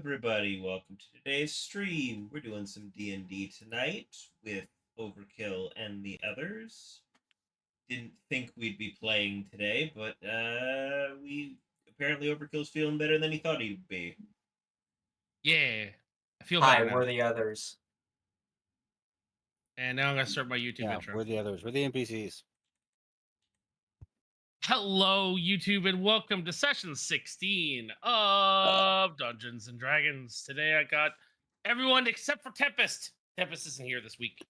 everybody, welcome to today's stream. We're doing some D&D tonight with Overkill and the others. Didn't think we'd be playing today, but we apparently Overkill's feeling better than he thought he'd be. Yeah, I feel Hi, better now. we're the others. And now I'm gonna start my YouTube intro. We're the others. We're the NPCs. Hello, YouTube, and welcome to session 16 of Dungeons and Dragons. Today I got everyone except for Tempest. Tempest isn't here this week.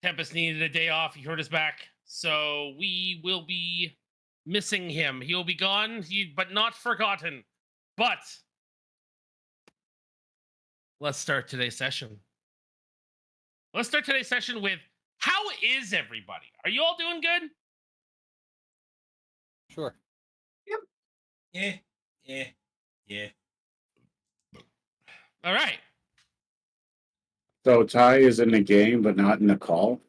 Tempest needed a day off. He hurt his back, so we will be missing him. He'll be gone, but not forgotten. But let's start today's session. Let's start today's session with, how is everybody? Are you all doing good? Sure. Yeah. All right. So Ty is in the game, but not in the call.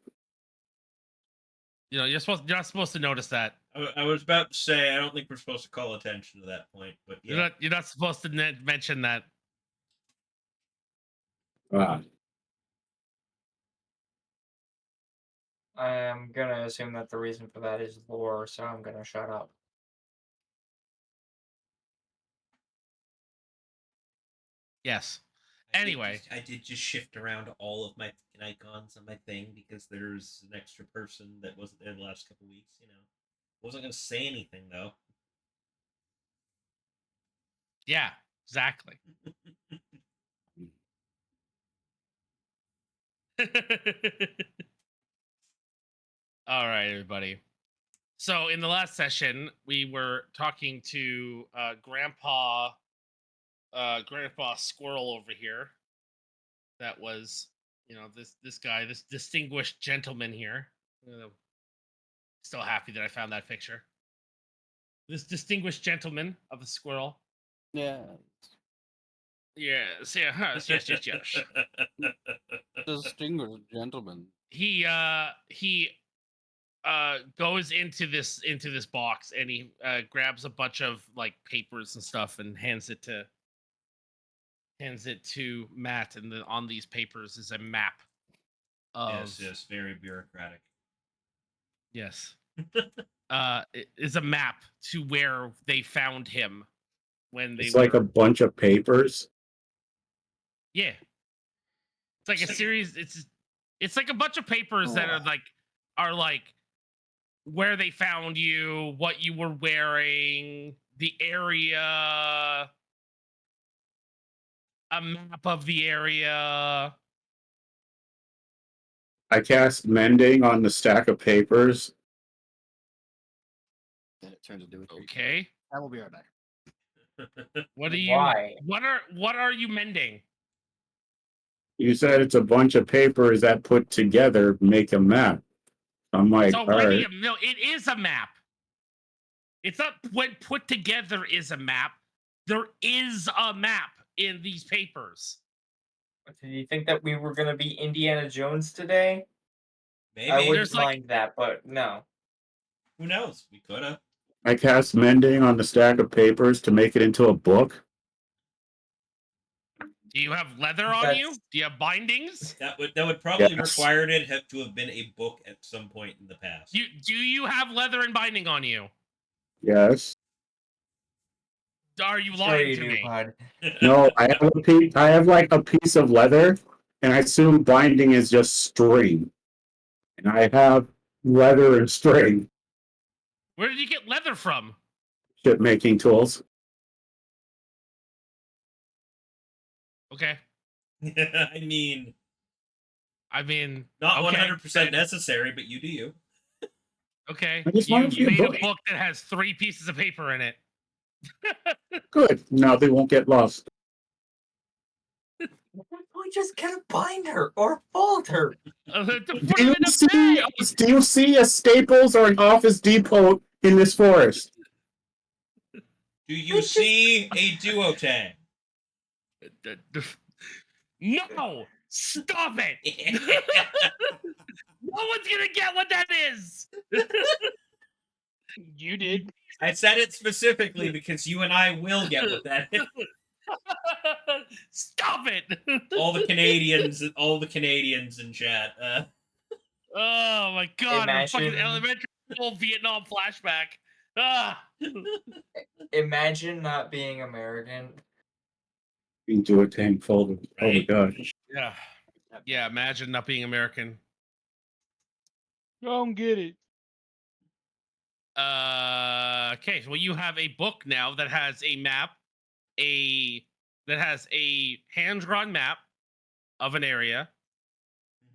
You know, you're not supposed to notice that. I was about to say, I don't think we're supposed to call attention to that point, but yeah. You're not supposed to mention that. I'm gonna assume that the reason for that is lore, so I'm gonna shut up. Yes. Anyway, I did just shift around all of my icons on my thing because there's an extra person that wasn't there the last couple weeks. Wasn't gonna say anything though. yeah, exactly. All right, everybody. So in the last session, we were talking to Grandpa Squirrel over here. That was, this guy, this distinguished gentleman here. Still happy that I found that picture. This distinguished gentleman of a squirrel. Yeah. Yes. Distinguished gentleman. He goes into this box and he grabs a bunch of like papers and stuff and hands it to Matt, and then on these papers is a map of yes, very bureaucratic. Yes. It is a map to where they found him when they It's like a bunch of papers. Yeah. It's like a series. It's like a bunch of papers that are like where they found you, what you were wearing, the area, a map of the area. I cast mending on the stack of papers. Then it turns into a tree. Okay. I will be right back. What are you? Why? What are you mending? You said it's a bunch of papers that put together make a map. I'm like, So all right. no, it is a map. It's not when put together is a map. There is a map in these papers. Did you think that we were gonna be Indiana Jones today? Maybe. I wouldn't mind that, but no. Who knows? We could have. I cast mending on the stack of papers to make it into a book. Do you have leather on you? Do you have bindings? That would probably Yes. require it to have been a book at some point in the past. Do you have leather and binding on you? Yes. Are you Sure lying you to do, me? bud. No, I have like a piece of leather, and I assume binding is just string. And I have leather and string. Where did you get leather from? Ship making tools. Okay. I mean, not okay, 100% necessary, but you do you. Okay. I just wanted to You be a made a book. book that has 3 pieces of paper in it. Good. Now they won't get lost. We just can't bind her or fold her. Do you see a Staples or an Office Depot in this forest? Do you see a duo tag? No! Stop it! No one's gonna get what that is! You did. I said it specifically because you and I will get what that is. Stop it! all the Canadians in chat. Oh my god! I'm fucking Imagine- elementary school Vietnam flashback. Ah. Imagine not being American. Into a tank folder. Oh my Right? god. Yeah. Yeah. Imagine not being American. Come get it. Okay, so you have a book now that has a map, that has a hand-drawn map of an area.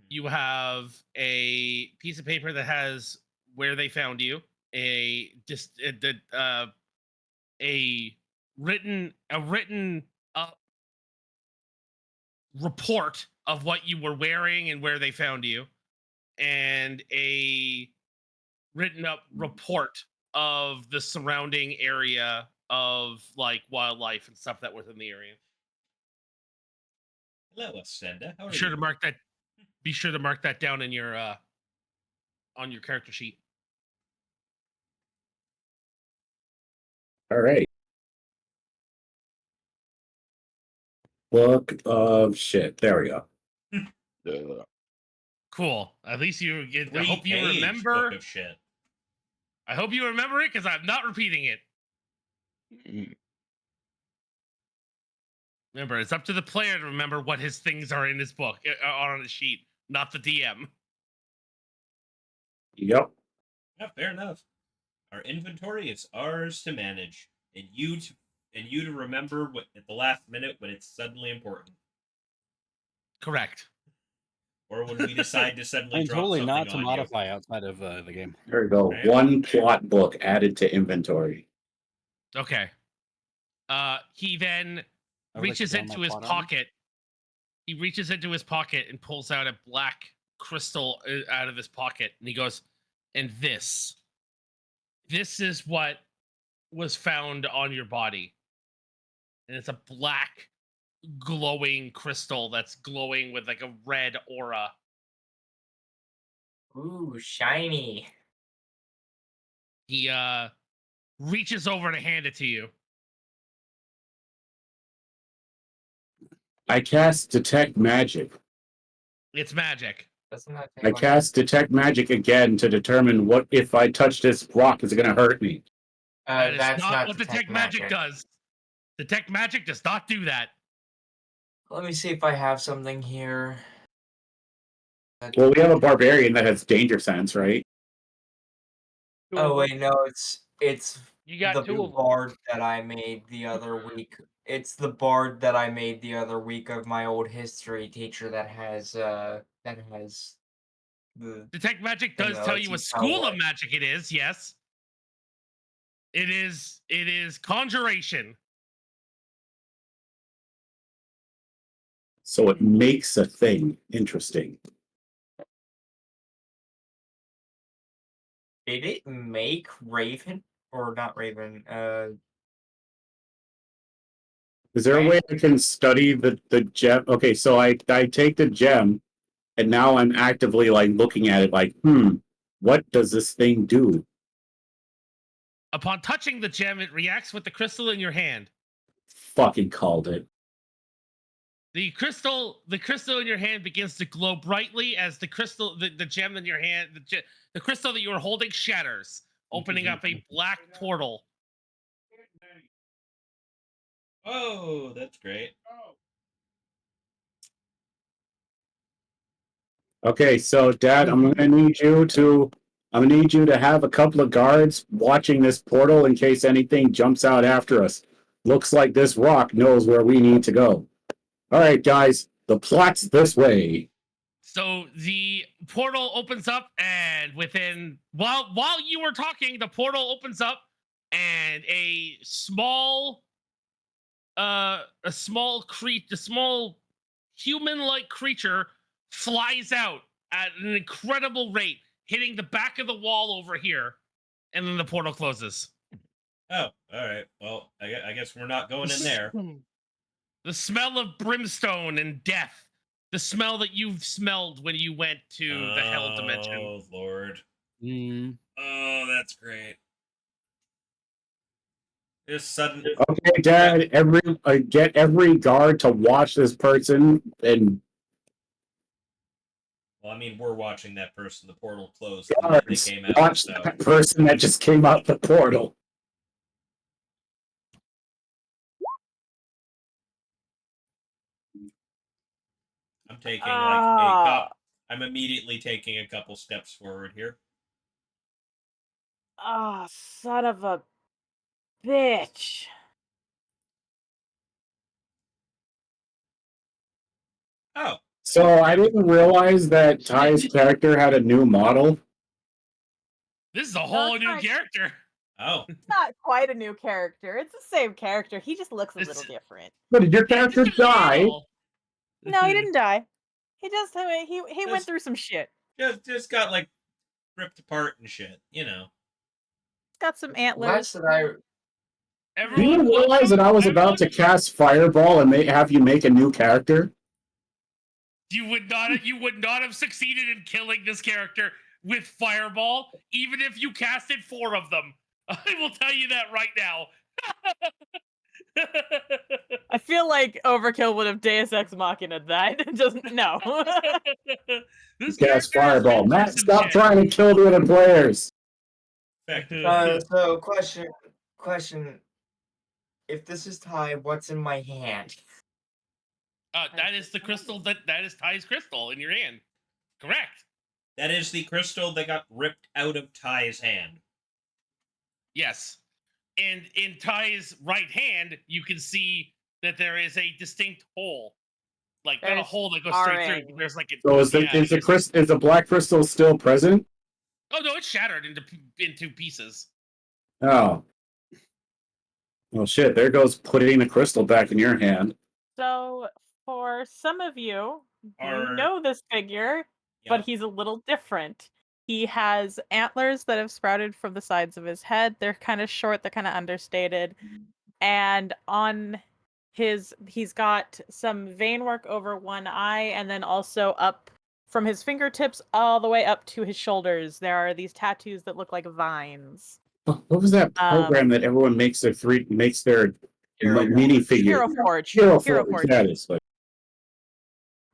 You have a piece of paper that has where they found you, a written report of what you were wearing and where they found you, and a written up report of the surrounding area of like wildlife and stuff that was in the area. Hello, Ostenda. How are Be sure you? to mark that. Be sure to mark that down in your on your character sheet. All right. Book of shit. There we go. Cool. At least you get. I hope you 3-page remember. book of shit. I hope you remember it because I'm not repeating it. Remember, it's up to the player to remember what his things are in his book on his sheet, not the DM. Yep. Yeah, fair enough. Our inventory is ours to manage, and you to remember what at the last minute when it's suddenly important, Correct. or when we decide to suddenly And drop totally something not to on modify outside of the game. There we go. Right. One plot book added to inventory. Okay. He then I would like to reaches down into my his plot armor. pocket. He reaches into his pocket and pulls out a black crystal out of his pocket, and he goes, "And this is what was found on your body." And it's a black, glowing crystal that's glowing with like a red aura. Ooh, shiny. He reaches over to hand it to you. I cast Detect Magic. It's magic. Doesn't that take I like cast Detect Magic again to determine what if I touch this rock is going to hurt me. That is that's not what Detect Detect Magic does. Detect Magic does not do that. Let me see if I have something here. Well, we have a barbarian that has danger sense, right? Oh wait, no, it's You got the two of them. bard that I made the other week. It's the bard that I made the other week of my old history teacher that has the Detect Magic thing does that tell lets you you what tell school what- of magic it is. Yes, it is conjuration. So it makes a thing interesting. Did it make Raven or not Raven? Is there a way I can study the gem? Okay, so I take the gem, and now I'm actively like looking at it, like, what does this thing do? Upon touching the gem, it reacts with the crystal in your hand. Fucking called it. The crystal in your hand begins to glow brightly as the gem in your hand, the crystal that you are holding shatters, opening up a black portal. Oh, that's great. Okay, so Dad, I'm gonna need you to have a couple of guards watching this portal in case anything jumps out after us. Looks like this rock knows where we need to go. All right, guys, the plot's this way. So the portal opens up, and while you were talking, the portal opens up, and a small human-like creature flies out at an incredible rate, hitting the back of the wall over here, and then the portal closes. Oh, all right. Well, I guess we're not going in there. The smell of brimstone and death, the smell that you've smelled when you went to the hell dimension. Oh Lord. Mm. Oh, that's great. Just sudden. Okay, Dad. Get every guard to watch this person, and Well, I mean, we're watching that person. The portal closed the minute they guards came out. watch So that person that just came out the portal. I'm taking like a cup. I'm immediately taking a couple steps forward here. Ah, son of a bitch. Oh, So I didn't realize that Ty's character had a new model. This is a whole it's new not- character. oh. It's not quite a new character. It's the same character. He just looks a It's- little different. But did your Yeah, character just a die? little. No, he didn't die. He just he went Just- through some shit. Just got like ripped apart and shit. You know. Got some Last antlers. that I Do Everyone, you realize that I was about to cast Fireball and have you make a new character? You would not have succeeded in killing this character with Fireball, even if you casted 4 of them. I will tell you that right now. I feel like Overkill would have Deus Ex Machina that. Just no. This Cast character has Fireball. been through Matt, some stop shit. trying to kill the other players. so question. If this is Ty, what's in my hand? That is the crystal that is Ty's crystal in your hand. Correct. That is the crystal that got ripped out of Ty's hand. Yes. And in Ty's right hand, you can see that there is a distinct hole. Like not a There's hole that goes straight RN. through. There's like a So is the black crystal still present? Oh no, it's shattered into pieces. Oh. Well, shit. There goes putting the crystal back in your hand. So for some of you, Are- you know this figure, but he's a little different. He has antlers that have sprouted from the sides of his head. They're kind of short, they're kind of understated. And on he's got some vein work over one eye, and then also up from his fingertips all the way up to his shoulders. There are these tattoos that look like vines. What was that program that everyone makes their mini figure? Hero Forge. Hero Hero Forge. Forge. That is.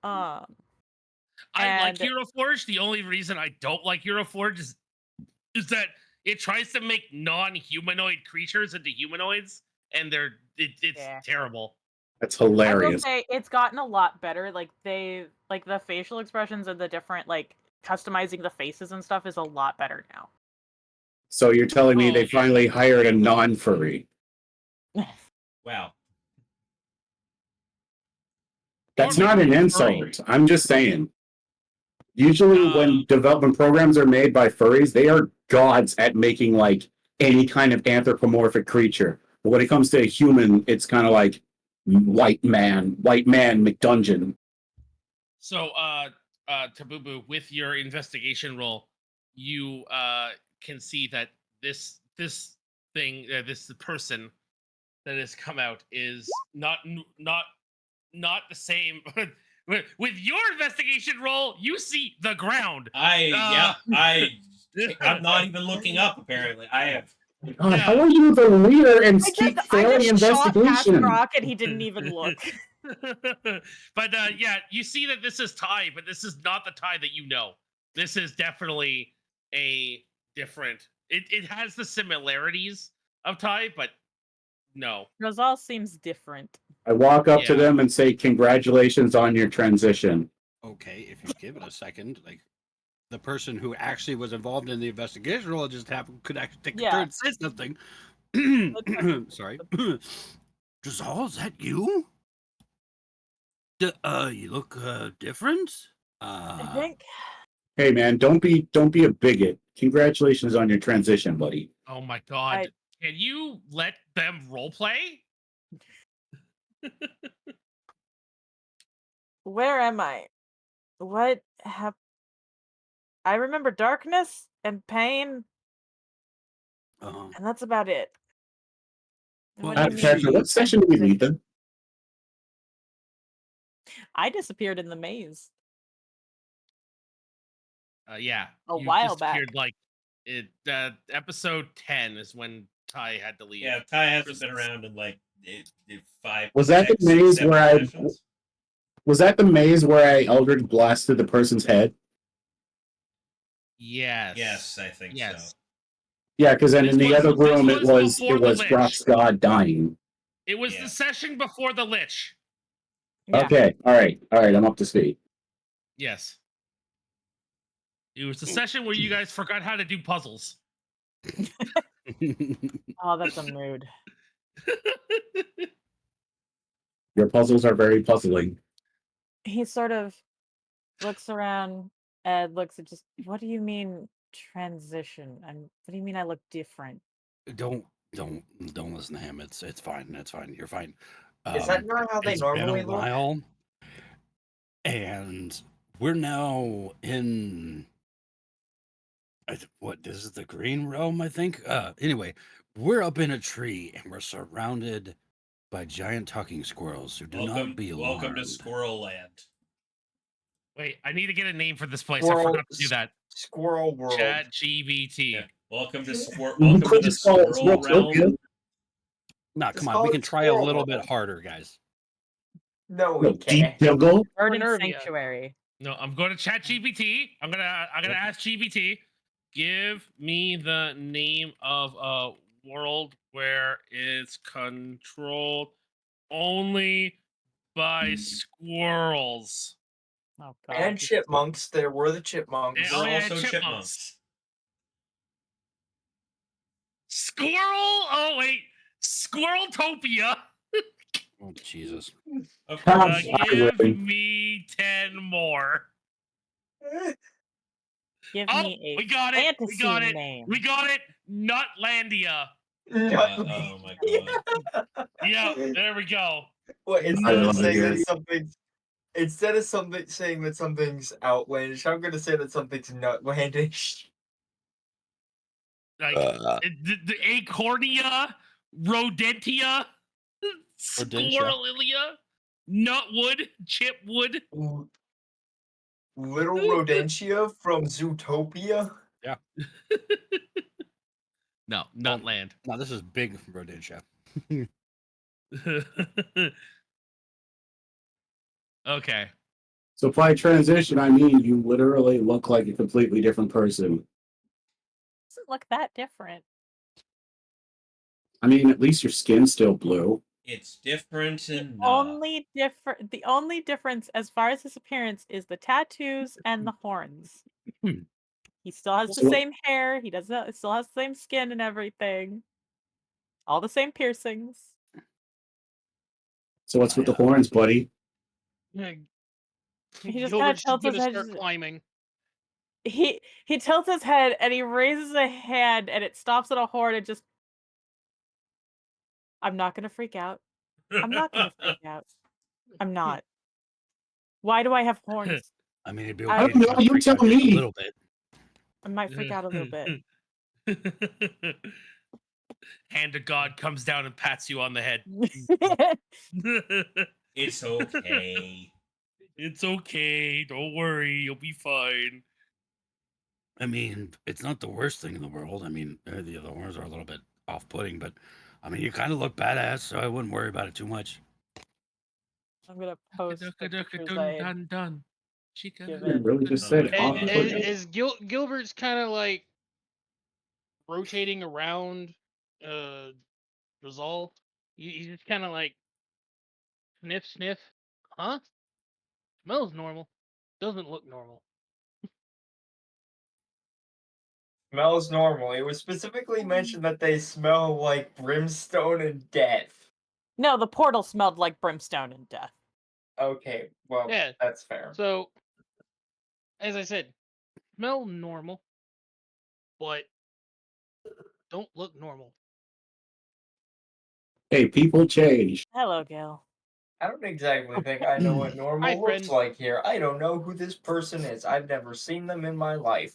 I like And- Hero Forge. The only reason I don't like Hero Forge is that it tries to make non-humanoid creatures into humanoids, and it's Yeah. terrible. That's I will hilarious. say it's gotten a lot better. Like the facial expressions and the different customizing the faces and stuff is a lot better now. So you're telling me Oh, they yeah. finally hired a non-furry? Wow. That's Or not an maybe insult. I'm just saying. Usually, when development programs are made by furries, they are gods at making like any kind of anthropomorphic creature. But when it comes to a human, it's kind of like white man McDungeon. So, Tabubu, with your investigation roll, you can see that this thing, this person that has come out is not the same. With your investigation roll, you see the ground. I'm not even looking up. Apparently, I have. God, how are you the leader and I keep just failing shot past investigation? Brock and he didn't even look. But yeah, you see that this is Ty, but this is not the Ty that you know. This is definitely a different. It has the similarities of Ty, but no. Rosal seems different. I walk up to Yeah. them and say, "Congratulations on your transition." Okay, if you give it a second, like the person who actually was involved in the investigation role could actually take the Yeah. turn and say something. Sorry. Giselle, is that you? You look different. I think. Hey, man, don't be a bigot. Congratulations on your transition, buddy. Oh my god. Can you let them roleplay? Where am I? What happened? I remember darkness and pain, and that's about it. Well, What do you mean? What session did we meet them? I disappeared in the maze. Yeah. A you while back. disappeared, like episode 10 is when Ty had to leave. Yeah, Ty hasn't Chris- been around in like 5. Was that the 6, maze 7 where I- sessions. Was that the maze where I Eldritch blasted the person's head? Yes. Yes, I think Yes. so. Yeah, because then in the This other was- room this it was was before the Lich. Brock's God dying. It was Yeah. the session before the Lich. Yeah. Okay, all right, I'm up to speed. Yes. It was the session where you guys forgot how to do puzzles. Oh, that's a mood. Your puzzles are very puzzling. He sort of looks around and looks at just, what do you mean transition? And what do you mean I look different? Don't listen to him. It's fine. That's fine. You're fine. Is that not how they It's normally been a look? while, and we're now in what? This is the green realm, I think. Anyway, we're up in a tree and we're surrounded by giant talking squirrels who do not be alarmed. Welcome to Squirrel Land. Wait, I need to get a name for this place. I Squirrel- forgot to do that. Squirrel World. Chat GBT. Yeah. Welcome to You Welcome to could the just call it Squirrel Squirreltopia. Realm. Nah, Just come on. call We it can try a Squirrel little bit World. harder, guys. No, we No, deep can't. jungle. Burning Nervia. Sanctuary. No, I'm going to Chat GBT. I'm gonna ask GBT. Give me the name of a world where it's controlled only by squirrels. Oh god. And chipmunks. There were the chipmunks. Yeah, We're oh, yeah, also chipmunks. chipmunks. Squirrel? Oh wait, Squirreltopia. Oh Jesus! Of Come course. on. Give really. me 10 more. Give Oh, me we a got it. We fantasy got it. name. We got it. Nutlandia. Oh my god. Yeah, there we go. Well, I love it. instead of something saying that something's outlandish, I'm gonna say that something's nutlandish. Like the Acornia, Rodentia, Squirrelia, Nutwood, Chipwood. Little Rodentia from Zootopia. No, Nutland. No, this is big Rodentia. Okay. So by transition, I mean you literally look like a completely different person. Doesn't look that different. I mean, at least your skin's still blue. It's different and The only difference as far as his appearance is the tattoos and the horns. He still has the So- same hair. He still has the same skin and everything. All the same piercings. So what's with the horns, buddy? Yeah. He just kinda Gilbert's tilts his gonna head start just- climbing. He tilts his head and he raises a hand and it stops at a horn and just. I'm not gonna freak out. I'm not gonna freak out. I'm not. Why do I have horns? I mean, it'd be I okay don't to know, kinda you freak out tell just me. a little bit. I might freak out a little bit. Hand of God comes down and pats you on the head. it's okay. It's okay. Don't worry. You'll be fine. I mean, it's not the worst thing in the world. I mean, the other horns are a little bit off-putting, but I mean, you kind of look badass, so I wouldn't worry about it too much. I'm gonna post the pictures Dun, I had dun, dun. Chica, given. It really just Oh said my And, God. off-putting. is Gilbert's kind of like rotating around Rizal? He's just kind of like sniff, sniff. Huh? Smells normal. Doesn't look normal. Smells normal. It was specifically mentioned that they smell like brimstone and death. No, the portal smelled like brimstone and death. Okay, well, Yeah. that's fair. So, as I said, smell normal, but don't look normal. Hey, people change. Hello, Gil. I don't exactly think I know what normal Hi, looks friend. like here. I don't know who this person is. I've never seen them in my life.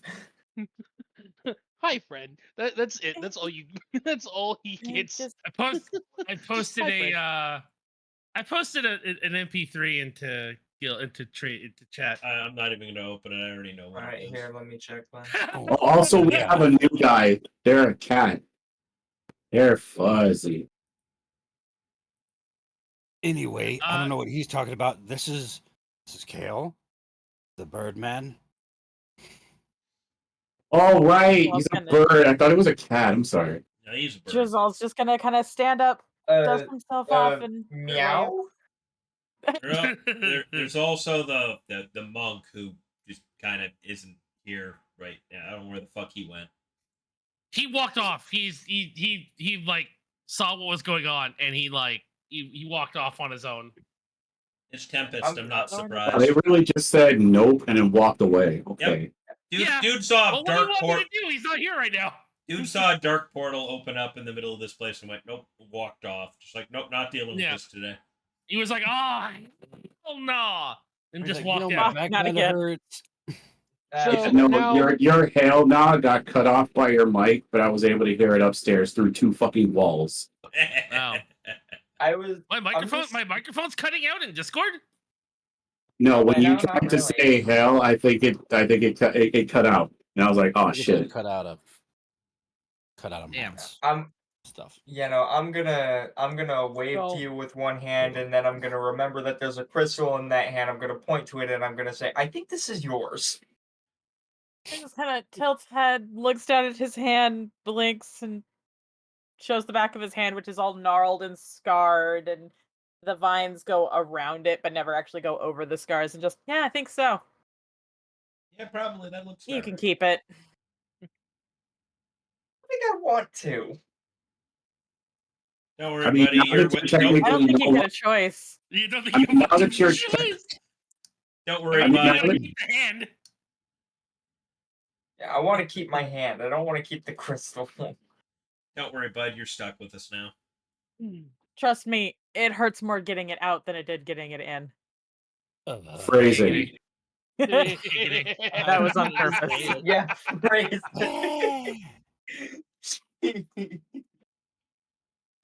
Hi, friend. That's it. That's all you. That's all he gets. Just I posted Hi, I posted an MP3 into chat. I'm not even gonna open it. I already know what Alright, it is. here, let me check that. Oh, Also, we yeah. have a new guy. They're a cat. They're fuzzy. Anyway, I don't know what he's talking about. This is Kale, the Birdman. Oh, right. Well, He's a kinda- bird. I thought it was a cat. I'm sorry. No, he's a bird. Drizzle's just gonna kind of stand up, dust himself off, and meow. There's also the monk who just kind of isn't here right now. I don't know where the fuck he went. He walked off. He like saw what was going on, and he walked off on his own. It's Tempest. I'm not They surprised. really just said nope and then walked away. Okay. Dude saw a Well, what do you dark want portal. me to do? He's not here right now. Dude saw a dark portal open up in the middle of this place and went, nope, walked off. Just like, nope, not dealing with this today. He was like, oh no, and He's just like, walked my out. back Not kinda again. hurts. So No, now, your hail now got cut off by your mic, but I was able to hear it upstairs through 2 fucking walls. Wow. I was My microphone's cutting out in Discord. No, when you No, not tried to really. say hail, I think it cut out, and I was like, oh I think it shit. just cut out of Damn. Mom's stuff. I'm gonna wave So- to you with one hand, and then I'm gonna remember that there's a crystal in that hand. I'm gonna point to it, and I'm gonna say, I think this is yours. he just kind of tilts head, looks down at his hand, blinks, and shows the back of his hand, which is all gnarled and scarred, and the vines go around it, but never actually go over the scars. And just, yeah, I think so. Yeah, probably. That looks You better. can keep it. I think I want to. Don't worry, I mean, buddy. now You're that you're with, technically I don't think you no get a choice. You don't think I you mean, have now a that you're choice? don't I worry, mean, you now buddy. gotta that- keep the hand. Yeah, I want to keep my hand. I don't want to keep the crystal. Don't worry, bud. You're stuck with us now. Trust me, it hurts more getting it out than it did getting it in. Phrasing. That was on purpose. Yeah, praise. You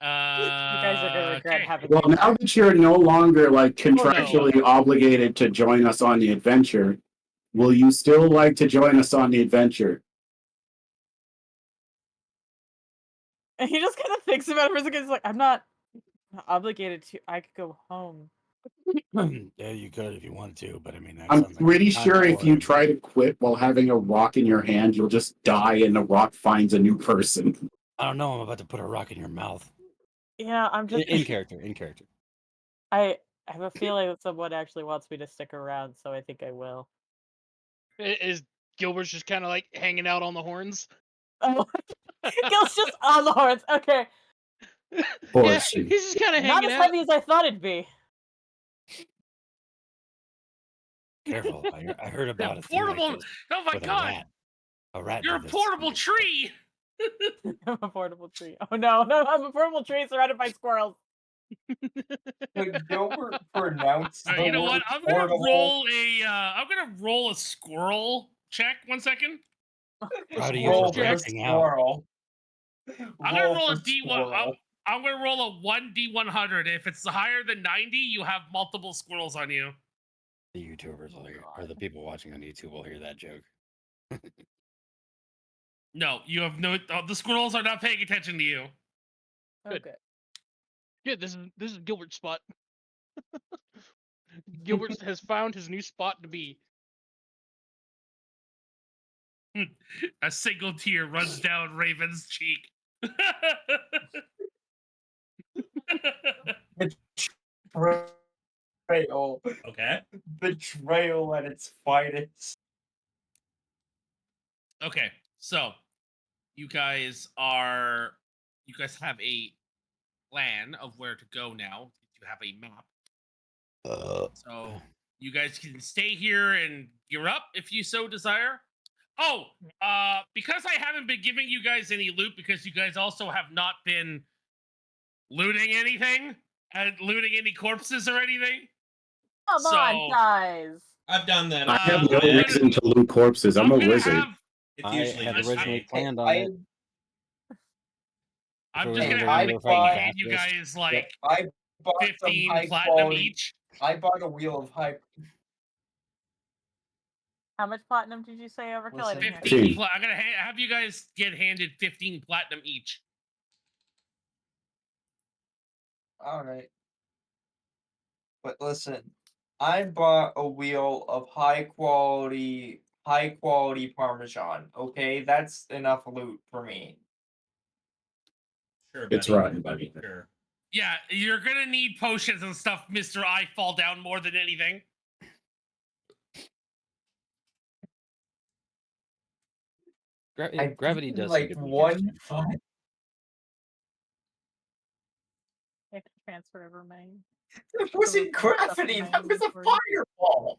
guys are gonna regret Okay. having Well, me now back. that you're no longer like contractually obligated to join us on the adventure, will you still like to join us on the adventure? And he just kind of thinks about it for a second. He's like, I'm not obligated to. I could go home. Yeah, you could if you wanted to, but I mean, that I'm sounds like pretty time sure if you boring. try to quit while having a rock in your hand, you'll just die and the rock finds a new person. I don't know. I'm about to put a rock in your mouth. Yeah, I'm just. In character. In character. I have a feeling that someone actually wants me to stick around, so I think I will. Is Gilbert's just kind of like hanging out on the horns? Oh, Gil's just on the horns. Okay, Poor Yeah, shit. he's just kind of not hanging as out. heavy as I thought it'd be. Careful. I heard about a thing Portable. like this Oh my with god. A rat. You're a did this. portable tree. I'm a portable tree. Oh no, I'm a portable tree surrounded by squirrels. Could Gilbert pronounce the You know what? word I'm gonna portable? roll a squirrel check. 1 second. How do you Roll for for acting out? squirrel. I'm gonna roll for a D1. squirrel. I'm gonna roll a 1D100. If it's higher than 90, you have multiple squirrels on you. The YouTubers will hear, or the people watching on YouTube will hear that joke. No, you have no. The squirrels are not paying attention to you. Good. Okay. Yeah, this is Gilbert's spot. Gilbert has found his new spot to be. A single tear runs down Raven's cheek. Betrayal. Okay. Betrayal at its finest. Okay, so you guys have a plan of where to go now. You have a map. So you guys can stay here and gear up if you so desire. Oh, because I haven't been giving you guys any loot, because you guys also have not been looting anything and looting any corpses or anything. Come on, guys. I've done that. I have no I'm reason to loot corpses. I'm a gonna wizard. have. It's I usually had just originally me. planned on it. I'm If just we were gonna gonna have go to fight hand you Cassius. guys like I bought some 15 high platinum quality. each. I bought a wheel of high. How much platinum did you say, Overkill? I Listen. didn't hear. 15. 15. I'm gonna have you guys get handed 15 platinum each. Alright. But listen, I bought a wheel of high quality Parmesan. Okay, that's enough loot for me. Sure, buddy. It's rotten, buddy. Sure. Yeah, you're gonna need potions and stuff, Mister. I fall down more than anything. I Gravity did, does like, seem to be one interesting. fun. I have to transfer over my. It wasn't gravity. That was a fireball.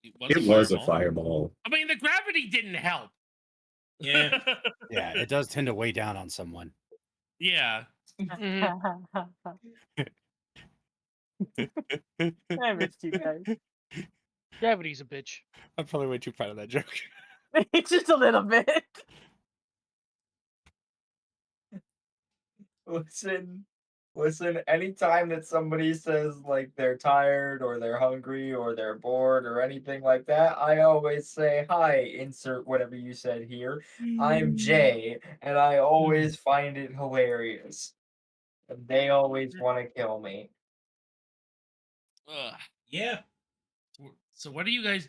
It was a fireball. I mean, the gravity didn't help. Yeah. Yeah, it does tend to weigh down on someone. Yeah. I missed you guys. Gravity's a bitch. I'm probably way too proud of that joke. Just a little bit. Listen, anytime that somebody says like they're tired or they're hungry or they're bored or anything like that, I always say, "Hi, insert whatever you said here. I'm Jay," and I always find it hilarious. And they always want to kill me. Ugh. Yeah. So what are you guys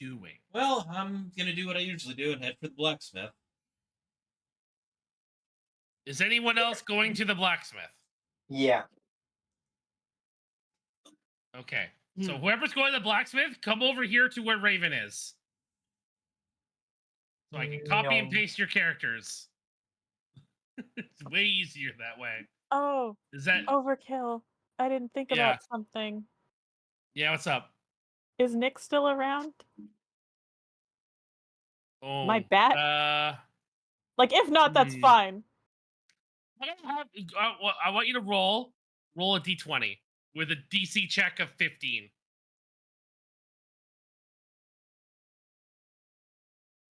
doing? Well, I'm gonna do what I usually do and head for the blacksmith. Is anyone else going to the blacksmith? Yeah. Okay. So whoever's going to the blacksmith, come over here to where Raven is. So I can copy and No. paste your characters. It's way easier that way. Oh, Is that overkill. I didn't think Yeah. about something. Yeah, what's up? Is Nick still around? Oh, My bat? Like, if not, that's hmm. fine. I want you to roll a d20 with a DC check of 15.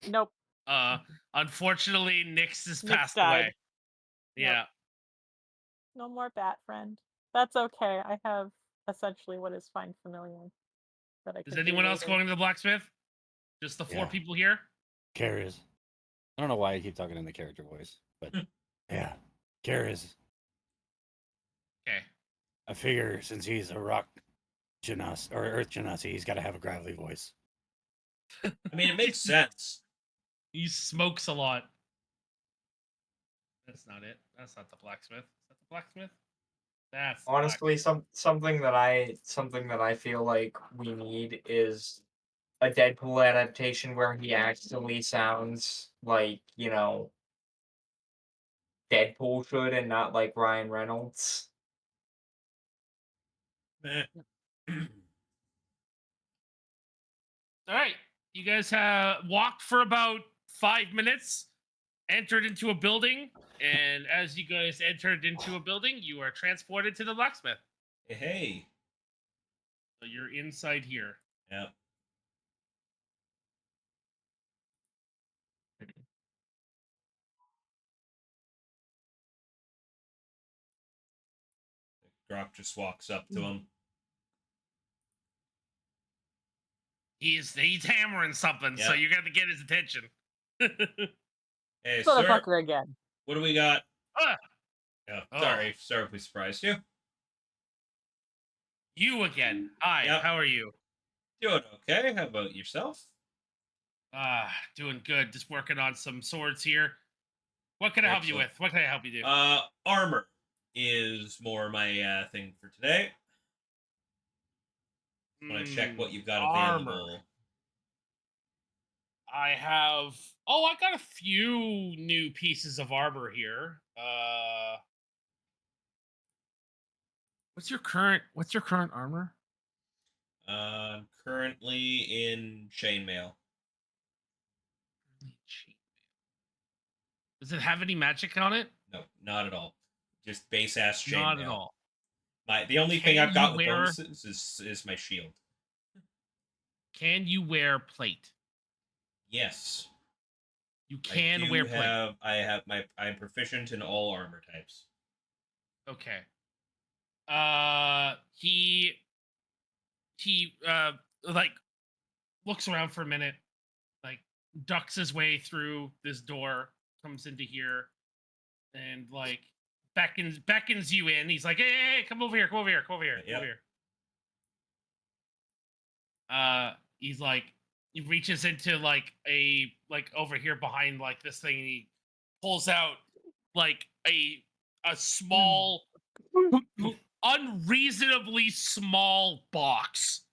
Nope. Unfortunately, Nyx has Nick's passed died. away. Yep. Yeah. No more bat friend. That's okay. I have essentially what is fine familiar. That I Is can do anyone else later. going to the blacksmith? Just the 4 Yeah. people here? Kariz. I don't know why I keep talking in the character voice, but yeah, Kariz. Okay. I figure since he's a rock genasi or earth genasi, he's got to have a gravelly voice. I mean, it makes sense. He smokes a lot. That's not it. That's not the blacksmith. Is that the blacksmith? That's the Honestly, something that I feel like we need is a Deadpool adaptation where he actually sounds like, Deadpool should and not like Ryan Reynolds. Eh. All right. You guys have walked for about 5 minutes, entered into a building, and as you guys entered into a building, you are transported to the blacksmith. Hey. So you're inside here. Yeah. Grok just walks up to him. He's hammering something, so Yeah. you got to get his attention. Hey, sir. Motherfucker again. What do we got? Ah! Yeah, Oh. sorry if we surprised you. You again. Hi, Yep. how are you? Doing okay. How about yourself? Doing good. Just working on some swords here. What can I help you Excellent. with? What can I help you do? Armor is more my thing for today. Want to check what you've got available. Armor. I got a few new pieces of armor here. What's your current armor? I'm currently in chainmail. Does it have any magic on it? No, not at all. Just base ass chainmail. Not at all. The only thing I've got with bonuses is my shield. Can you wear plate? Yes. You can wear plate. I'm proficient in all armor types. Okay. He like looks around for a minute, like ducks his way through this door, comes into here, and like beckons you in. He's like, hey, come over here, come over here, come over here, come Yep. over here. He's like, he reaches into like over here behind like this thing, and he pulls out like a small, unreasonably small box,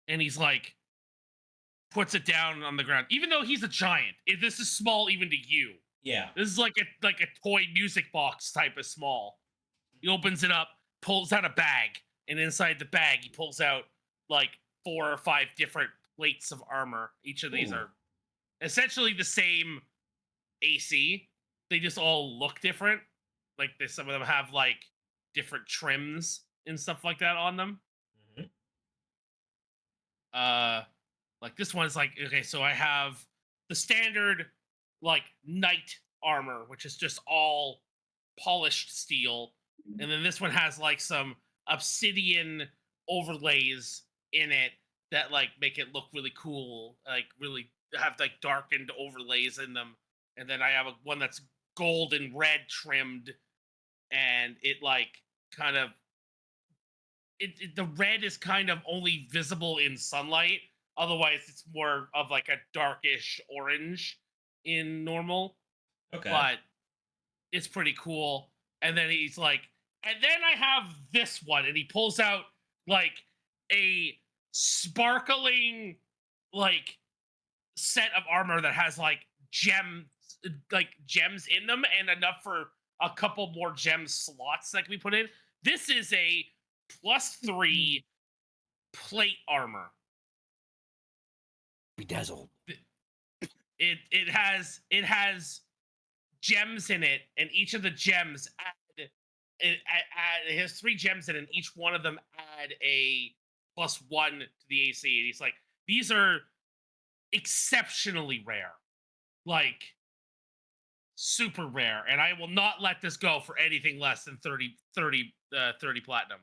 and he's like, puts it down on the ground. Even though he's a giant, this is small even to you. Yeah. This is like a toy music box type of small. He opens it up, pulls out a bag, and inside the bag he pulls out like 4 or 5 different plates of armor. Each of these Ooh. are essentially the same AC. They just all look different. Like some of them have like different trims and stuff like that on them. Mm-hmm. Like this one's like, okay, so I have the standard like knight armor, which is just all polished steel, and then this one has like some obsidian overlays in it that like make it look really cool, like really have like darkened overlays in them. And then I have one that's gold and red trimmed, and it like kind of the red is kind of only visible in sunlight. Otherwise, it's more of like a darkish orange in normal. Okay. But it's pretty cool. And then he's like, and then I have this one, and he pulls out like a sparkling like set of armor that has like gems in them, and enough for a couple more gem slots that can be put in. This is a +3 plate armor. Bedazzled. It has gems in it, and each of the gems it has 3 gems in it, and each one of them add a +1 to the AC. And he's like, these are exceptionally rare, like super rare, and I will not let this go for anything less than 30 platinum.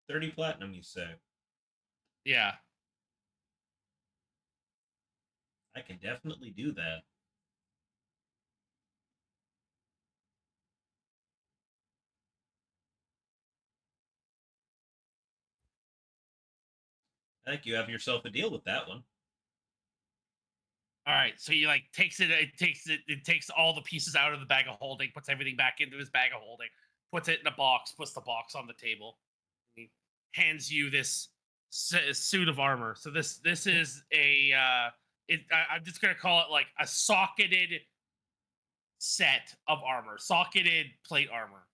30 platinum, you say? Yeah. I can definitely do that. I think you have yourself a deal with that one. All right, so he like takes all the pieces out of the bag of holding, puts everything back into his bag of holding, puts it in a box, puts the box on the table. And he hands you this suit of armor. So this is a I'm just gonna call it like a socketed set of armor, socketed plate armor,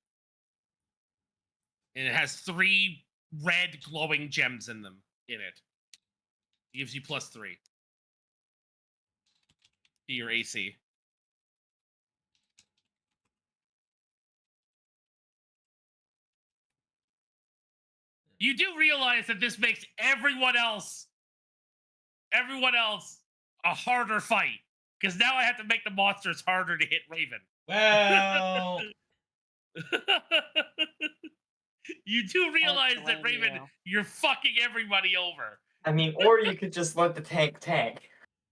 and it has 3 red glowing gems in them in it. It gives you +3 to your AC. You do realize that this makes everyone else a harder fight, because now I have to make the monsters harder to hit Raven. Well, You do realize that blame Raven, you. you're fucking everybody over. I mean, or you could just let the tank.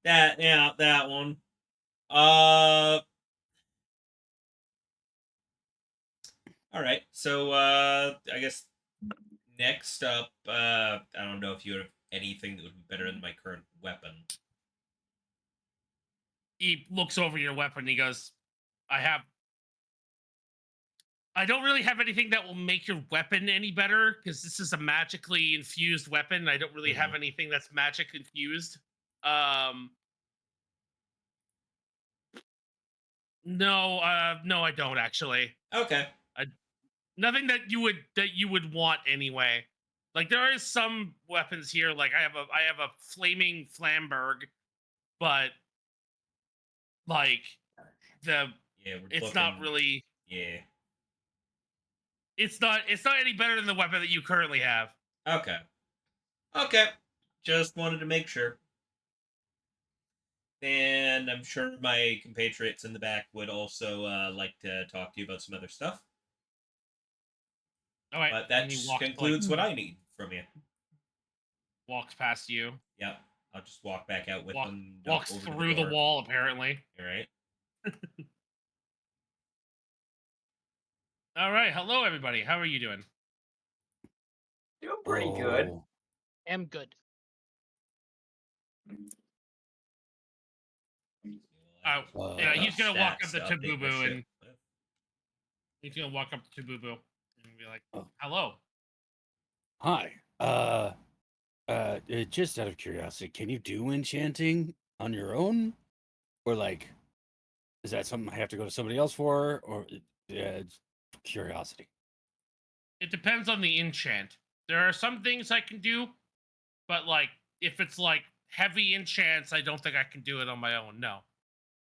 that one. All right. So I guess next up, I don't know if you have anything that would be better than my current weapon. He looks over your weapon and he goes, I don't really have anything that will make your weapon any better, because this is a magically infused weapon. I don't really have anything that's magic infused. No, I don't actually. Okay. Nothing that you would want anyway. Like there are some weapons here. Like I have a flaming Flamberg, but like it's not really. Yeah. It's not any better than the weapon that you currently have. Okay. Just wanted to make sure. And I'm sure my compatriots in the back would also like to talk to you about some other stuff. All right. But that concludes what I need from you. Walks past you. Yep. I'll just walk back out with them. Walks through the wall, apparently. All right. All right, hello everybody. How are you doing? Doing pretty good. Oh, Am good. Oh, yeah, he's gonna walk up Stats to to update my Boo shit and with. he's gonna walk up to Boo and be like, Oh. "Hello." hi. Just out of curiosity, can you do enchanting on your own, or like, is that something I have to go to somebody else for, or it's curiosity? It depends on the enchant. There are some things I can do, but like if it's like heavy enchants, I don't think I can do it on my own. No.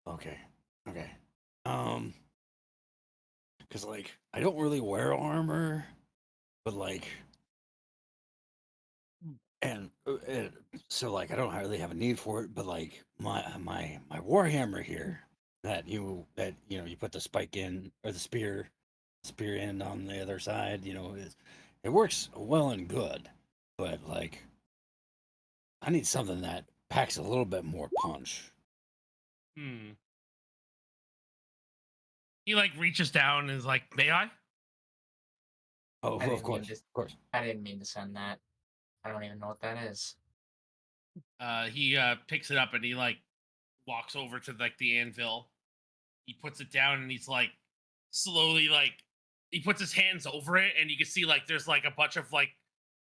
Okay, okay. Because like I don't really wear armor, but like, and so like I don't really have a need for it. But like my warhammer here that you you put the spike in or the spear end on the other side, it works well and good. But like I need something that packs a little bit more punch. Hmm. He like reaches down and is like, "May I?" Oh, I of didn't mean course, to. of course. I didn't mean to send that. I don't even know what that is. He picks it up and he like walks over to like the anvil. He puts it down and he's like slowly like he puts his hands over it and you can see like there's like a bunch of like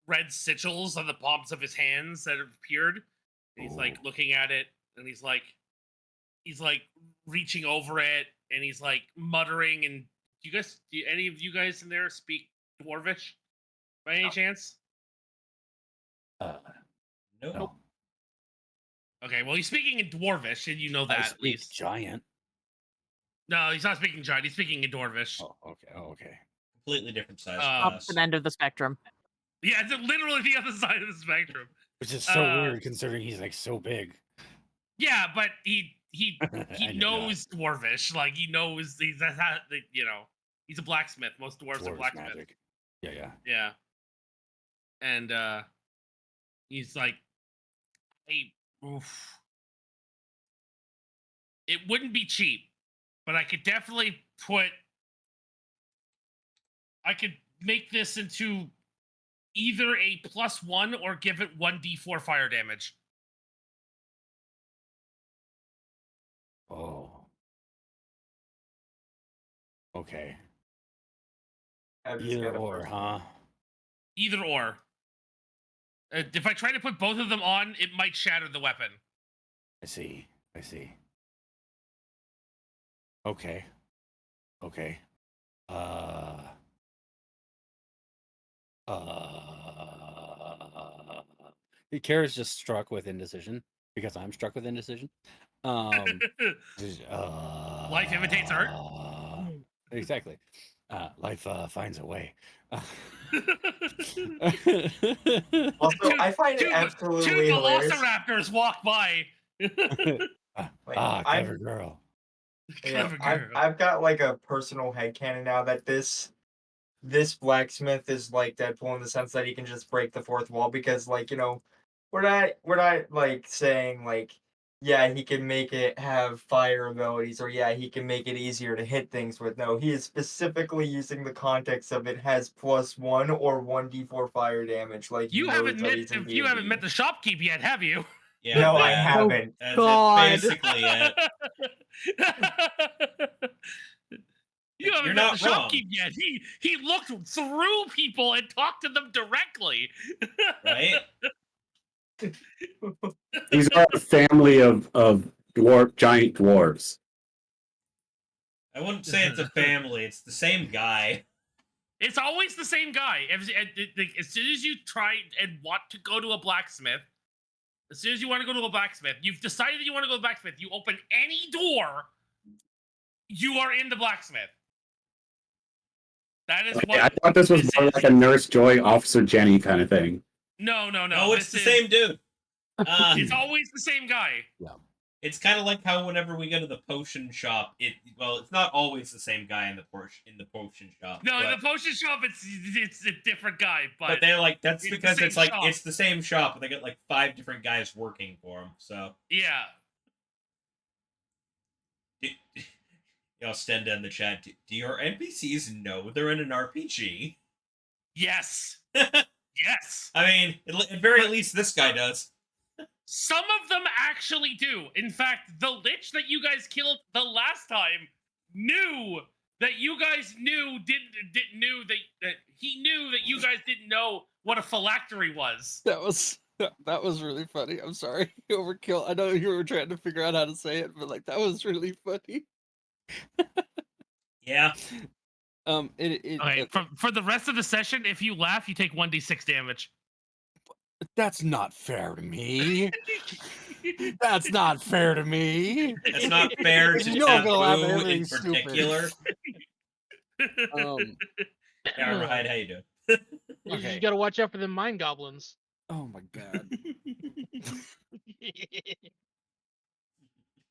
red sigils on the palms of his hands that have appeared. And he's like Ooh. looking at it and he's like reaching over it and he's like muttering. And do any of you guys in there speak Dwarvish by any No. chance? Nope. No. Okay, well he's speaking in Dwarvish and you know I that at speak least. giant. No, he's not speaking giant. He's speaking in Dwarvish. Oh, okay. Oh, okay. Completely different size Uh, class. Opposite end of the spectrum. Yeah, it's literally the other side of the spectrum. Which is so weird considering he's like so big. Yeah, but he I know, knows Dwarvish. Like he knows he's he's a blacksmith. Most dwarves are Dwarves blacksmiths. magic. Yeah. Yeah. And he's like, hey, oof. It wouldn't be cheap, but I could definitely I could make this into either a +1 or give it 1d4 fire damage. Oh. Okay. I just Either got a or, first- huh? Either or. If I try to put both of them on, it might shatter the weapon. I see. Okay. Uh. Kara's just struck with indecision because I'm struck with indecision. Life imitates art. Exactly. Life finds a way. Also, I find it two absolutely hilarious. velociraptors walk by. Clever girl. Yeah, Clever girl. I've got like a personal headcanon now that this blacksmith is like Deadpool in the sense that he can just break the fourth wall because like, we're not like saying like, yeah, he can make it have fire abilities or yeah, he can make it easier to hit things with. No, he is specifically using the context of it has +1 or 1d4 fire damage. Like You haven't met the shopkeep yet, have you? Yeah, No, I yeah. haven't. That's God. basically it. You haven't You're met not the wrong. shopkeep yet. He looked through people and talked to them directly. Right? These are a family of giant dwarves. I wouldn't say it's a family. It's the same guy. It's always the same guy. As soon as you try and want to go to a blacksmith, as soon as you want to go to a blacksmith, you've decided you want to go to a blacksmith, you open any door, you are in the blacksmith. That is what I thought this was more like a Nurse Joy, Officer Jenny kind of thing. No. No, it's the same dude. It's always the same guy. Yeah. It's kind of like how whenever we go to the potion shop, it's not always the same guy in the potion shop. No, in but, the potion shop, it's a different guy. but they're like that's it's the because same it's like shop. it's the same shop, but they got like 5 different guys working for them. So Yeah. Stenda in the chat. Do your NPCs know they're in an RPG? Yes. Yes. I mean, at very least this guy does. Some of them actually do. In fact, the lich that you guys killed the last time knew that you guys didn't knew that he knew that you guys didn't know what a phylactery was. That was really funny. I'm sorry, Overkill. I know you were trying to figure out how to say it, but like that was really funny. Yeah. Okay, for the rest of the session, if you laugh, you take 1d6 damage. That's not fair to me. That's not fair to me. That's not fair to You're gonna laugh at Taboo everything in stupid. particular. Um, Yeah, Hyde, how you doing? You Okay. just gotta watch out for the mind goblins. oh my god.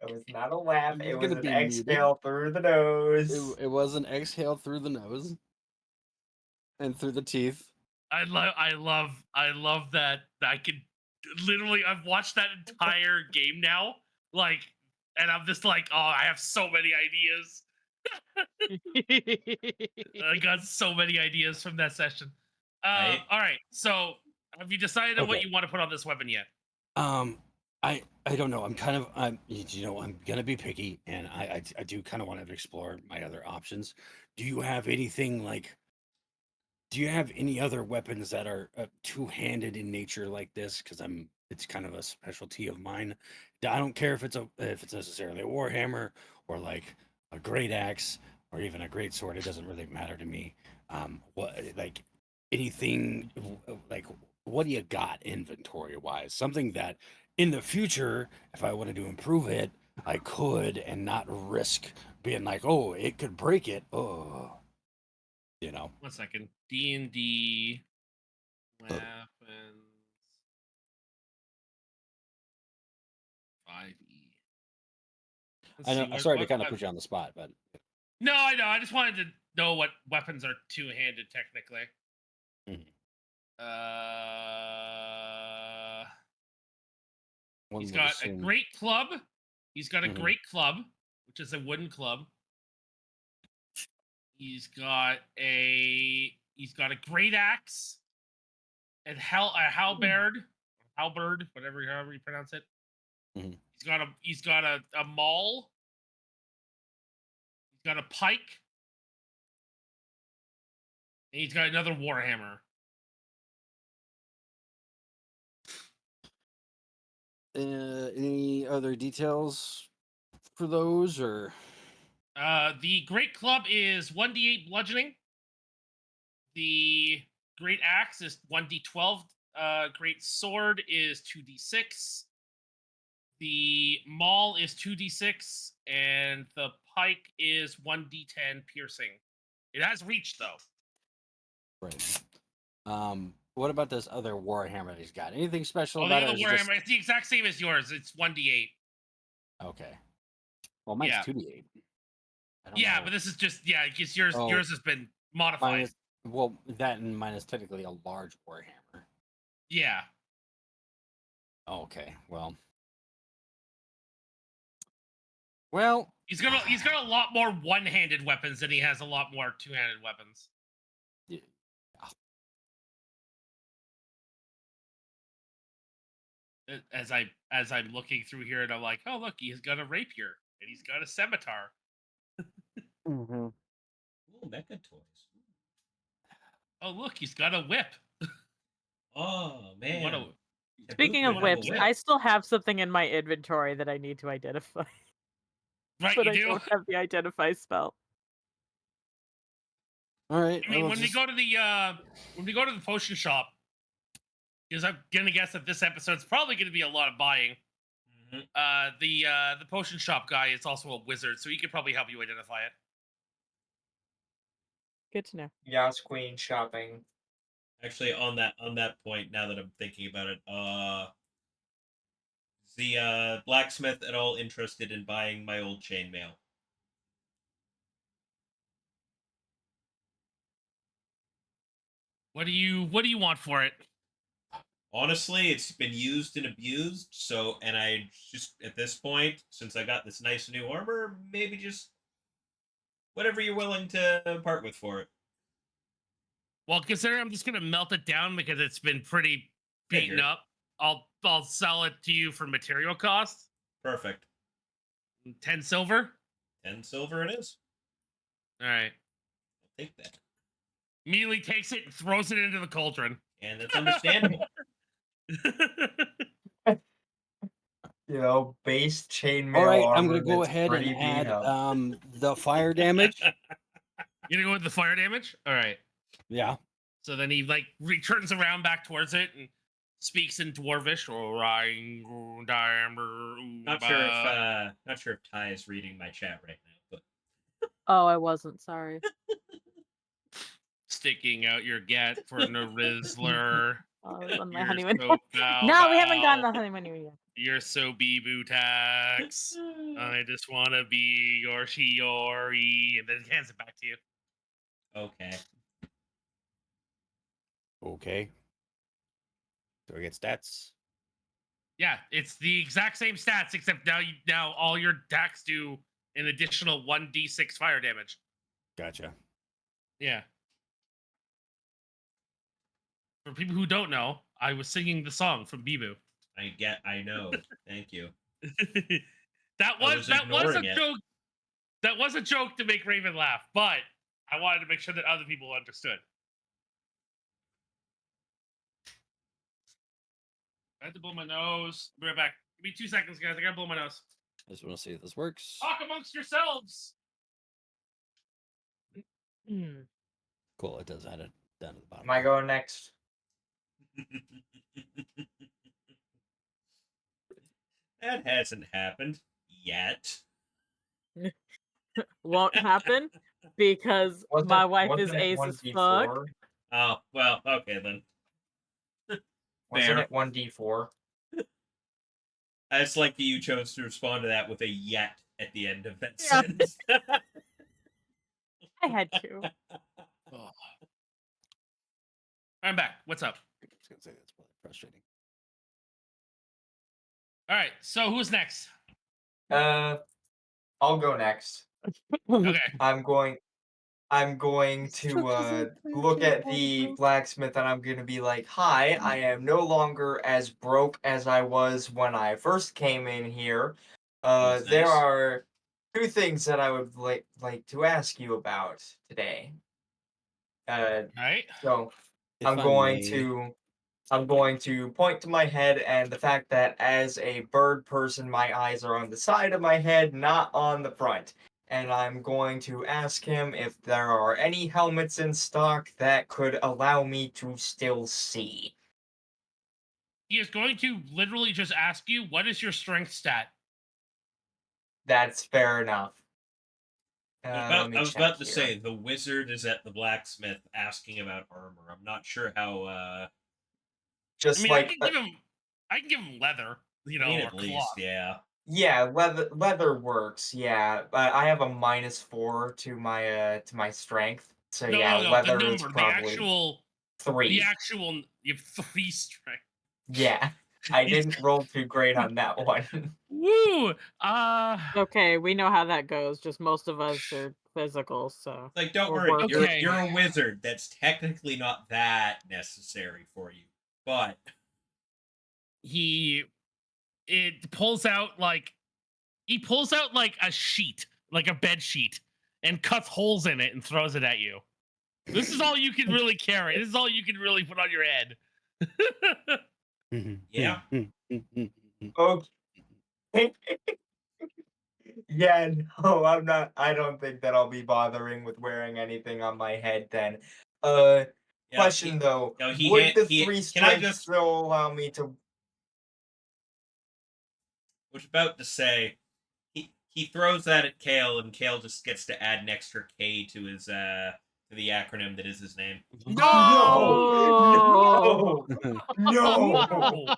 It was not a laugh. He's It was gonna an be muted. exhale through the nose. It was an exhale through the nose and through the teeth. I love that I could literally I've watched that entire game now, like, and I'm just like, oh, I have so many ideas. I got so many ideas from that session. Right. All right, so have you decided on what Okay. you want to put on this weapon yet? I don't know. I'm gonna be picky, and I do kind of want to explore my other options. Do you have anything like? Do you have any other weapons that are two-handed in nature like this? Because it's kind of a specialty of mine. I don't care if it's necessarily a warhammer or like a great axe or even a great sword. It doesn't really matter to me. What like anything like what do you got inventory wise? Something that in the future, if I wanted to improve it, I could and not risk being like, oh, it could break it. Oh, you know. 1 second. D&D weapons 5e. Let's I know. see, I'm what- sorry to what kind of wep- put you on the spot, but No, I know. I just wanted to know what weapons are two-handed technically. Mhm. One He's would got assume- a great club. He's got a Mhm. great club, which is a wooden club. He's got a great axe and a halberd, however you pronounce it. Mhm. He's got a maul. He's got a pike. And he's got another warhammer. Any other details for those, or The great club is 1d8 bludgeoning. The great axe is 1d12. Great sword is 2d6. The maul is 2d6, and the pike is 1d10 piercing. It has reach though. right? What about this other warhammer that he's got? Anything special Oh, the about it? other or is it just- warhammer, it's the exact same as yours. It's 1d8. Okay. Well, mine's Yeah. 2d8. I don't Yeah, know. but this is just because yours Oh. yours has been modified. Mine is, well, that and mine is technically a large warhammer. Yeah. Oh, okay. Well, He's got a lot more one-handed weapons than he has a lot more two-handed weapons. yeah. As I'm looking through here, and I'm like, oh look, he's got a rapier and he's got a scimitar. Mm-hmm. Ooh, mecha toys. Oh look, he's got a whip. Oh man. What a Taboo Speaking of could have a whips, whip. I still have something in my inventory that I need to identify, right, but you I do. don't have the identify spell. All right. I mean, when we go to the potion shop, because I'm gonna guess that this episode's probably gonna be a lot of buying. Mhm. The potion shop guy is also a wizard, so he could probably help you identify it. Good to know. Yas Queen shopping. Actually, on that point, now that I'm thinking about it, is the blacksmith at all interested in buying my old chainmail? What do you want for it? Honestly, it's been used and abused, so, and I just, at this point, since I got this nice new armor, maybe just whatever you're willing to part with for it. Well, considering I'm just gonna melt it down because it's been pretty beaten Figured. up, I'll sell it to you for material costs. Perfect. 10 silver. 10 silver it is. All right. I'll take that. Immediately takes it and throws it into the cauldron. And that's understandable. You know, base chainmail All right, armor. I'm gonna go that's ahead and pretty beat add up. the fire damage. You gonna go with the fire damage? All right. Yeah. So then he like returns around back towards it and speaks in Dwarvish. Not sure if Ty is reading my chat right now, but Oh, I wasn't. Sorry. Sticking out your gat for no Rizzler. Oh, I was on my You're honeymoon. so No, we haven't gotten bow. the honeymoon yet. You're so bee-boo tax. I just want to be your Shiori. And then he hands it back to you. okay. Okay. So I get stats. Yeah, it's the exact same stats, except now all your attacks do an additional 1d6 fire damage. Gotcha. Yeah. For people who don't know, I was singing the song from Bibu. I know. Thank you. that was a ignoring it. joke. That was a joke to make Raven laugh, but I wanted to make sure that other people understood. I had to blow my nose. Be right back. Give me 2 seconds, guys. I gotta blow my nose. I just want to see if this works. Talk amongst yourselves. Cool, it does add it down to the bottom. Am I going next? That hasn't happened yet. Won't happen because my wife is Wasn't it ace as fuck. 1d4? Oh, well, okay then. Wasn't Fair. it 1d4? It's like you chose to respond to that with a yet at the end of that Yeah. sentence. I had to. Oh. I'm back. What's up? I was gonna say that's probably frustrating. All right. So who's next? I'll go next. Okay. I'm going to look at the blacksmith and I'm going to be like, "Hi, I am no longer as broke as I was when I first came in here. That's There nice. are two things that I would like to ask you about today. All right. So If I'm I going may- to point to my head and the fact that as a bird person, my eyes are on the side of my head, not on the front. And I'm going to ask him if there are any helmets in stock that could allow me to still see. He is going to literally just ask you, what is your strength stat? That's fair enough. I was about to here. say the wizard is at the blacksmith asking about armor. I'm not sure how. Just I mean, like I can give him leather, you know, I mean, or at least, cloth. yeah. yeah, leather works. Yeah, but I have a -4 to my strength. So No, yeah, no, leather the is number, probably 3. you have 3 strength. Yeah, I didn't roll too great on that one. Woo! Okay, we know how that goes. Just most of us are physical, so Like, don't Or worry, work. Okay. you're a wizard. That's technically not that necessary for you, but it pulls out like a sheet, like a bed sheet, and cuts holes in it and throws it at you. This is all you can really carry. This is all you can really put on your head. yeah. Okay. Yeah, no, I'm not. I don't think that I'll be bothering with wearing anything on my head then. Yeah, Question though, no, would the he- 3 can I strength just- still allow me to? I was about to say, he throws that at Kale, and Kale just gets to add an extra K to his to the acronym that is his name. No! No!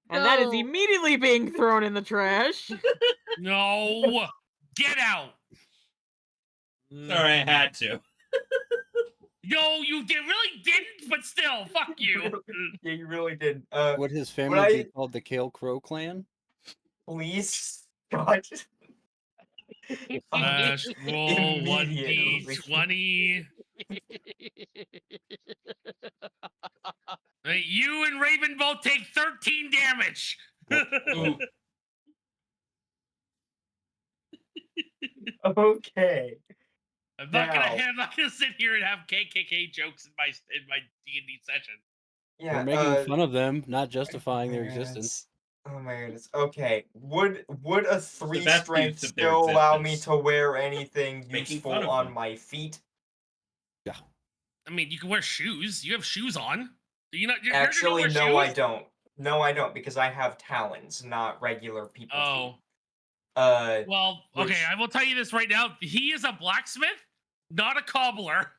and that is No. immediately being thrown in the trash. No, get out. Sorry, I had to. No, you really didn't, but still, fuck you. Yeah, you really did. Would his Would family be I called the Kale Crow clan? please, God? Roll Immediately. 1d20. You and Raven both take 13 damage. Ooh, Okay. I'm Now- not gonna sit here and have KKK jokes in my D&D session. Yeah. We're making fun of them, not justifying their my existence. goodness. Oh my goodness. Okay. Would a 3 best strength use of their still allow me existence. to wear anything Making useful fun of on them. my feet? I mean, you can wear shoes. You have shoes on. Do you not? Your character Actually, don't wear no, I shoes? don't. No, I don't, because I have talons, not regular people Oh, feet. well, okay. which- I will tell you this right now. He is a blacksmith, not a cobbler.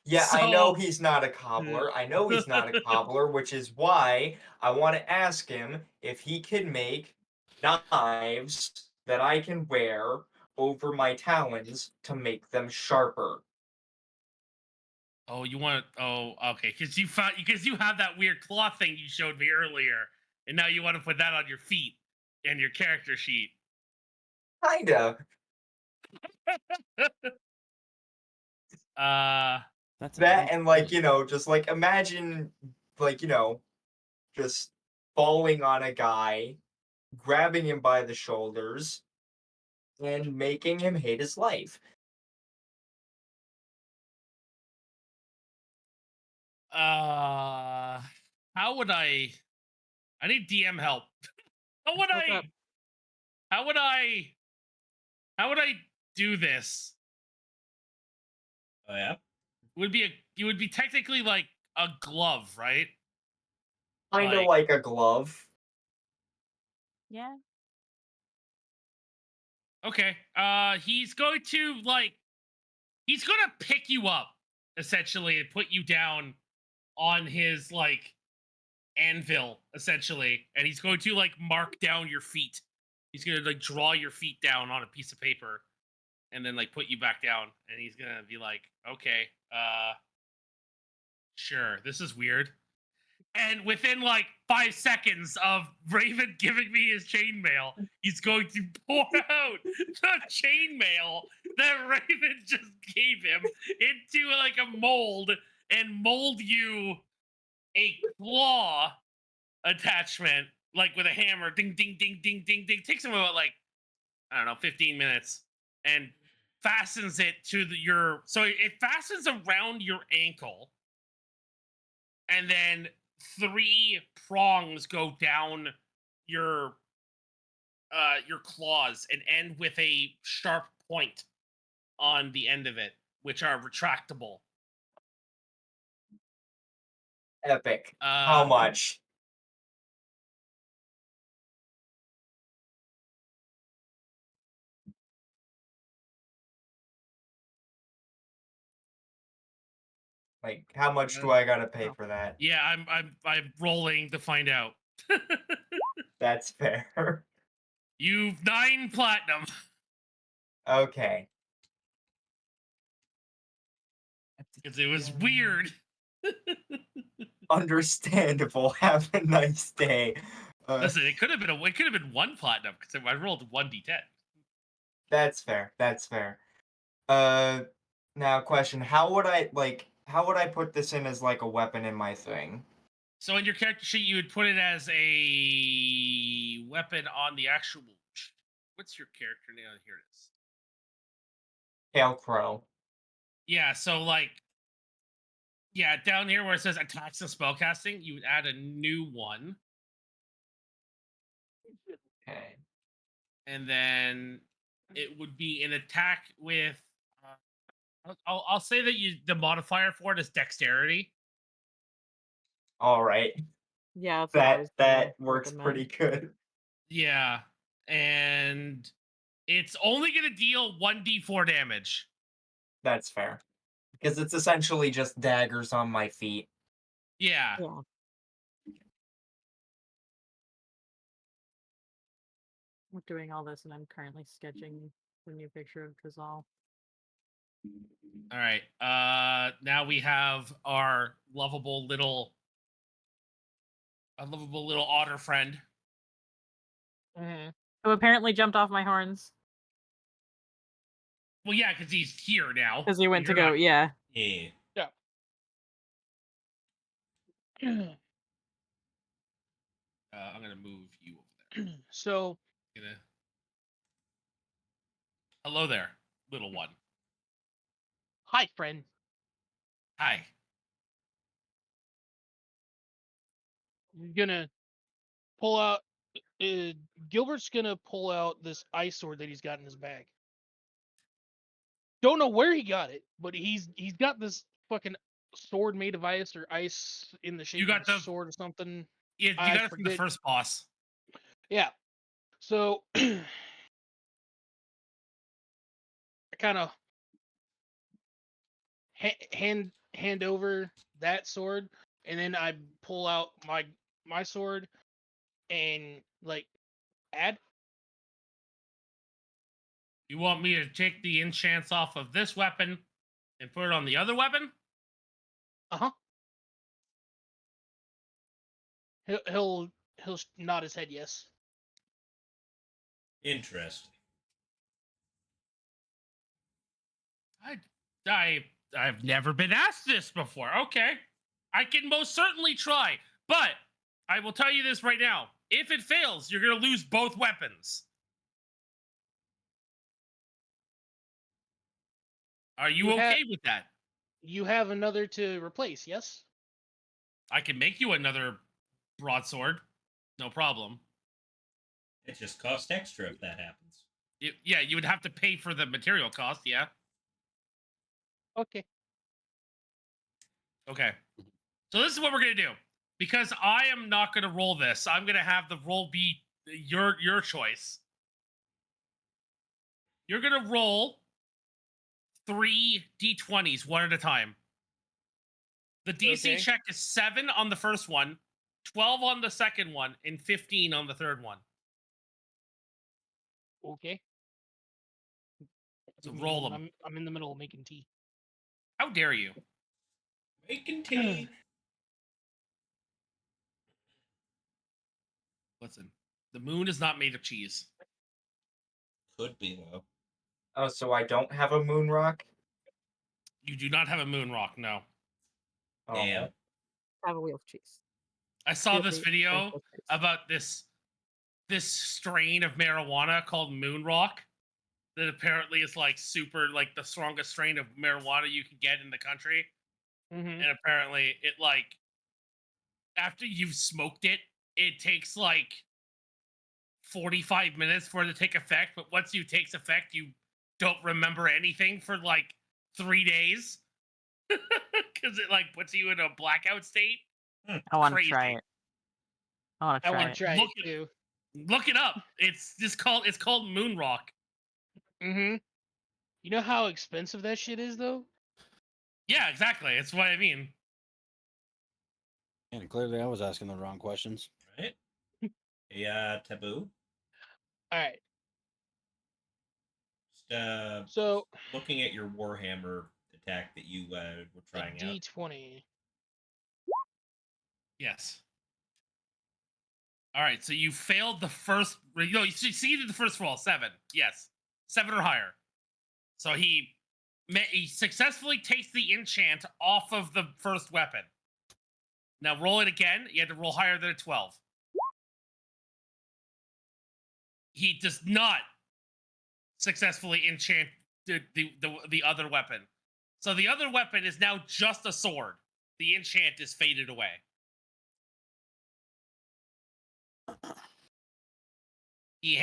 Yeah, I know So- he's not a cobbler. I know he's not a cobbler, which is why I want to ask him if he can make knives that I can wear over my talons to make them sharper. Oh, you want? Oh, okay. Because you have that weird claw thing you showed me earlier, and now you want to put that on your feet and your character sheet. Kinda. That's That and like, amazing. just like imagine like, just falling on a guy, grabbing him by the shoulders, and making him hate his life. How would I? I need DM help. How would What's I? up? How would I? How would I do this? Oh yeah. It would be technically like a glove, right? Kinda like a glove. Yeah. Okay. He's going to pick you up essentially and put you down on his anvil essentially, and he's going to mark down your feet. He's gonna draw your feet down on a piece of paper, and then put you back down. And he's gonna be like, "Okay, sure, this is weird." And within 5 seconds of Raven giving me his chainmail, he's going to pour out the chainmail that Raven just gave him into a mold and mold you a claw attachment, with a hammer. Ding, ding, ding, ding, ding, ding. Takes him about I don't know, 15 minutes, and fastens it to so it fastens around your ankle, and then 3 prongs go down your claws and end with a sharp point on the end of it, which are retractable. Epic. How much? Like, how much do I gotta pay for that? Yeah, I'm rolling to find out. That's fair. You've 9 platinum. Okay. Because it was weird. Understandable. Have a nice day. Listen, it could have been 1 platinum because I rolled 1d10. That's fair. That's fair. Now question: how would I put this in as a weapon in my thing? So in your character sheet, you would put it as a weapon on the actual. What's your character name? Here it is. Hail Crow. Yeah. So down here where it says attacks and spellcasting, you would add a new one, Okay. and then it would be an attack with. I'll say that the modifier for it is dexterity. All right. Yeah, that's what I was That gonna works pretty good. Yeah, and it's only gonna deal 1d4 damage. That's fair. Because it's essentially just daggers on my feet. Yeah. Yeah. I'm doing all this, and I'm currently sketching the new picture of Drizal. All right. Now we have our lovable little otter friend. Mhm. Who apparently jumped off my horns. Well, yeah, because he's here now. Because he went to You're go. not- Yeah. Yeah. I'm gonna move you over there. So Gonna... Hello there, little one. hi, friend. Hi. You're gonna pull out. Gilbert's gonna pull out this ice sword that he's got in his bag. Don't know where he got it, but he's got this fucking sword made of ice or ice in the shape got of a the- sword or something. You I got it from the forget. first boss. Yeah. So I kind of hand over that sword, and then I pull out my sword and like add. You want me to take the enchants off of this weapon and put it on the other weapon? Uh-huh. He'll nod his head yes. Interesting. I've never been asked this before. Okay. I can most certainly try, but I will tell you this right now. If it fails, you're going to lose both weapons. Are you okay with that? You have another to replace, yes? I can make you another broadsword. No problem. It just costs extra if that happens. Yeah, you would have to pay for the material cost, yeah. Okay. Okay. So this is what we're going to do. Because I am not going to roll this, I'm going to have the roll be your choice. You're going to roll 3 d20s one at a time. The DC Okay. check is 7 on the first one, 12 on the second one, and 15 on the third one. Okay. So roll them. I'm in the middle of making tea. How dare you? Making tea. Listen, the moon is not made of cheese. Could be, though. Oh, so I don't have a moon rock? You do not have a moon rock, no. Oh. Damn. Have a wheel of cheese. I saw Wheel this of video cheese. about this strain of marijuana called moon rock that apparently is like super, like the strongest strain of marijuana you can get in the country. Mm-hmm. And apparently it like after you've smoked it, it takes like 45 minutes for it to take effect, but once you takes effect, you don't remember anything for like 3 days. Because it like puts you in a blackout state. I want to try Crazy. it. I want to I try want it. to try Look it too. Look it up. It's called moon rock. Mm-hmm. You know how expensive that shit is, though? Yeah, exactly. That's what I mean. And clearly, I was asking the wrong questions. Right? Taboo. All right. Just, So looking at your Warhammer attack that you were a trying out. D20. Yes. All right. So you failed the first. No, you succeeded the first roll. 7. Yes, 7 or higher. So he successfully takes the enchant off of the first weapon. Now roll it again. You had to roll higher than a 12. He does not successfully enchant the other weapon. So the other weapon is now just a sword. The enchant is faded away. He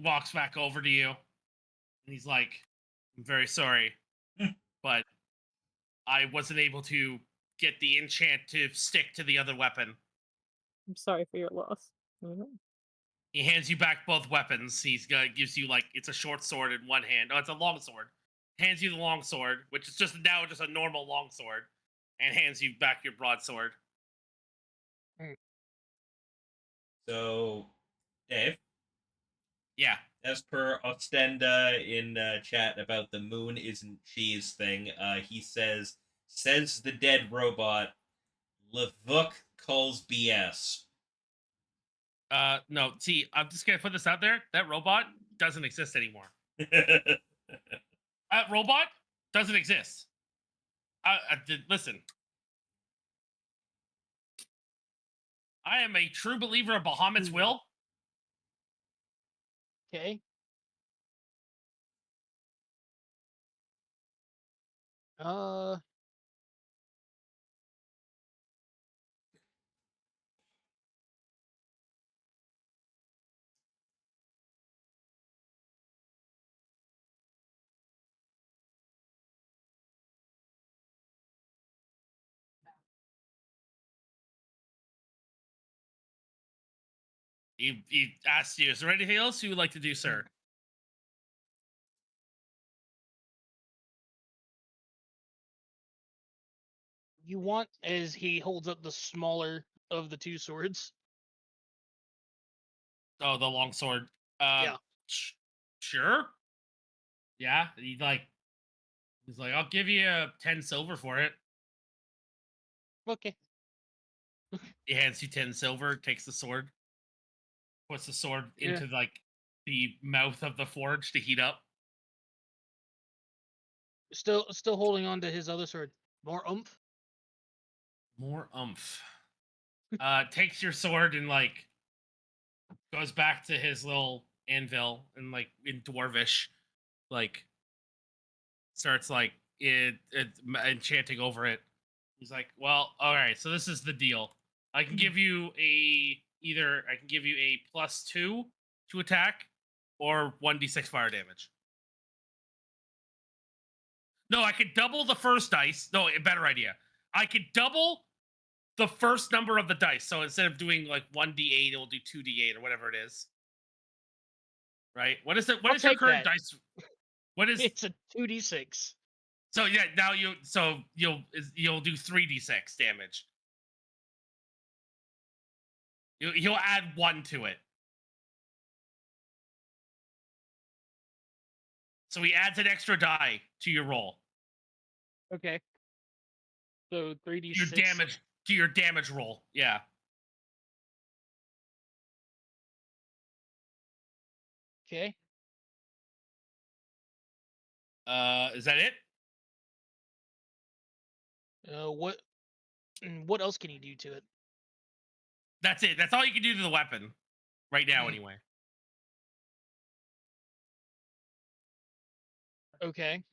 walks back over to you, and he's like, "I'm very sorry, but I wasn't able to get the enchant to stick to the other weapon." I'm sorry for your loss. He hands you back both weapons. Gives you like it's a short sword in one hand. Oh, it's a long sword. Hands you the long sword, which is just a normal long sword, and hands you back your broadsword. So, Dave, Yeah. as per Ostenda in chat about the moon isn't cheese thing, he says the dead robot, Levuk calls BS. No. See, I'm just gonna put this out there. That robot doesn't exist anymore. Robot doesn't exist. Listen, I am a true believer of Bahamut's will. Okay. Uh. He asked you, is there anything else you would like to do, sir? You want, as he holds up the smaller of the two swords. Oh, the longsword. Yeah. Sure. Yeah, he's like, I'll give you 10 silver for it. Okay. He hands you 10 silver, takes the sword, puts the sword Yeah. into like the mouth of the forge to heat up. Still holding on to his other sword. More oomph. More umph. Takes your sword and like goes back to his little anvil and like in dwarvish, like starts like enchanting over it. He's like, well, all right, so this is the deal. I can give you a +2 to attack or 1d6 fire damage. No, I could double the first dice. No, a better idea. I could double the first number of the dice. So instead of doing like 1d8, it will do 2d8 or whatever it is. Right? What is it? What I'll is your take current that. dice? What is It's a 2d6. So yeah, now you'll do 3d6 damage. He'll add 1 to it. So he adds an extra die to your roll. Okay. So 3d6. Your damage roll. Yeah. Okay. Is that it? What else can you do to it? That's it. That's all you can do to the weapon right now, anyway. Okay.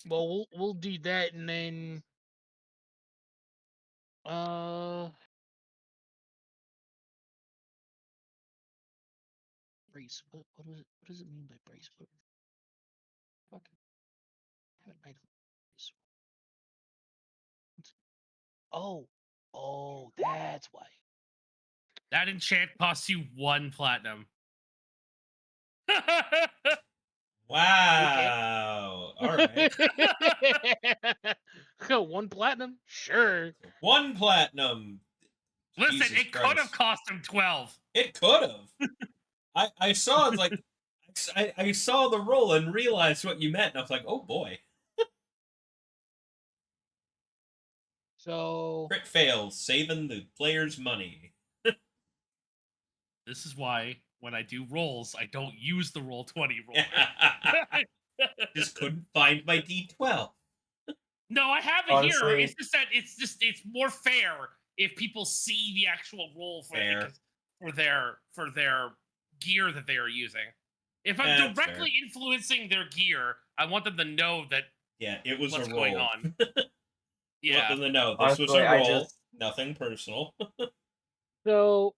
Well, we'll do that, and then brace. What does it mean by brace? Fuck. I haven't made brace. Oh, that's why. That enchant costs you 1 platinum. Wow. All right. 1 platinum? Sure. 1 platinum. Listen, Jesus it could have Christ. cost him 12. It could have. I saw it like I saw the roll and realized what you meant, and I was like, oh boy. So Crit fails, saving the player's money. This is why when I do rolls, I don't use the roll 20 roller. Just couldn't find my D12. No, I have it Honestly- here. It's just that it's more fair if people see the actual roll for their gear that they are using. If I'm That's directly influencing their gear, I want them to know that Yeah, it was what's a roll. going on. Let Yeah. them know this was Honestly, a I roll, just- nothing personal. So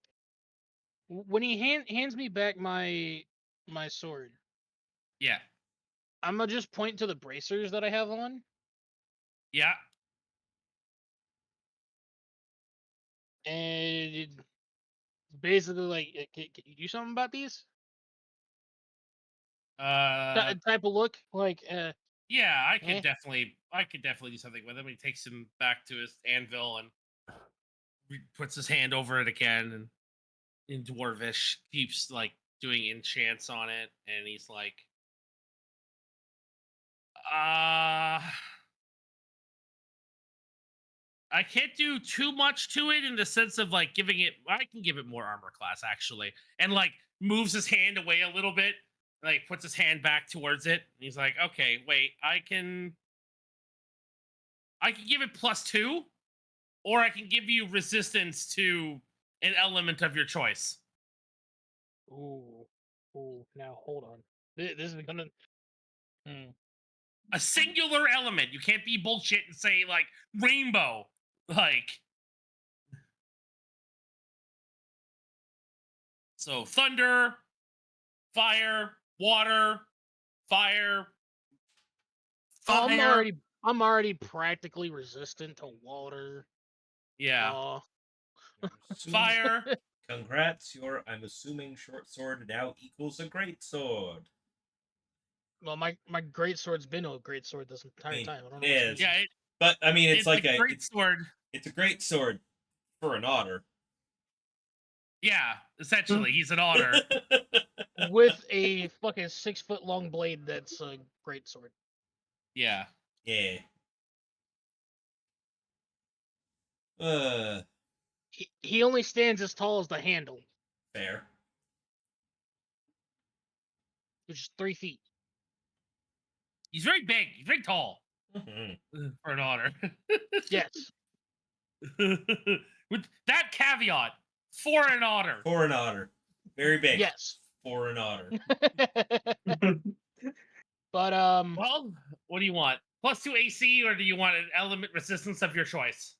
when he hands me back my sword, Yeah. I'm gonna just point to the bracers that I have on. Yeah. And it's basically like, can you do something about these? Type of look, like, Yeah, I could Eh. definitely do something with him. He takes him back to his anvil and puts his hand over it again, and in dwarvish keeps like doing enchants on it, and he's like, I can't do too much to it in the sense of like giving it. I can give it more armor class actually, and like moves his hand away a little bit like puts his hand back towards it. And he's like, okay, wait, I can give it +2, or I can give you resistance to an element of your choice. Ooh. Now hold on. This is gonna. A singular element. You can't be bullshit and say like rainbow. Like, so thunder, fire, water, fire, Oh, fire. I'm already practically resistant to water. Yeah. Fire. Fire. Congrats, I'm assuming short sword now equals a great sword. Well, my great sword's been a great sword this entire time. I don't know it what's is. Yeah, But I mean, it's like a great sword. It's a great sword for an otter. Yeah, essentially, he's an otter. with a fucking 6-foot long blade that's a great sword. Yeah. Yeah. He only stands as tall as the handle, Fair. which is 3 feet. He's very big. He's very tall for an otter. Yes. With that caveat, for an otter. For an otter. Very big. Yes. For an otter. But Well, what do you want? +2 AC, or do you want an element resistance of your choice?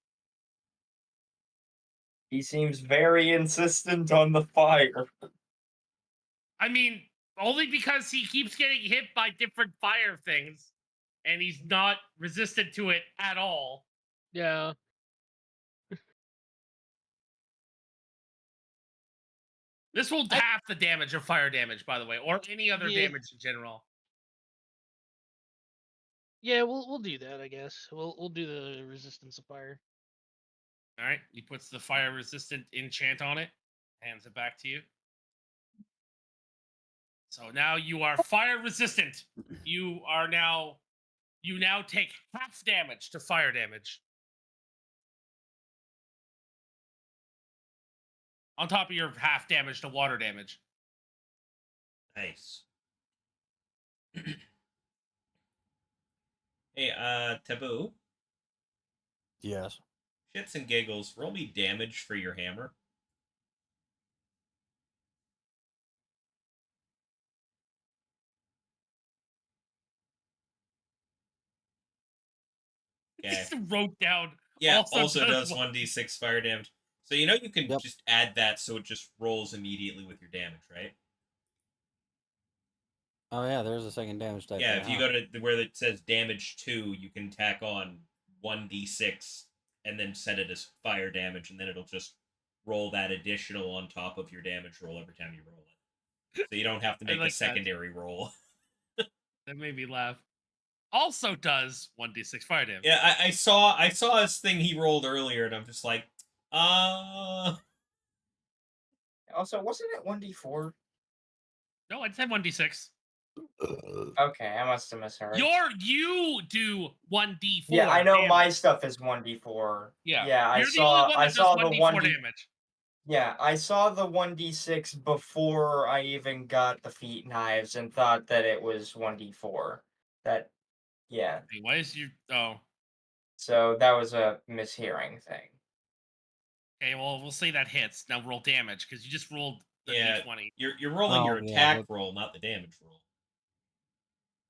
He seems very insistent on the fire. I mean, only because he keeps getting hit by different fire things, and he's not resistant to it at all. yeah. This will half the damage of fire damage, by the way, or any other Yeah. damage in general. Yeah, we'll do that, I guess. We'll do the resistance of fire. All right, he puts the fire resistant enchant on it, hands it back to you. So now you are fire resistant. You now take half damage to fire damage. On top of your half damage to water damage. Nice. Hey, Taboo. Yes. Shits and giggles. Roll me damage for your hammer. Okay. Just wrote down. Yeah, also does 1d6 fire damage. So you can Yep. just add that so it just rolls immediately with your damage, right? Oh yeah, there's a second damage type. Yeah, there, if you go to where it says damage 2, you can tack on 1d6 and then set it as fire damage, and then it'll just roll that additional on top of your damage roll every time you roll it. So you don't have to make a secondary roll. That made me laugh. Also does 1d6 fire damage. Yeah, I saw his thing he rolled earlier, and I'm just like, Also, wasn't it 1d4? No, I said 1d6. Okay, I must have misheard. You do 1d4. Yeah, I know damage. my stuff is 1d4. Yeah, Yeah, You're the only one that saw does the 1d4 damage. Yeah, I saw the 1d6 before I even got the feet knives and thought that it was 1d4. Yeah. Hey, why is you? Oh. So that was a mishearing thing. Okay, well, we'll say that hits. Now roll damage, because you just rolled the d20. You're rolling your attack roll, not the damage roll.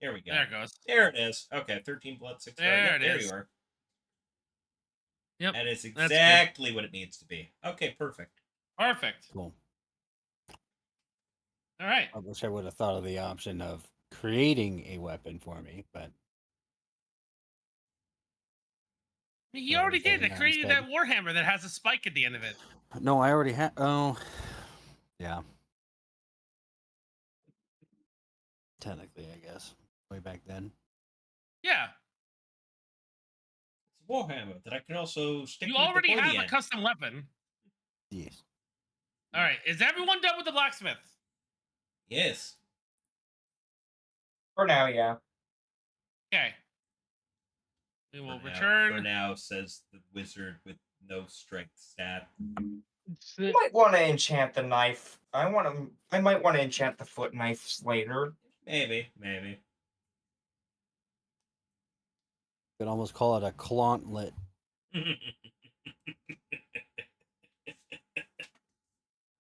There we go. There it goes. There it is. Okay, 13 blood, 6 fire. There There is. you are. Yep. That is exactly what it needs to be. Okay, perfect. Perfect. Cool. All right. I wish I would have thought of the option of creating a weapon for me, but He already did. It created that Warhammer that has a spike at the end of it. no, I already had. Oh, yeah. Technically, I guess way back then. Yeah. It's a Warhammer that I can also stick. You with already the have pointy a end. custom weapon. Yes. All right. Is everyone done with the blacksmith? Yes. For now, yeah. Okay. We will For return. now, says the wizard with no strength stat. I might want to enchant the knife. I might want to enchant the foot knives later. Maybe. You could almost call it a clawntlet.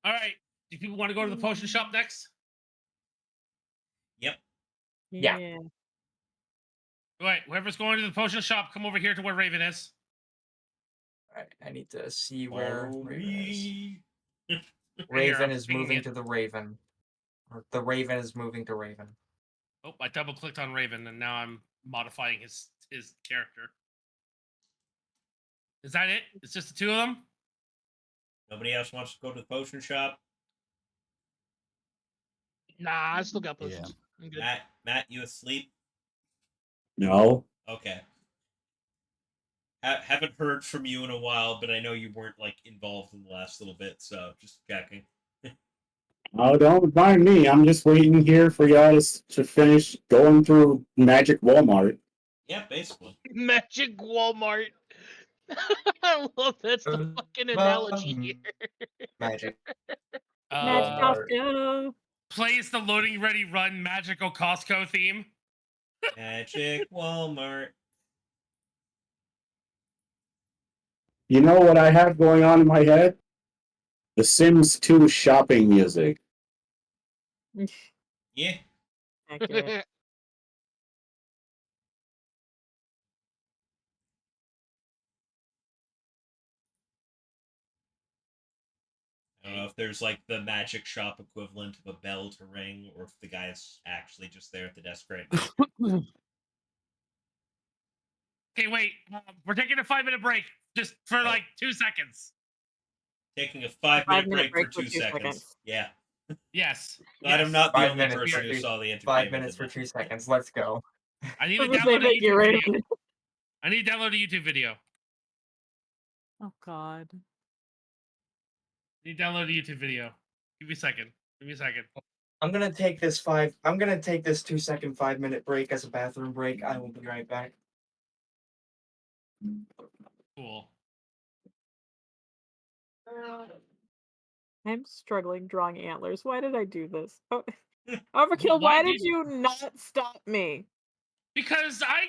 All right. Do people want to go to the potion shop next? Yep. Yeah. All right. Whoever's going to the potion shop, come over here to where Raven is. I need to see where Follow Raven is. me. Right here, Raven I'm is pinging moving it. to the Raven. Or the Raven is moving to Raven. Oh, I double clicked on Raven and now I'm modifying his character. Is that it? It's just the two of them? Nobody else wants to go to the potion shop. Nah, I still got potions. I'm good. Matt, you asleep? No. Okay. Haven't heard from you in a while, but I know you weren't like involved in the last little bit, so just checking. Oh, don't mind me. I'm just waiting here for y'all to finish going through Magic Walmart. Yeah, basically. Magic Walmart. I love that's the fucking analogy here. Magic. Magic Walmart. Costco. Plays the loading ready run magical Costco theme. Magic Walmart. You know what I have going on in my head? The Sims 2 shopping music. Yeah. Accurate. I don't know if there's like the magic shop equivalent of a bell to ring, or if the guy's actually just there at the desk right now. Okay, wait. We're taking a 5-minute break just for like 2 seconds. Taking a 5-minute 5-minute break for 2 seconds. Yeah. Yes. Glad yes. I'm not the 5 only minutes person for who two- saw the entertainment. 5 minutes for 2 seconds. Let's go. I need to Let's say download a thank you, YouTube video. Raven. I need to download a YouTube video. Oh God. I need to download a YouTube video. Give me a second. Give me a second. I'm gonna take this 2-second 5-minute break as a bathroom break. I will be right back. Cool. I'm struggling drawing antlers. Why did I do this? Oh, Overkill, Why why did did you not stop me? Because I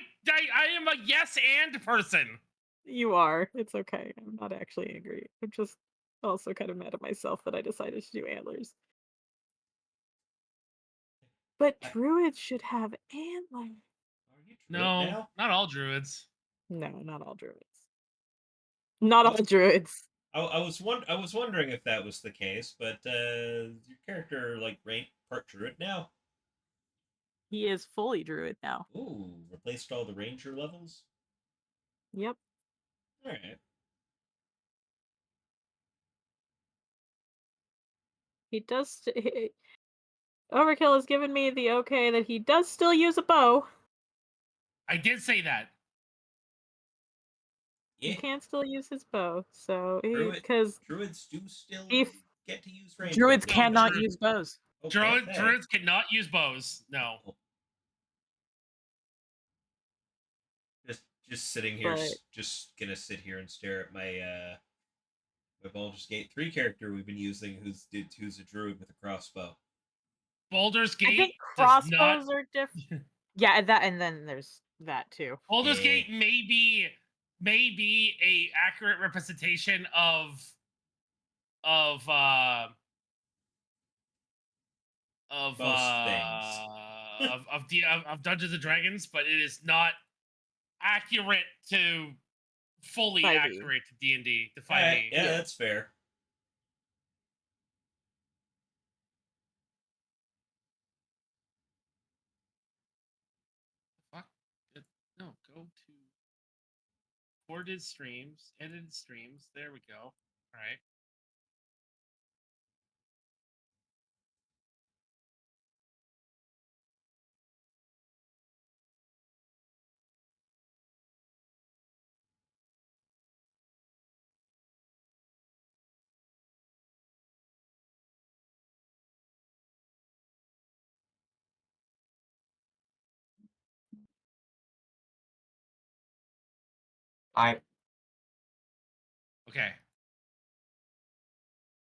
am a yes and person. You are. It's okay. I'm not actually angry. I'm just also kind of mad at myself that I decided to do antlers. But druids should have antlers. Are you druid No, now? not all druids. No, not all druids. Not all druids. I was wondering if that was the case, but your character like part druid now. He is fully druid now. Ooh, replaced all the ranger levels. Yep. All right. He does. Overkill has given me the okay that he does still use a bow. I did say that. Yeah. He can still use his bow, so Druid- because druids do still if get to use range. druids weapons. cannot druid- use bows. Okay. Druids cannot use bows. No. Just sitting here, But- just gonna sit here and stare at my Baldur's Gate 3 character we've been using, who's a druid with a crossbow. Baldur's I Gate think does not. crossbows are different. Yeah, that and then there's that too. Baldur's Yeah. Gate may be a accurate representation of Most of Dungeons and Dragons, but it is not accurate to fully 5e. accurate to D&D, to 5e. Alright, yeah, that's fair. Fuck. No, go to recorded streams, edited streams. There we go. All right. Okay.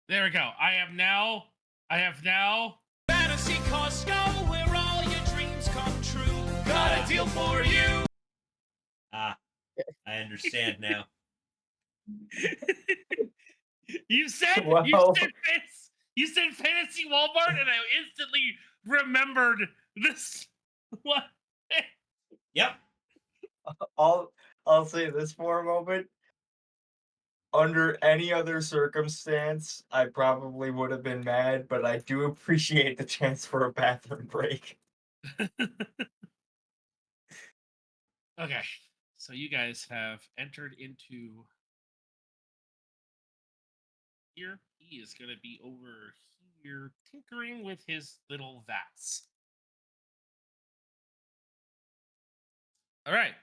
There we go. I have now. Fantasy Costco, where all your dreams come true. Got a deal for you. Ah, I understand now. You said Well- you said fantasy Walmart, and I instantly remembered this. What? Yep. I'll say this for a moment. Under any other circumstance, I probably would have been mad, but I do appreciate the chance for a bathroom break. Okay, so you guys have entered into here. He is going to be over here tinkering with his little vats. All right,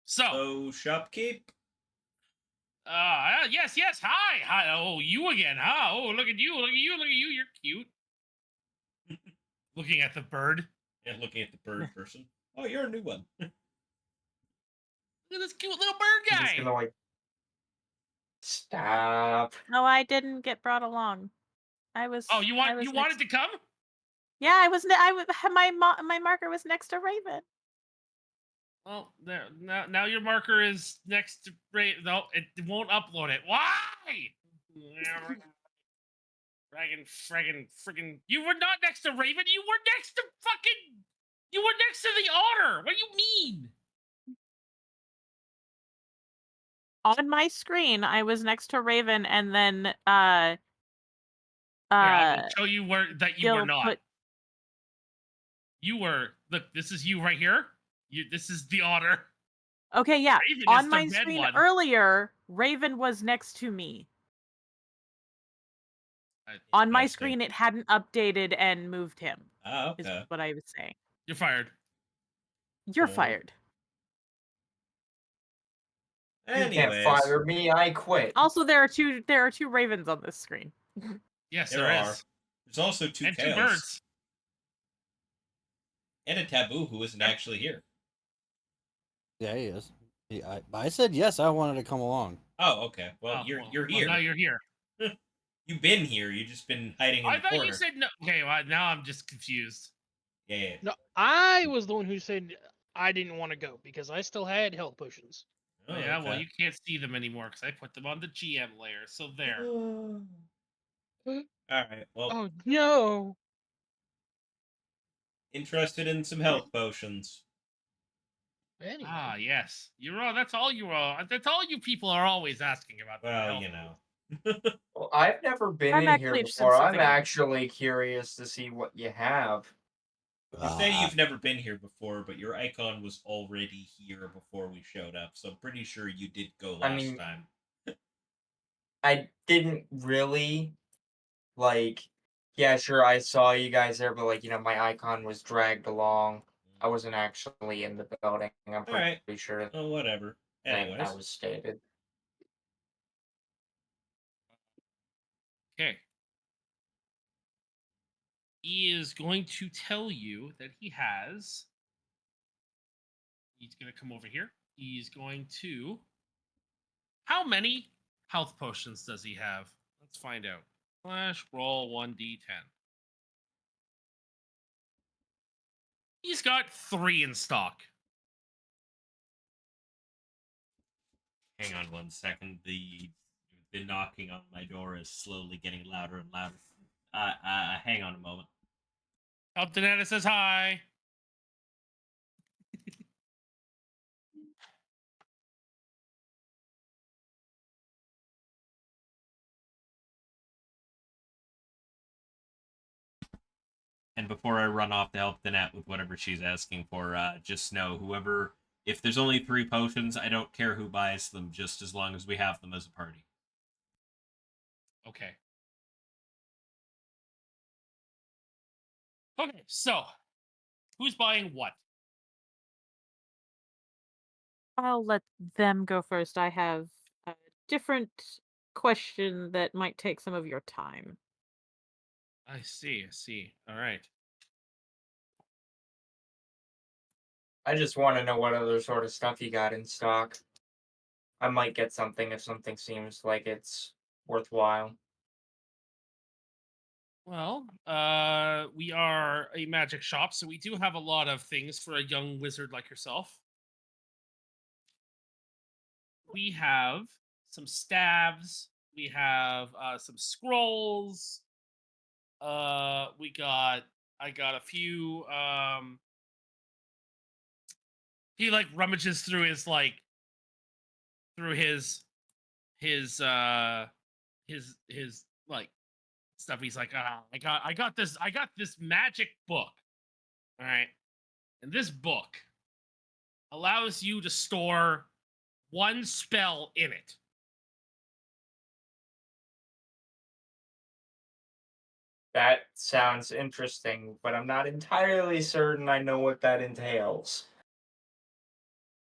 so Oh, shopkeep. yes, hi. Oh, you again, huh? Oh, look at you. You're cute. Looking at the bird. And looking at the bird person. Oh, you're a new one. Look at this cute little bird I'm just guy. gonna like stop. No, I didn't get brought along. I was. Oh, you wanted next- to come? Yeah, I was. My marker was next to Raven. Well, there now your marker is next to no, it won't upload it. Why? Friggin' you were not next to Raven, you were next to the otter. What do you mean? On my screen, I was next to Raven, and then Here, I will show you that you were Gil not. put. You were look, this is you right here. This is the otter. Okay, yeah. Raven is On the my red screen one. earlier, Raven was next to me. On my Interesting. screen, it hadn't updated and moved him. Ah, Is okay. what I was saying. You're fired. You're Cool. fired. You can't Anyways, fire me. I quit. Also, there are two Ravens on this screen. Yes, there there are. is. There's also two And two cows. birds. And a taboo who isn't actually here. Yeah, he is. I said yes. I wanted to come along. Oh, okay. Well, Oh, you're well, here. now you're here. You've been here. You've just been hiding in I the thought corner. you said no. Okay, well, now I'm just confused. Yeah. No, I was the one who said I didn't want to go because I still had health potions. Oh, Yeah, well, okay. you can't see them anymore because I put them on the GM layer. So there. All right. Well, Oh no! interested in some health potions. Anyway, Ah, yes. You're all. That's all you are. That's all you people are always asking about. the Well, health you know. Well, I've never been I'm in actually here interested in before. I'm something. actually curious to see what you have. You say you've never been here before, but your icon was already here before we showed up, so I'm pretty sure you did go last time. I didn't really like. Yeah, sure, I saw you guys there, but like, my icon was dragged along. I wasn't actually in the building. I'm pretty Alright. sure Oh, whatever. Anyways. that was stated. Okay. He is going to tell you that he has. He's going to come over here. He's going to. How many health potions does he have? Let's find out. Slash roll 1d10. He's got 3 in stock. Hang on one second. The knocking on my door is slowly getting louder and louder. Hang on a moment. Eltonetta says hi. And before I run off to help the net with whatever she's asking for, just know whoever, if there's only 3 potions, I don't care who buys them, just as long as we have them as a party. Okay. Okay, so who's buying what? I'll let them go first. I have a different question that might take some of your time. I see. All right. I just want to know what other sort of stuff you got in stock. I might get something if something seems like it's worthwhile. Well, we are a magic shop, so we do have a lot of things for a young wizard like yourself. We have some staves. We have some scrolls. I got a few. He like rummages through his like stuff. He's like, I got this magic book. All right, and this book allows you to store one spell in it. That sounds interesting, but I'm not entirely certain I know what that entails.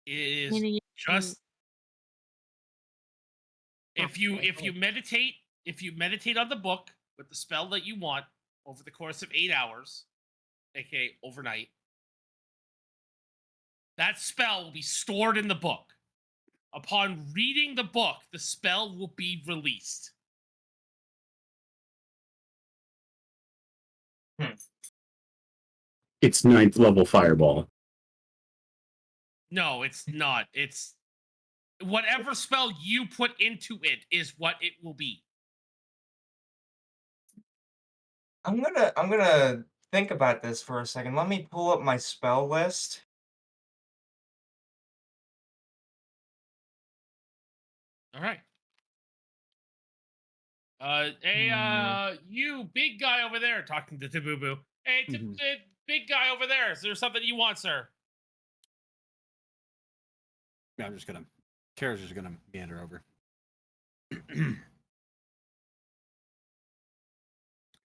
It is Meaning you can- just if you meditate on the book with the spell that you want over the course of 8 hours, aka overnight, that spell will be stored in the book. Upon reading the book, the spell will be released. It's 9th level fireball. No, it's not. It's whatever spell you put into it is what it will be. I'm gonna think about this for a second. Let me pull up my spell list. All right. Hey, you big guy over there, talking to Tabubu. Hey, big guy over there. Is there something you want, sir? Yeah, I'm just gonna. Kara's just gonna meander over.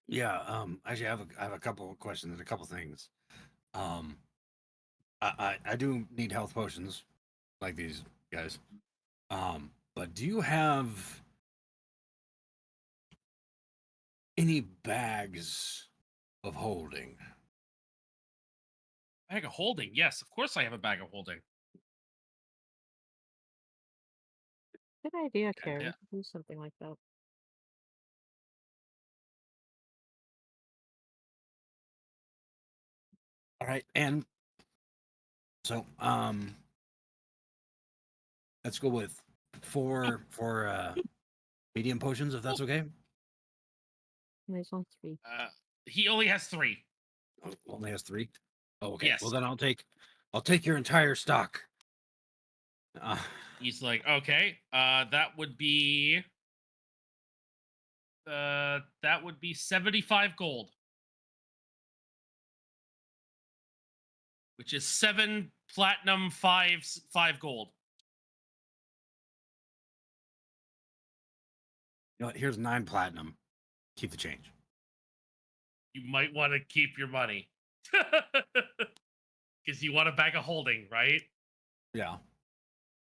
Yeah. Actually, I have a couple of questions and a couple things. I do need health potions, like these guys. But do you have any bags of holding? Bag of holding. Yes, of course I have a bag of holding. Good idea, Karen. Yeah. Do something like that. All right, and so let's go with four medium potions, if that's okay. There's only 3. He only has 3. Oh, only has 3. Oh, okay. Yes. Well, then I'll take your entire stock. He's like, okay, that would be 75 gold, which is 7 platinum, 5 gold. You know what? Here's 9 platinum. Keep the change. You might want to keep your money. Because you want a bag of holding, right? Yeah.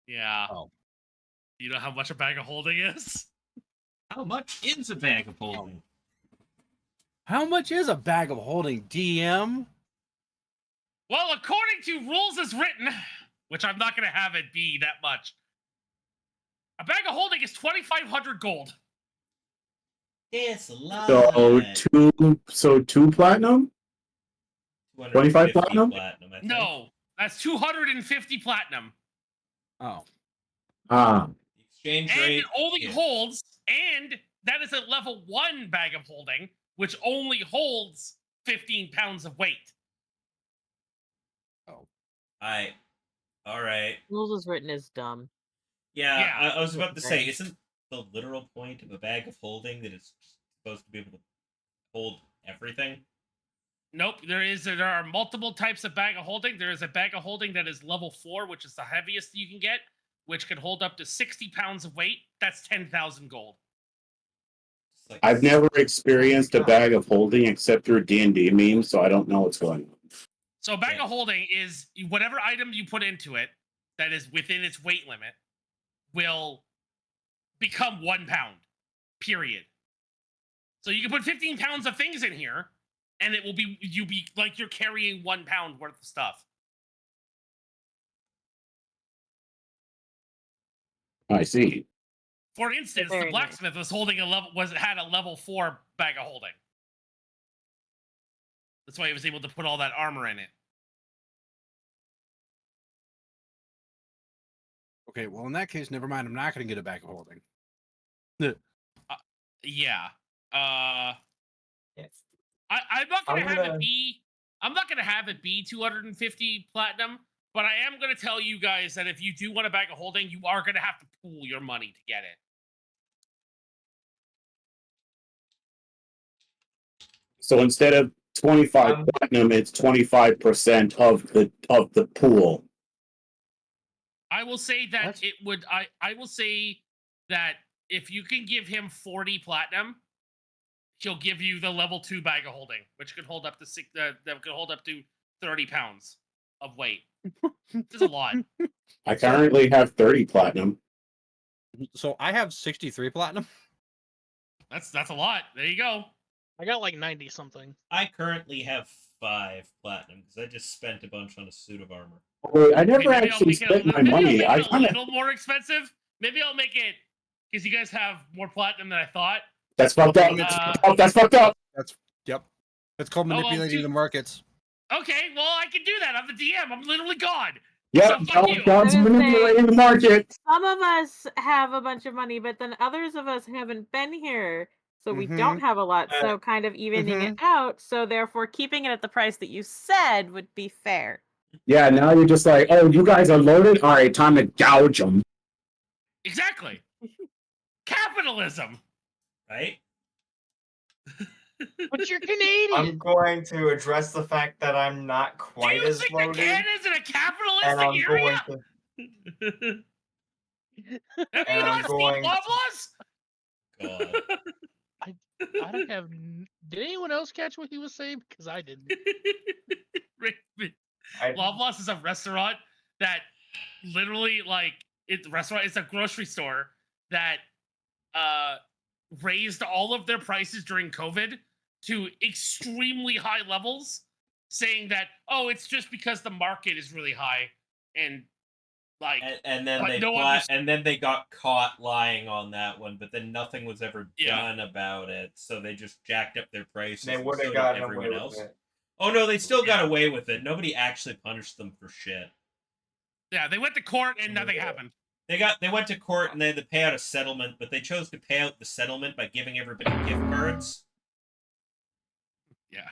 Yeah. Oh. You know how much a bag of holding is? How much is a bag of holding? How much is a bag of holding, DM? Well, according to rules as written, which I'm not going to have it be that much, a bag of holding is 2,500 gold. It's a lot. So two platinum? 25 platinum? I think. No, that's 250 platinum. Oh. Ah. The exchange And rate. it only holds, and that is a level 1 bag of holding, which only holds 15 pounds of weight. Oh. All right. Rules as written is dumb. Yeah, Yeah. I was about to say, isn't the literal point of a bag of holding that it's supposed to be able to hold everything? Nope, there are multiple types of bag of holding. There is a bag of holding that is level 4, which is the heaviest you can get, which can hold up to 60 pounds of weight. That's 10,000 gold. Like I've never experienced a bag of holding except through D&D memes, so I don't know what's going on. So a bag of holding is whatever item you put into it that is within its weight limit will become 1 pound, period. So you can put 15 pounds of things in here, and it will be like you're carrying 1 pound worth of stuff. I see. For instance, the Very nice. blacksmith was holding had a level 4 bag of holding. That's why he was able to put all that armor in it. Okay, well in that case, never mind. I'm not going to get a bag of holding. Yeah. Yes. I'm not gonna I'm have gonna- it be. I'm not gonna have it be 250 platinum, but I am gonna tell you guys that if you do want a bag of holding, you are gonna have to pool your money to get it. So instead of 25 Um, platinum, it's 25% of the pool. I will say that What? it would. I will say that if you can give him 40 platinum, he'll give you the level 2 bag of holding, which could hold up to that could hold up to 30 pounds of weight. There's a lot. I currently have 30 platinum. So I have 63 platinum. That's a lot. There you go. I got like 90 something. I currently have 5 platinum because I just spent a bunch on a suit of armor. Wait, I never Maybe I'll actually make it a spent little, my maybe I'll money. make I it a kind of little more expensive. Maybe I'll make it because you guys have more platinum than I thought. that's fucked up. That's fucked up. Yep. That's called Oh, well, manipulating the markets. Okay, well I can do that. I'm the DM. I'm literally God. Yep, So fuck you. God's I was gonna say- manipulating the market. Some of us have a bunch of money, but then others of us haven't been here, so we don't have a lot. So kind of evening it out. So therefore, keeping it at the price that you said would be fair. Yeah, now you're just like, oh, you guys are loaded? All right, time to gouge them. Exactly. Capitalism. Right? But you're Canadian. I'm going to address the fact that I'm not Do quite you as think loaded, that Canada's in a and capitalistic I'm going area? to. Have And you I'm not going seen to- Loblaws? God. I don't have. Did anyone else catch what he was saying? Because I didn't. I, Loblaws is a restaurant that literally like it's restaurant. It's a grocery store that raised all of their prices during COVID to extremely high levels, saying that it's just because the market is really high and like And then But they no and then they got caught lying on that one, but then nothing was ever Yeah. done about it, so they just jacked up their prices. they and would so have did gotten everyone away else. with it. Oh no, they still got Yeah. away with it. Nobody actually punished them for shit. yeah, they went to court and nothing Yeah. happened. They went to court and they had to pay out a settlement, but they chose to pay out the settlement by giving everybody gift cards. Yeah.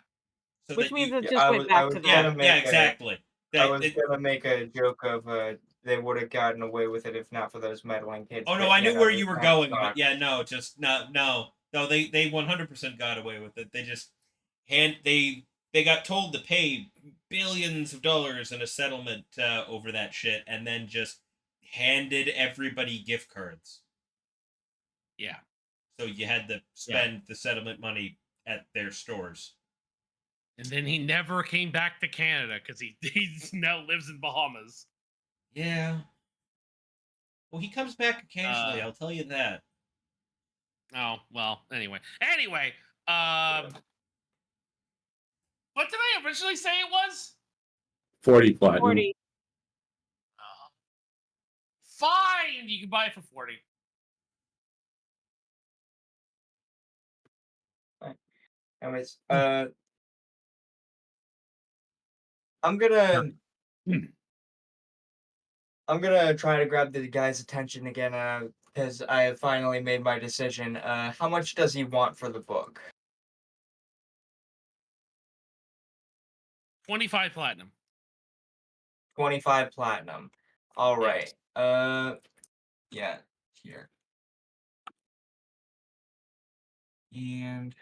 So Which that means you, it Yeah, just I went was- back I was to gonna them. make yeah, a- exactly. I was gonna make a joke of they would have gotten away with it if not for those meddling kids. Oh no, but I knew yeah, where that you was were not going, thought. but yeah, no, just no. They 100% got away with it. They just they got told to pay billions of dollars in a settlement over that shit, and then just handed everybody gift cards. Yeah. So you had to spend the settlement money at their stores. And then he never came back to Canada because he now lives in Bahamas. Yeah. Well, he comes back occasionally. I'll tell you that. Oh, well, anyway. What did I originally say it was? 40 platinum. 40. Fine, you can buy it for 40. Anyways, I'm gonna try to grab the guy's attention again, because I have finally made my decision. How much does he want for the book? 25 platinum. 25 platinum. All right. Yeah, here. And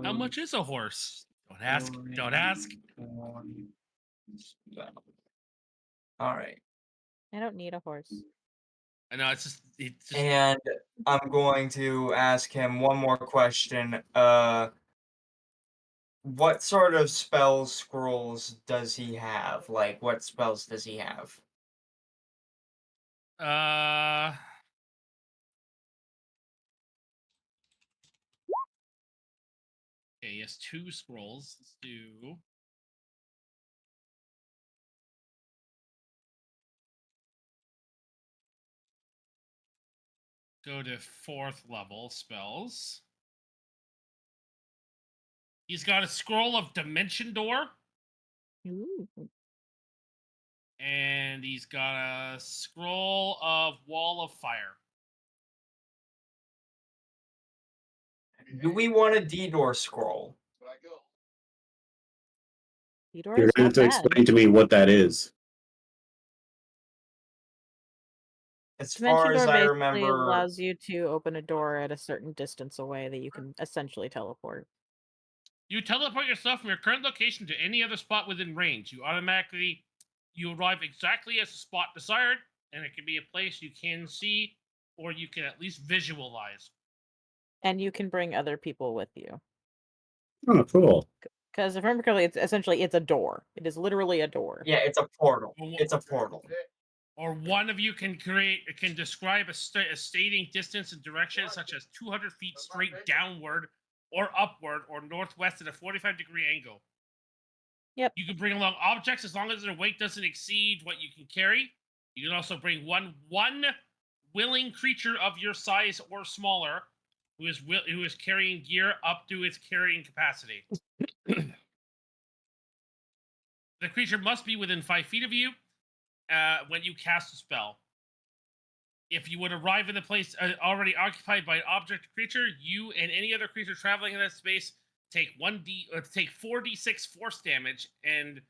How much is a horse? Don't ask. Don't ask. All right. I don't need a horse. I know it's just And I'm going to ask him one more question. What sort of spell scrolls does he have? Like, what spells does he have? Okay, he has 2 scrolls. Let's do. go to 4th level spells. He's got a scroll of Dimension Door, Ooh. and he's got a scroll of Wall of Fire. Do we want a D-door scroll? Fedor You're is gonna have not to bad. explain to me what that is. As Dimension far as door I basically remember, allows you to open a door at a certain distance away that you can essentially teleport. You teleport yourself from your current location to any other spot within range. You arrive exactly as the spot desired, and it can be a place you can see or you can at least visualize. And you can bring other people with you. Oh, cool. Because if I remember correctly, it's a door. It is literally a door. yeah, it's a portal. It's a portal. Or one of you can describe a stating distance and direction, such as 200 feet straight downward or upward or northwest at a 45-degree angle. Yep. You can bring along objects as long as their weight doesn't exceed what you can carry. You can also bring one willing creature of your size or smaller who is carrying gear up to its carrying capacity. The creature must be within 5 feet of you when you cast a spell. If you would arrive in the place already occupied by an object or creature, you and any other creature traveling in that space take 4d6 force damage, and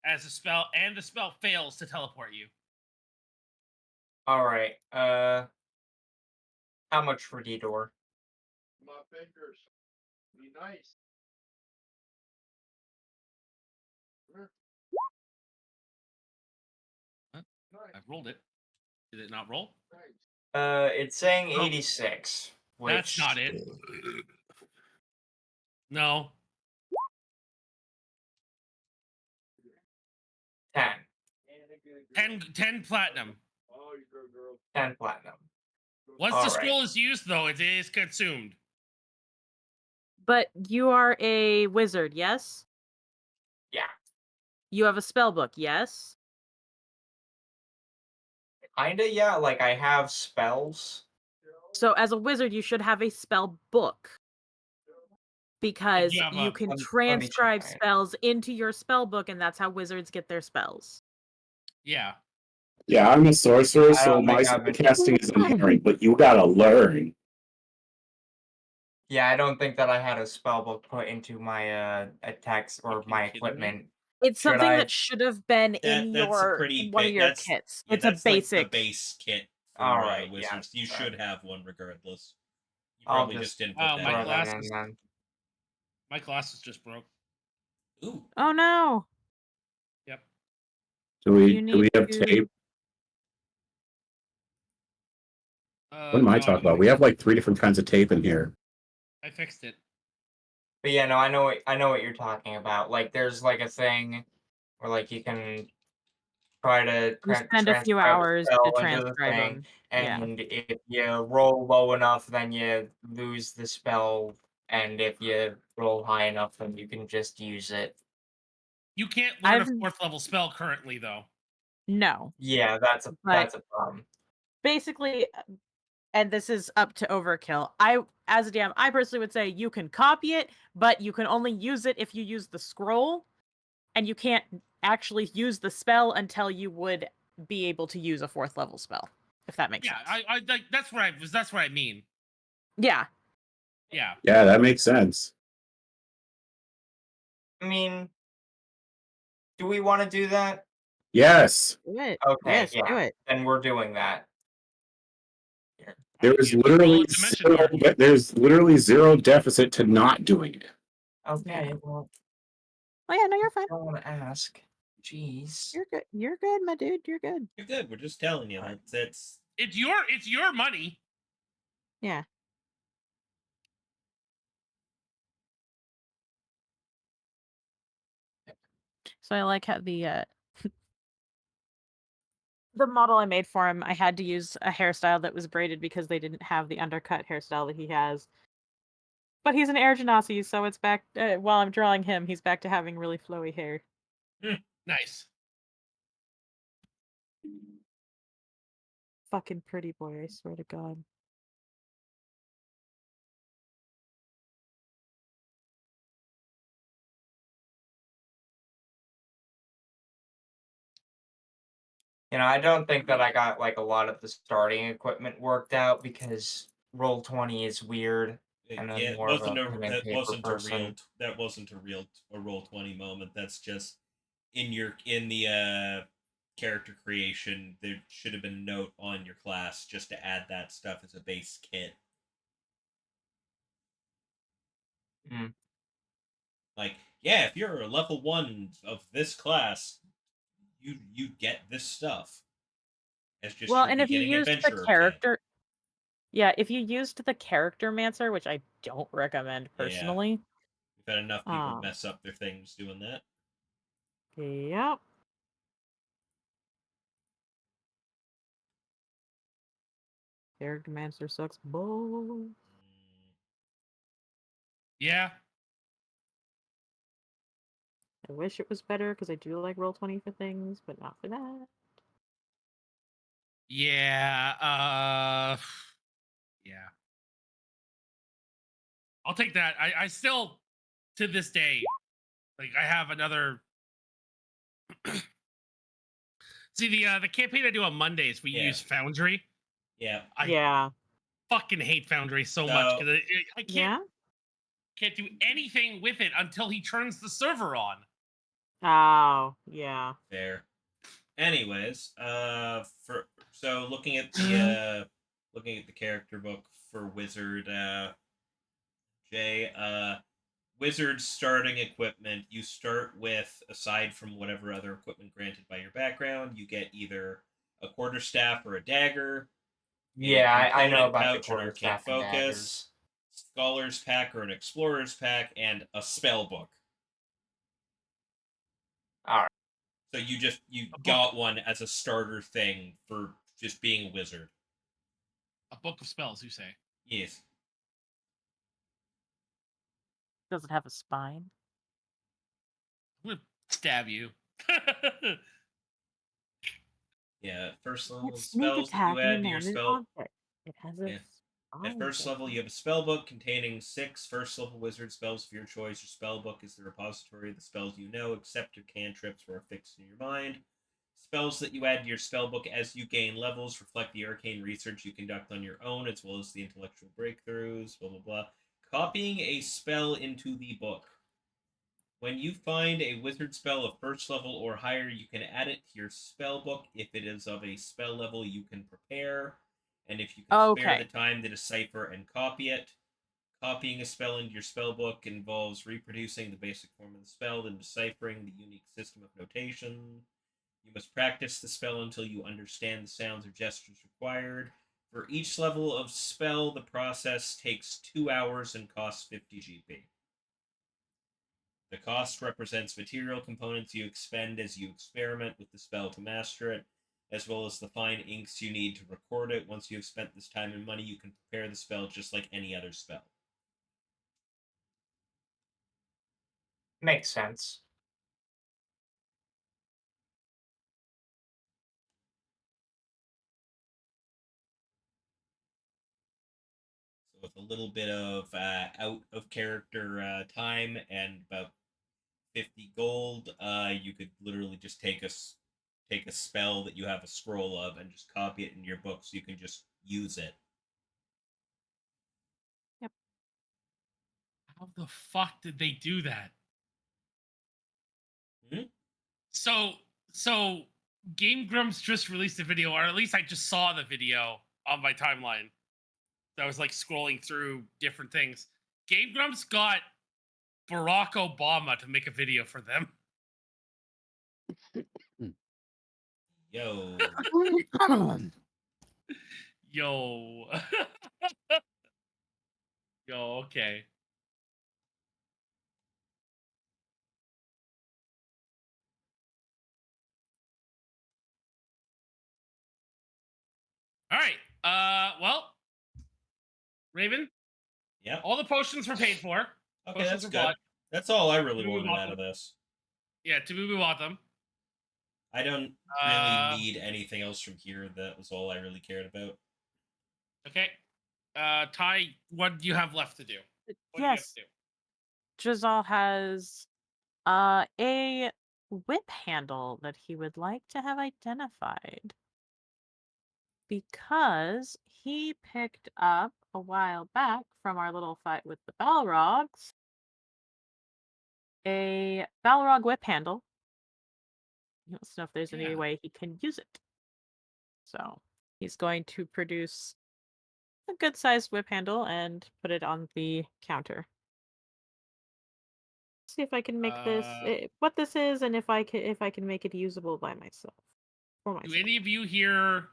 the spell fails to teleport you. All right. How much for D-door? My fingers. Be nice. I rolled it. Did it not roll? It's saying Oh. 86. That's Which not it. No. 10. 10 platinum. Oh, you good girl. 10 platinum. Once All the right. scroll is used, though, it is consumed. But you are a wizard, yes? Yeah. You have a spell book, yes? Kinda, yeah. Like, I have spells. So as a wizard, you should have a spell book. Because You have you a- can Let me check transcribe my- spells into your spell book, and that's how wizards get their spells. Yeah. Yeah, I'm a sorcerer, I so don't my think I've been- casting is inherent, but you gotta learn. Yeah, I don't think that I had a spell book put into my attacks or Fucking my kidding me? equipment. It's Should something I- that should have been in That's a your pretty one of big. your That's kits. yeah, It's a that's like basic. the base kit for All right, yeah, wizards. You sorry. should have one regardless. You I'll probably just just didn't Wow, put my that. throw that glasses- in then. My glasses just broke. Ooh, Oh no! Yep. Do we You do we need have to- tape? What am I No, talking about? We have like 3 different kinds of tape in here. I fixed it. But yeah, no, I know what you're talking about. Like, there's like a thing where like you can try to You spend a few transcribe hours spell to into the transcribe thing, them. Yeah. and if you roll low enough, then you lose the spell, and if you roll high enough, then you can just use it. You can't learn I've- a 4th level spell currently, though. No. Yeah, that's a problem. Basically, and this is up to Overkill. As a DM, I personally would say you can copy it, but you can only use it if you use the scroll, and you can't actually use the spell until you would be able to use a 4th level spell. If that makes Yeah, sense. I like that's what I mean. Yeah. Yeah. Yeah, that makes sense. I mean, do we want to do that? Yes. Do it. Okay, Yes, yeah. do it. Then we're doing that. There is literally there's literally 0 deficit to not doing it. Okay, Yeah. well, Oh yeah, no, you're fine. I don't want to ask. Jeez. You're good. You're good, my dude. You're good. you're good. We're just telling you. Alright. It's It's your money. Yeah. So I like how the the model I made for him, I had to use a hairstyle that was braided because they didn't have the undercut hairstyle that he has. But he's an air genasi, so it's back. While I'm drawing him, he's back to having really flowy hair. Nice. Fucking pretty boy, I swear to God. I don't think that I got like a lot of the starting equipment worked out because Roll20 is weird, and I'm Yeah, it more of wasn't a a pen and that paper wasn't a real person. that wasn't a real a Roll20 moment. That's just in the character creation. There should have been a note on your class just to add that stuff as a base kit. Mm. Like, yeah, if you're a level 1 of this class, you get this stuff as just Well, your and if you beginning used the adventurer kit. character, yeah, if you used the character mancer, which I don't recommend Yeah. personally. We've had enough people Um, mess up their things doing that. Yep. Character mancer sucks balls. Yeah. I wish it was better because I do like Roll20 for things, but not for that. Yeah. Yeah. I'll take that. I still, to this day, like I have another. See the campaign I do on Mondays, we Yeah. use Foundry. Yeah. I Yeah. fucking hate Foundry so much So because I Yeah. can't do anything with it until he turns the server on. Oh, yeah. fair. Anyways, looking at the character book for Wizard, Jay, Wizard starting equipment, you start with, aside from whatever other equipment granted by your background, you get either a quarterstaff or a dagger, Yeah, a I know component about the pouch or arcane quarterstaff and daggers. focus, scholar's pack or an explorer's pack, and a spell book. All right. So you A book. got one as a starter thing for just being a wizard. A book of spells, you say? Yes. Does it have a spine? I'm gonna stab you. Yeah, first level It's sneak spells that you attack and add to an your inanimate spell. object. It has a Yeah. At spine. first level, you have a spell book containing 6 first level wizard spells of your choice. Your spell book is the repository of the spells you know, except your cantrips or are fixed in your mind. Spells that you add to your spell book as you gain levels reflect the arcane research you conduct on your own, as well as the intellectual breakthroughs, blah blah blah. Copying a spell into the book. When you find a wizard spell of first level or higher, you can add it to your spell book if it is of a spell level you can prepare, and if you can spare the Okay. time to decipher and copy it. Copying a spell into your spell book involves reproducing the basic form of the spell, then deciphering the unique system of notation. You must practice the spell until you understand the sounds or gestures required. For each level of spell, the process takes 2 hours and costs 50 GP. The cost represents material components you expend as you experiment with the spell to master it, as well as the fine inks you need to record it. Once you have spent this time and money, you can prepare the spell just like any other spell. Makes sense. So with a little bit of out of character time and about 50 gold, you could literally just take a spell that you have a scroll of and just copy it in your book so you can just use it. How the fuck did they do that? Hmm? So Game Grumps just released a video, or at least I just saw the video on my timeline. I was like scrolling through different things. Game Grumps got Barack Obama to make a video for them. Yo. Yo. Yo, okay. All right. Well, Raven, Yep. all the potions were paid for. Okay, Potions that's were good. bought. That's all I really We wanted bought out of them. this. Yeah, we bought them. I don't really need anything else from here. That was all I really cared about. Okay. Ty, what do you have left to do? What Yes. do you have to do? Jazal has a whip handle that he would like to have identified. Because he picked up a while back from our little fight with the Balrogs a Balrog whip handle. He wants to know if there's any Yeah. way he can use it. So he's going to produce a good sized whip handle and put it on the counter. See if I can make what this is, and if I can make it usable by myself. For myself. Do any of you here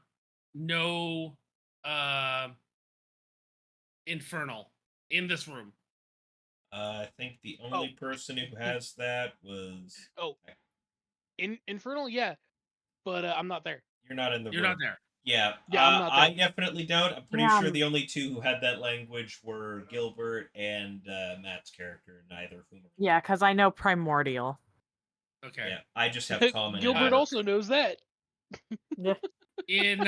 know Infernal in this room? I think the only person who has that was. Infernal, yeah, but I'm not there. You're not in the You're room. not there. Yeah, Yeah, I'm not I there. definitely don't. I'm pretty Yeah, sure the only two who had that language were Gilbert and Matt's character, neither of whom. Yeah, because I know Primordial. Okay. Yeah, I just have common. Gilbert and also knows that. Yeah. In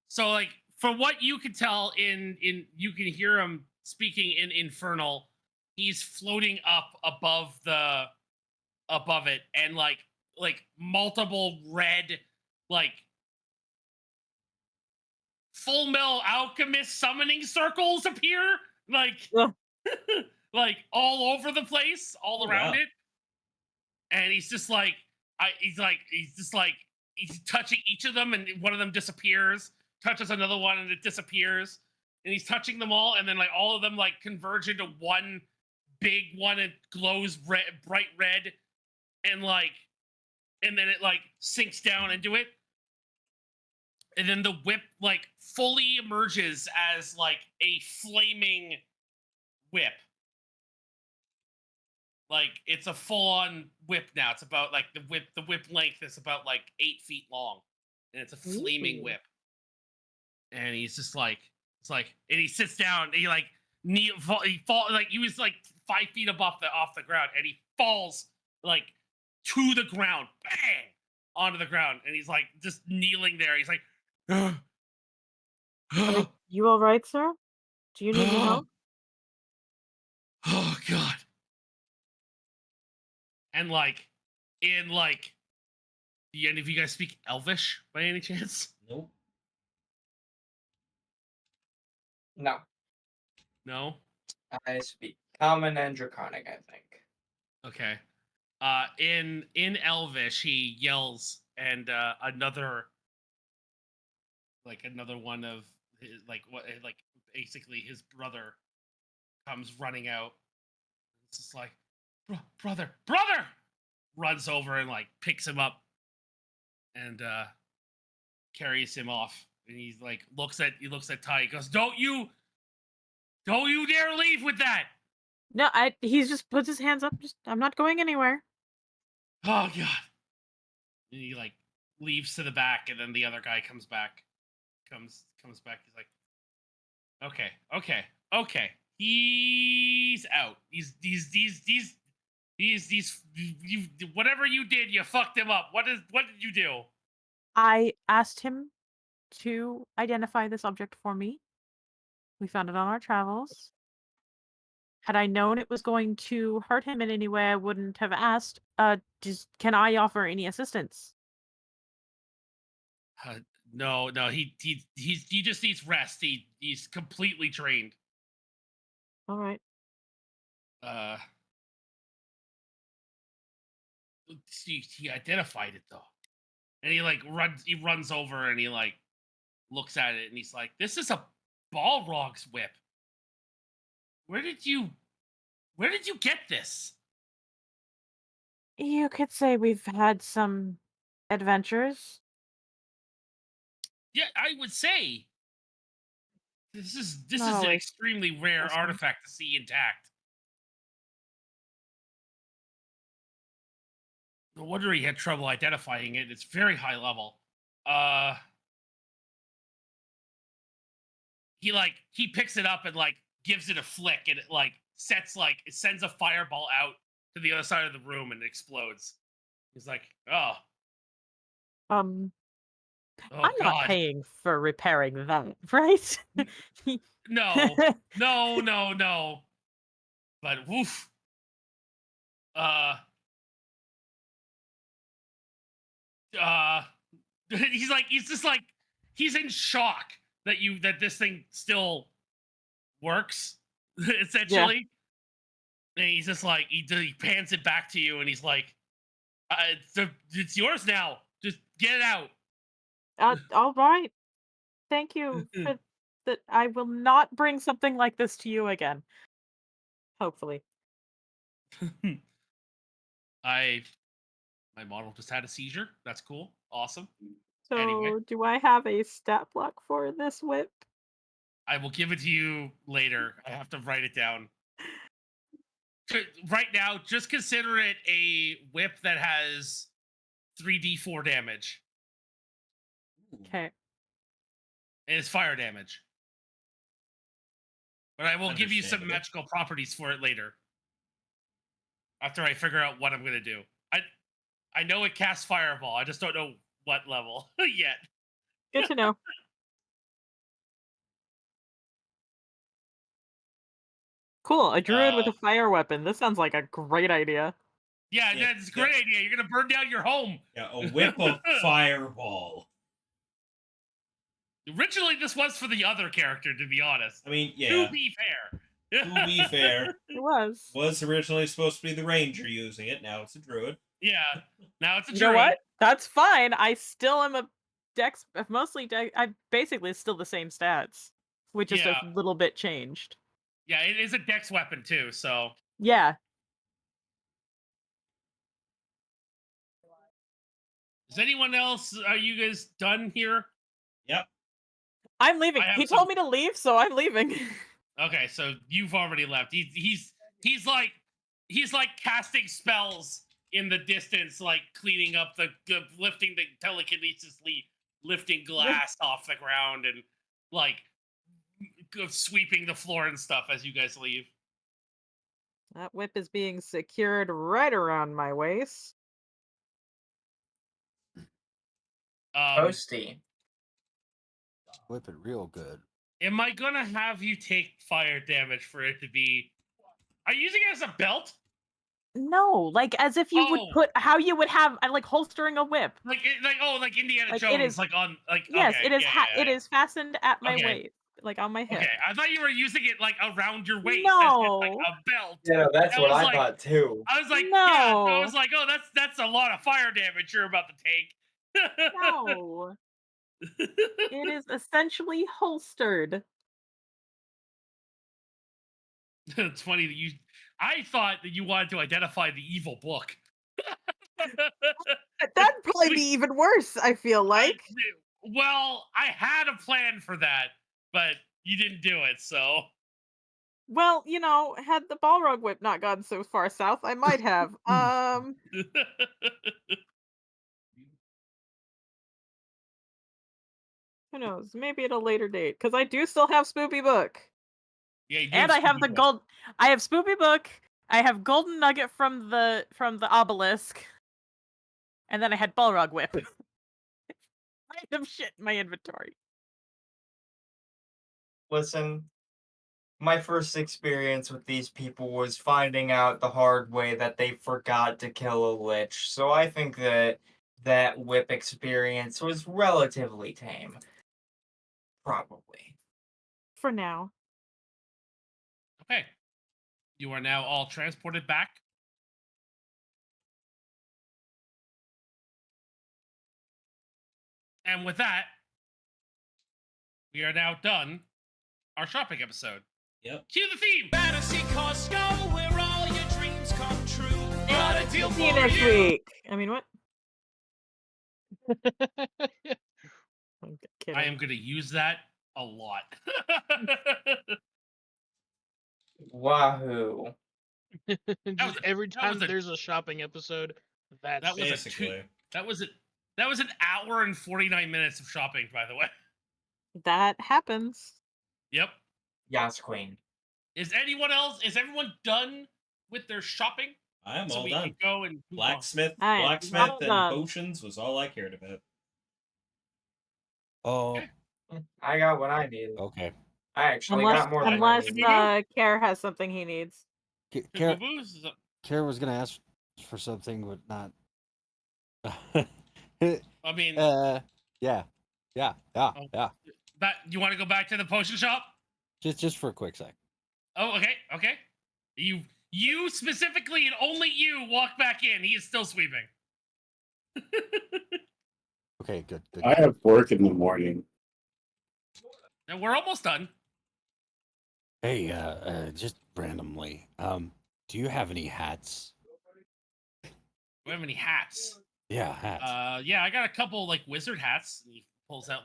so like from what you can tell in you can hear him speaking in Infernal. He's floating up above it, and like multiple red like Full Metal Alchemist summoning circles appear like Ugh. like all over the place, all Oh, around wow. it. And he's just like he's touching each of them, and one of them disappears, touches another one and it disappears, and he's touching them all, and then like all of them like converge into one big one. It glows red, bright red, and then it like sinks down into it, and then the whip like fully emerges as like a flaming whip. Like it's a full-on whip now. It's about like the whip length is about like 8 feet long, and it's a flaming Ooh. whip. And he's just like, and he sits down. And he like he was like 5 feet up off the ground, and he falls like to the ground, bang, onto the ground, and he's like just kneeling there. He's like, You all right, sir? Do you need any help? oh god. And like, in like, do any of you guys speak Elvish by any chance? Nope. No, No. I speak Common and Draconic, I think. Okay. In Elvish, he yells, and another one of his, basically his brother comes running out. It's just like, brother, runs over and like picks him up and carries him off. And he's like looks at Ty. He goes, Don't you dare leave with that. No, he's just puts his hands up. I'm not going anywhere. Oh god. And he like leaves to the back, and then the other guy comes back. Comes back. He's like, okay. He's out. He's you, whatever you did, you fucked him up. What did you do? I asked him to identify this object for me. We found it on our travels. Had I known it was going to hurt him in any way, I wouldn't have asked. Can I offer any assistance? No. He just needs rest. He's completely drained. All right. He identified it though, and he runs over and he like looks at it, and he's like, "This is a Balrog's whip. Where did you get this?" You could say we've had some adventures. Yeah, I would say this is Not an always extremely rare awesome. artifact to see intact. No wonder he had trouble identifying it. It's very high level. He picks it up and like gives it a flick, and it like sends a fireball out to the other side of the room and it explodes. He's like, oh I'm god. not paying for repairing that, right? No. But woof. he's just like he's in shock that this thing still works essentially. And he's just like he pans it back to you and he's like, it's yours now, just get it out. All right. Thank you for that. I will not bring something like this to you again. Hopefully. My model just had a seizure. That's cool. Awesome. So, Anyway. do I have a stat block for this whip? I will give it to you later. I have to write it down. Right now, just consider it a whip that has 3d4 damage. Okay. And it's fire damage. But I will give you some Understandable. magical properties for it later. After I figure out what I'm going to do. I know it casts Fireball. I just don't know what level yet. Good to know. Cool. A druid with a fire weapon. This sounds like a great idea. Yeah, that's a great idea. You're going to burn down your home. Yeah, a whip of fireball. Originally, this was for the other character, to be honest. I mean, yeah. To be fair. To be fair. It was. Was originally supposed to be the ranger using it. Now it's a druid. Yeah. Now it's a You druid. know what? That's fine. I still am a dex. Mostly dex. I'm basically still the same stats, with just a little bit changed. Yeah, it is a dex weapon too. So yeah. Is anyone else? Are you guys done here? Yep. I'm leaving. He told me to leave, so I'm leaving. Okay, so you've already left. He's like casting spells in the distance, like cleaning up lifting the telekinesis, lifting glass off the ground, and like sweeping the floor and stuff as you guys leave. That whip is being secured right around my waist. Posty. Whip it real good. Am I gonna have you take fire damage for it to be? Are you using it as a belt? No, like as if you would put how you would have like holstering a whip. Like Indiana Like, Jones, it is, on yes, okay, it is. It is fastened at my Okay. waist, like on my hip. Okay, I thought you were using it like around your waist No. as like a belt. Yeah, that's what I like, thought too. I was like, No. yeah. So I was like, oh, that's a lot of fire damage you're about to take. No. It is essentially holstered. It's funny that I thought that you wanted to identify the evil book. That'd probably be even worse, I feel like. Well, I had a plan for that, but you didn't do it, so. Well, you know, had the Balrog whip not gone so far south, I might have. Who knows? Maybe at a later date, because I do still have Spoopy Book. Yeah, and I have the gold. I have Spoopy Book. I have Golden Nugget from the obelisk, and then I had Balrog Whip. Random shit in my inventory. Listen, my first experience with these people was finding out the hard way that they forgot to kill a lich. So I think that whip experience was relatively tame. Probably. For now. Okay. You are now all transported back. And with that, we are now done our shopping episode. Yep. Cue the theme. Better see Costco where all your dreams come true. Got a deal See you for next you. week. I mean, what? I'm kidding. I am going to use that a lot. Wahoo. Just every time was a- there's a shopping episode, that's That was Basically. that was an hour and 49 minutes of shopping, by the way. That happens. Yep. Yas Queen. Is everyone done with their shopping? I am So all we done. can go and move on. Blacksmith I am and all done. potions was all I cared about. Oh, I got what I needed. okay. I actually got more than I Unless needed. Care has something he needs. Kara was gonna ask for something, but not. I mean, Yeah. Oh. You want to go back to the potion shop? Just for a quick sec. Oh, okay. You specifically and only you walk back in. He is still sweeping. Okay, good. I have work in the morning. And we're almost done. Hey, just randomly, do you have any hats? We have any hats? Yeah, hats. Yeah, I got a couple like wizard hats. And he pulls out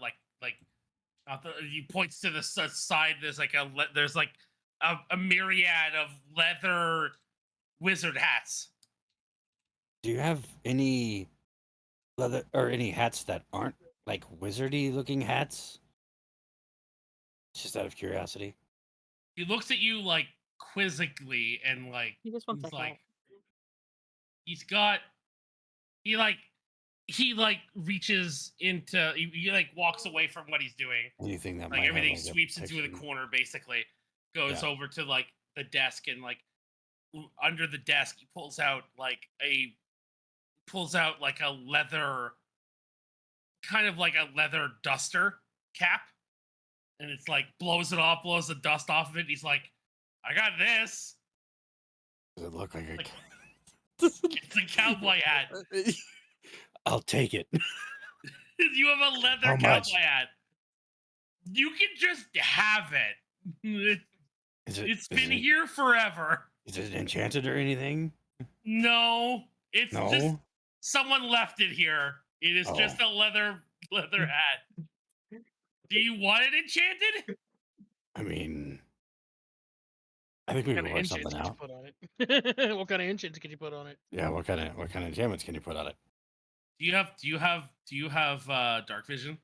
he points to the side. There's like a myriad of leather wizard hats. Do you have any leather or any hats that aren't like wizardy looking hats? Just out of curiosity. He looks at you like quizzically and like He just wants he's a like hat. he reaches into he like walks away from what he's doing. Anything that Like might everything have, like, a sweeps into the protection. corner basically. Goes Yeah. over to like the desk and like under the desk he pulls out like a leather kind of like a leather duster cap, and it's like blows the dust off of it. He's like, I got this. Does it look like a? Like, it's a cowboy hat. I'll take it. You have a leather How cowboy much? hat. You can just have it. It's been here forever. Is it enchanted or anything? No, it's No? just someone left it here. It is just a leather hat. Do you want it enchanted? I mean, I think we What can kind of work something enchants out. could you put on it? What kind of enchants could you put on it? Yeah, what kind of enchantments can you put on it? Do you have dark vision?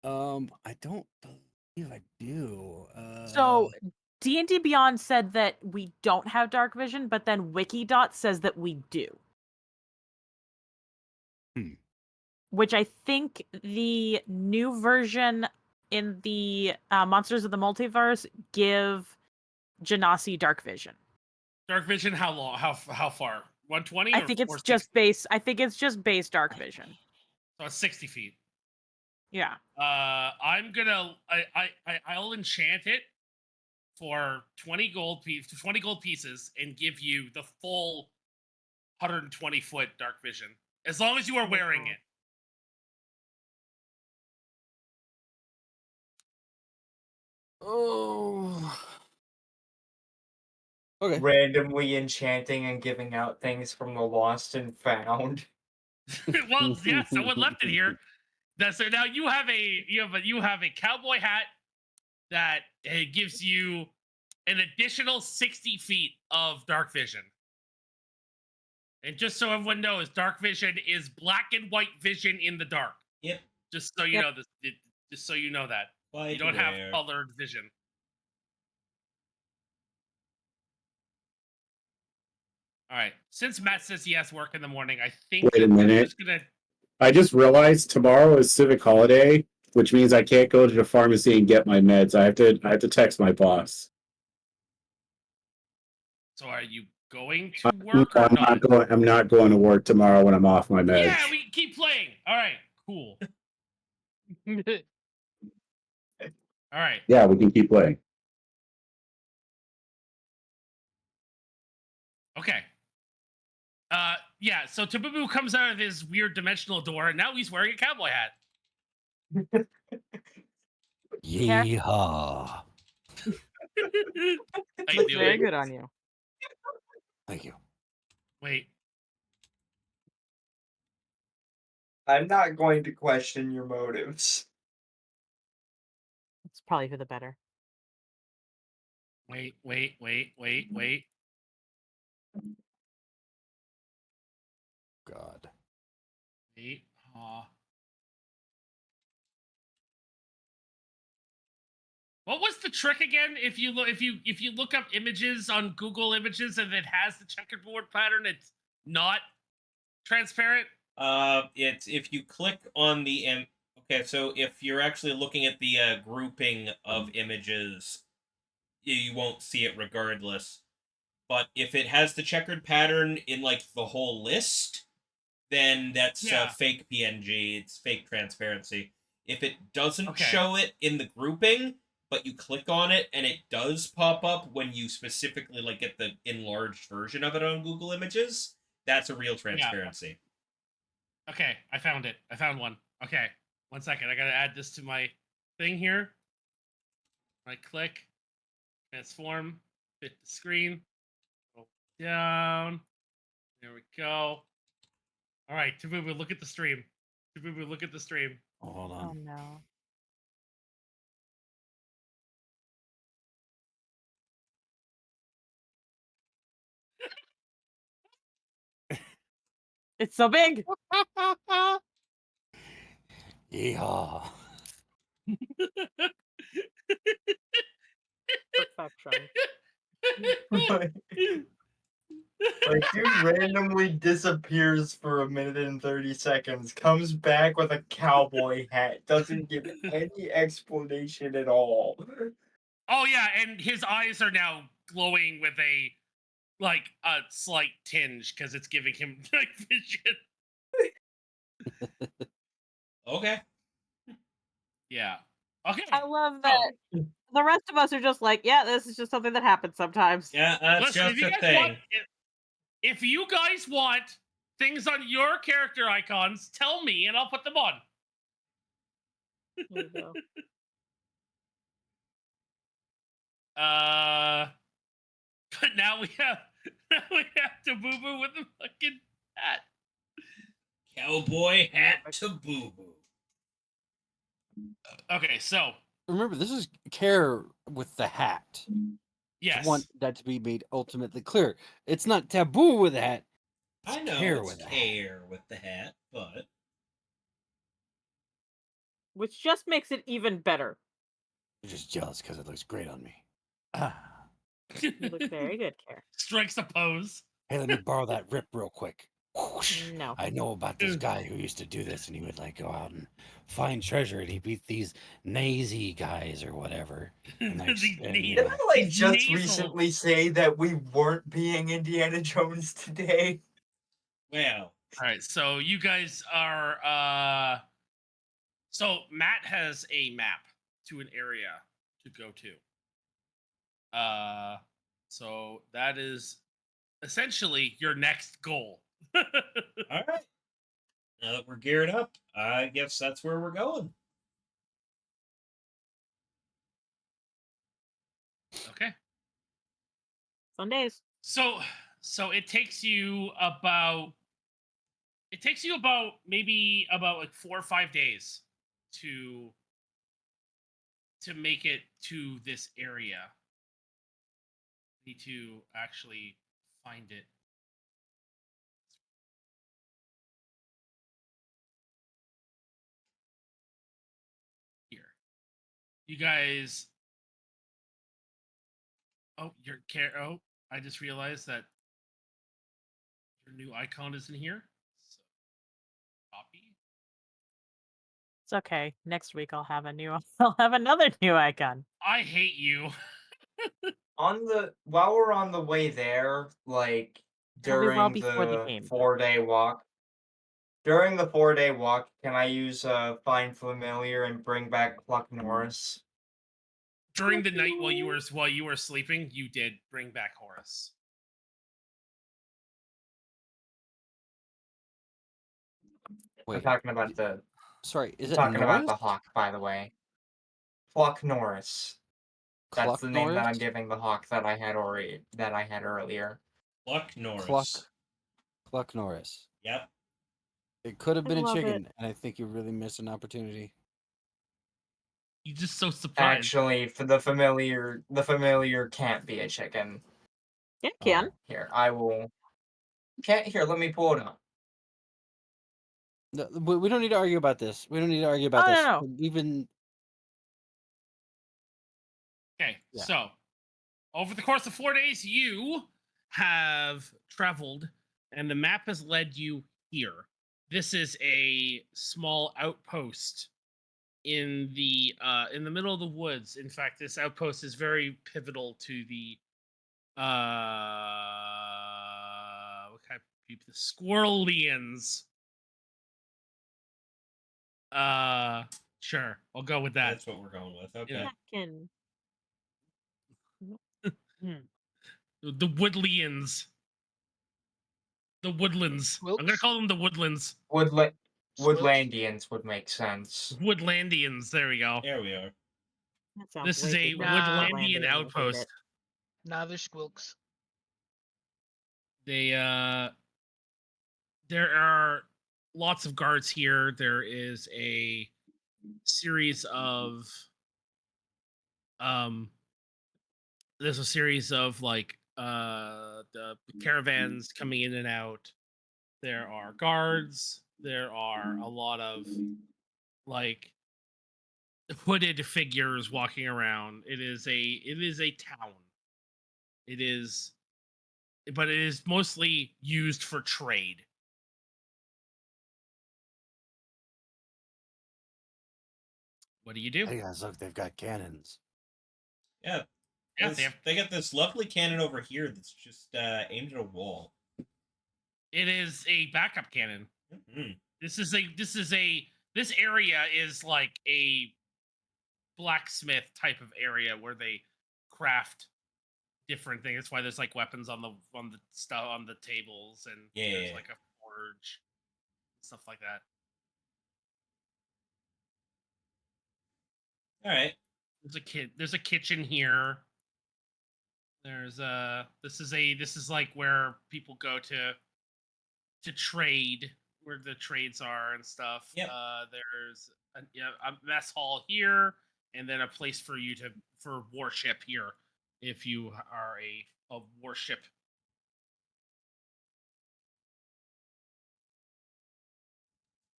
I don't believe I do. So D&D Beyond said that we don't have dark vision, but then Wikidot says that we do. Which I think the new version in the Monsters of the Multiverse give Genasi dark vision. Dark vision, how long? How far? 120? I think it's just base. I think it's just base dark vision. So it's 60 feet. Yeah. I'm gonna I'll enchant it for 20 gold pieces and give you the full 120 foot dark vision as long as you are wearing it. Oh. Okay. Randomly enchanting and giving out things from the lost and found. Well, yeah, someone left it here. So now you have a cowboy hat that gives you an additional 60 feet of dark vision. And just so everyone knows, dark vision is black and white vision in the dark. Yep. Just so you know this. Just so you know that you don't have colored vision. All right. Since Matt says he has work in the morning, I think Wait a minute. just gonna. I just realized tomorrow is civic holiday, which means I can't go to the pharmacy and get my meds. I have to text my boss. So are you going to work or I'm not going. I'm not going to work tomorrow when I'm off my meds. Yeah, we keep playing. All right, cool. All right. Yeah, we can keep playing. Okay. Yeah, so Tabubu comes out of his weird dimensional door, and now he's wearing a cowboy hat. Yeehaw. I Looks knew very it. good on you. Thank you. Wait. I'm not going to question your motives. It's probably for the better. Wait. God. Wait. What was the trick again? If you look up images on Google Images and it has the checkerboard pattern, it's not transparent. It's if you click on the okay, so if you're actually looking at the grouping of images, you won't see it regardless. But if it has the checkered pattern in like the whole list, then that's Yeah. fake PNG. It's fake transparency. If it doesn't Okay. show it in the grouping, but you click on it and it does pop up when you specifically like get the enlarged version of it on Google Images, that's a real transparency. Okay, I found it. I found one. Okay, 1 second. I gotta add this to my thing here. I click, transform, fit the screen, go down. There we go. All right, Tabubu, look at the stream. Tabubu, look at the stream. Oh, hold Oh on. no. It's so big. Yeehaw. Perfection. Like, dude randomly disappears for 1 minute and 30 seconds, comes back with a cowboy hat, doesn't give any explanation at all. Oh yeah, and his eyes are now glowing with a slight tinge because it's giving him night vision. Okay. Yeah. Okay. I love that the rest of us are just like, yeah, this is just something that happens sometimes. Yeah, that's Listen, if just you a guys thing. want, if you guys want things on your character icons, tell me and I'll put them on. There you go. But now we have to boo boo with the fucking hat. Cowboy hat to boo boo. Okay, so Remember, this is care with the hat. yes, I want that to be made ultimately clear. It's not taboo with a hat. It's I know care it's with a hat. care with the hat, but Which just makes it even better. You're just jealous because it looks great on me. Ah. You look very good, Care. strikes a pose. Hey, let me borrow that rip real quick. Whoosh. No. I know about this guy who used to do this, and he would like go out and find treasure, and he beat these nazy guys or whatever. And, like, These and, nazy- you Didn't know, I like He's just nasal. recently say that we weren't being Indiana Jones today? well, All right, so you guys are so Matt has a map to an area to go to. So that is essentially your next goal. all right. Now that we're geared up, I guess that's where we're going. Okay. Sundays. So it takes you about maybe about like 4 or 5 days to make it to this area. Need to actually find it. Here. You guys. Oh, oh, I just realized that your new icon is in here. So, copy. It's okay. Next week I'll have I'll have another new icon. I hate you. While we're on the way there, like It'll be well during before the the game. 4-day walk. During the 4-day walk, can I use Find Familiar and bring back Pluck Norris? During the night while you were sleeping, you did bring back Horus. I'm wait, talking about the sorry, is I'm it talking Norris? about the hawk, by the way. Pluck Norris. That's Cluck the name that I'm Norris? giving the hawk that I had earlier. Pluck Norris. Cluck Norris. Yep. It could have I been a love chicken, and I think you really missed an opportunity. You're just so surprised. Actually, for the familiar can't be a chicken. Yeah, it can. Here, I will. Can't here. Let me pull it up. No, we don't need to argue about this. We don't need to argue about Oh, this. no. Even Okay, Yeah. so over the course of 4 days, you have traveled, and the map has led you here. This is a small outpost in the middle of the woods. In fact, this outpost is very pivotal to the what kind of people? The Squirrelians Sure. I'll go with that. That's what we're going with. Okay. Yeah. Second. The Woodlands. The Woodlands. I'm gonna Wilkes? call them the Woodlands. Woodland Squilks? Woodlandians would make sense. Woodlandians. There we go. There we are. That sounds This way is a too close to Woodlandian Woodlandian, I hate outpost. it. Nah, they're squilks. They there are lots of guards here. There is a series of there's a series of like the caravans coming in and out. There are guards. There are a lot of like hooded figures walking around. It is a town. It is, but it is mostly used for trade. What do you do? Hey guys, look, they've got cannons. Yeah. Yeah, They got this lovely cannon over here that's just aimed at a wall. it is a backup cannon. Mhm. This area is like a blacksmith type of area where they craft different things. That's why there's like weapons on the stuff on the tables, and there's Yeah. like a forge, stuff like that. All right. There's a kitchen here. There's this is like where people go to trade, where the trades are and stuff. Yep. There's a mess hall here, and then a place for you for warship here, if you are a warship.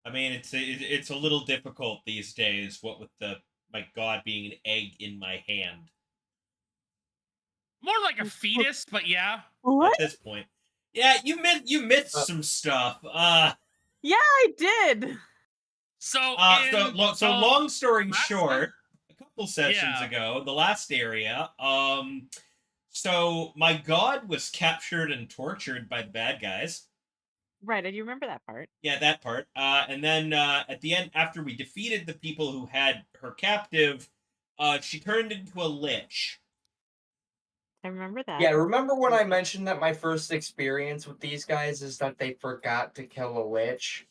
I mean, it's a little difficult these days. What with my god being an egg in my hand More like a fetus, but yeah. at What? this point. Yeah, you missed some stuff. Yeah, I did. So Long story last short, a couple sessions Yeah. ago, the last area, so my god was captured and tortured by the bad guys. Right, I do remember that part. Yeah, that part. And then at the end, after we defeated the people who had her captive, she turned into a lich. I remember that. Yeah, remember when I mentioned that my first experience with these guys is that they forgot to kill a lich?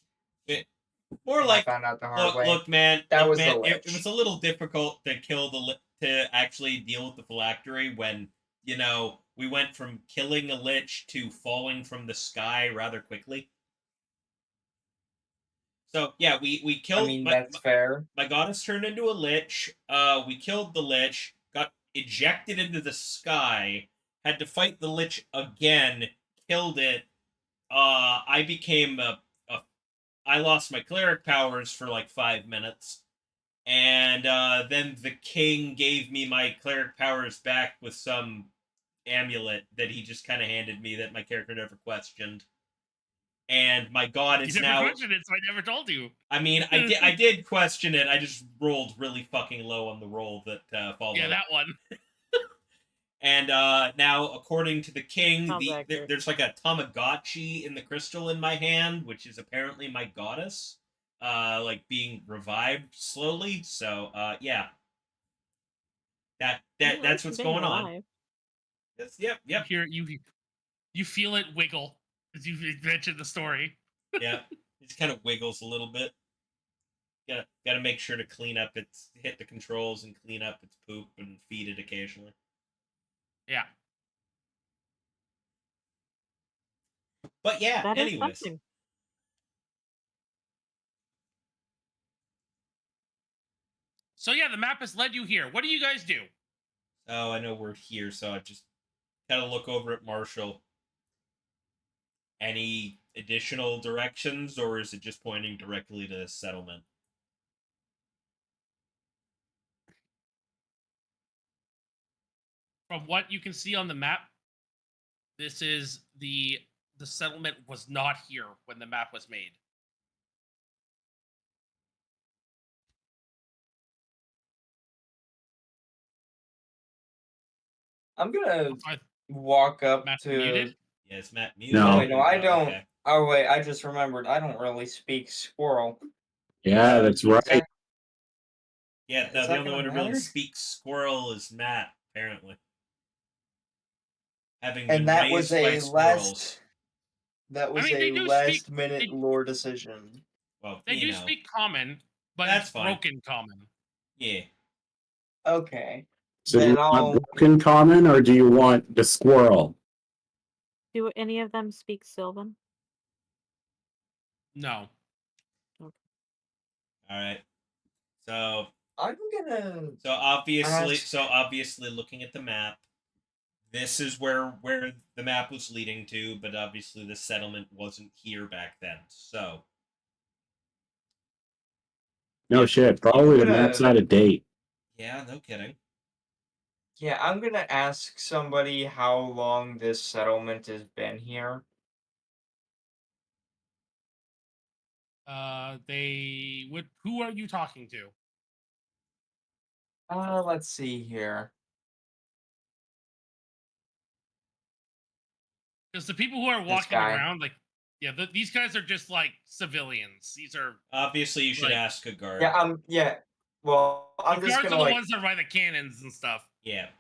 More And like, I found out the hard way. look, man. That look, was man, the it lich. was a little difficult to kill to actually deal with the phylactery when, we went from killing a lich to falling from the sky rather quickly. So yeah, we killed. I mean, that's fair. My goddess turned into a lich. We killed the lich. Got ejected into the sky. Had to fight the lich again. Killed it. I became I lost my cleric powers for like 5 minutes, and then the king gave me my cleric powers back with some amulet that he just kind of handed me that my character never questioned. And my god is You never now. questioned it, so I never told you. I mean, I did question it. I just rolled really fucking low on the roll that followed. Yeah, that one. And now, according to the king, Sounds accurate. there's like a Tamagotchi in the crystal in my hand, which is apparently my goddess, like being revived slowly. So, yeah, that's what's going on. Yep. You hear you feel it wiggle as you mentioned the story. Yeah, it just kind of wiggles a little bit. Got to make sure to hit the controls and clean up its poop and feed it occasionally. Yeah. But yeah, That is anyways. something. So yeah, the map has led you here. What do you guys do? Oh, I know we're here, so I just kind of look over at Marshall. Any additional directions, or is it just pointing directly to the settlement? From what you can see on the map, this is the settlement was not here when the map was made. I'm gonna I- walk up Matt to. muted? Yes, Matt muted. No. Oh, wait, no, I Oh, don't. okay. Oh wait, I just remembered. I don't really speak squirrel. Yeah, that's Is right. that, Yeah, no, Is the that only gonna one who really matter? speaks squirrel is Matt, apparently. Having been and that was raised by a squirrels. that I was mean, a they do speak. last minute They, lore decision. Well, they you do know, speak common, but that's it's fine. broken common. Yeah. Okay. So do you Then want I'll broken common or do you want the squirrel? Do any of them speak Sylvan? No. All right. So I'm gonna obviously, ask looking at the map, this is where the map was leading to, but obviously the settlement wasn't here back then. So No Yeah. shit. Probably the gonna- map's out of date. yeah, no kidding. yeah, I'm gonna ask somebody how long this settlement has been here. They would. Who are you talking to? Let's see here. Because the people who are This walking guy. around, like, yeah, these guys are just like civilians. These are Obviously, you should Like- ask a guard. Yeah. Well, I'm the just guards gonna are the like. ones that ride the cannons and stuff. Yeah.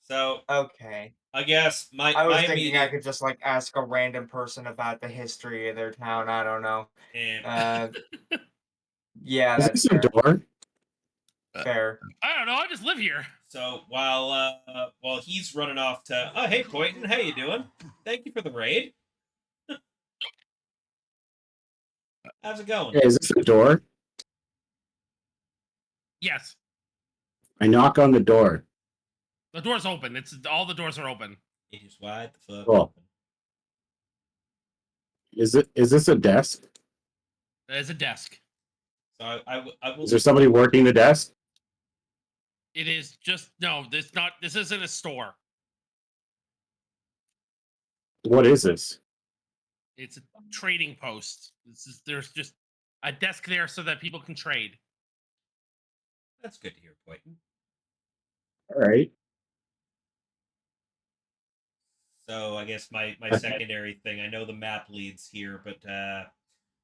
So Okay. I guess my I was my thinking I immediate could just like ask a random person about the history of their town. I don't know. eh, Yeah, Is that's this a fair. door? Fair. I don't know. I just live here. so while he's running off to hey Poyton, how you doing? Thank you for the raid. How's it going? Hey, is this a door? Yes, I knock on the door. the door's open. It's all the doors are open. It is wide the fuck Cool. open. Is this a desk? There's a desk. So I will Is there somebody working the desk? It is just no. This not. This isn't a store. What is this? It's a trading post. There's just a desk there so that people can trade. That's good to hear, Poyton. All right. So I guess my Okay. secondary thing, I know the map leads here, but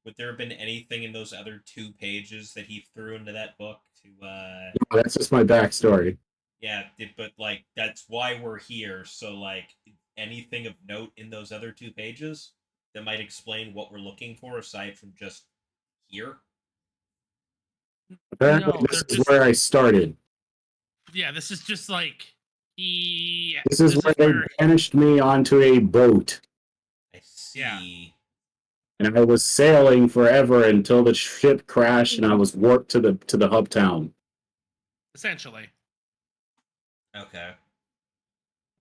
would there have been anything in those other 2 pages that he threw into that book to No, that's just my backstory. but like that's why we're here. So like anything of note in those other 2 pages that might explain what we're looking for aside from just here? Apparently, No, this they're is just- where I started. Yeah, this is just like This is where they banished me onto a boat, I see. Yeah. and I was sailing forever until the ship crashed and I was warped to the hub town. essentially. Okay.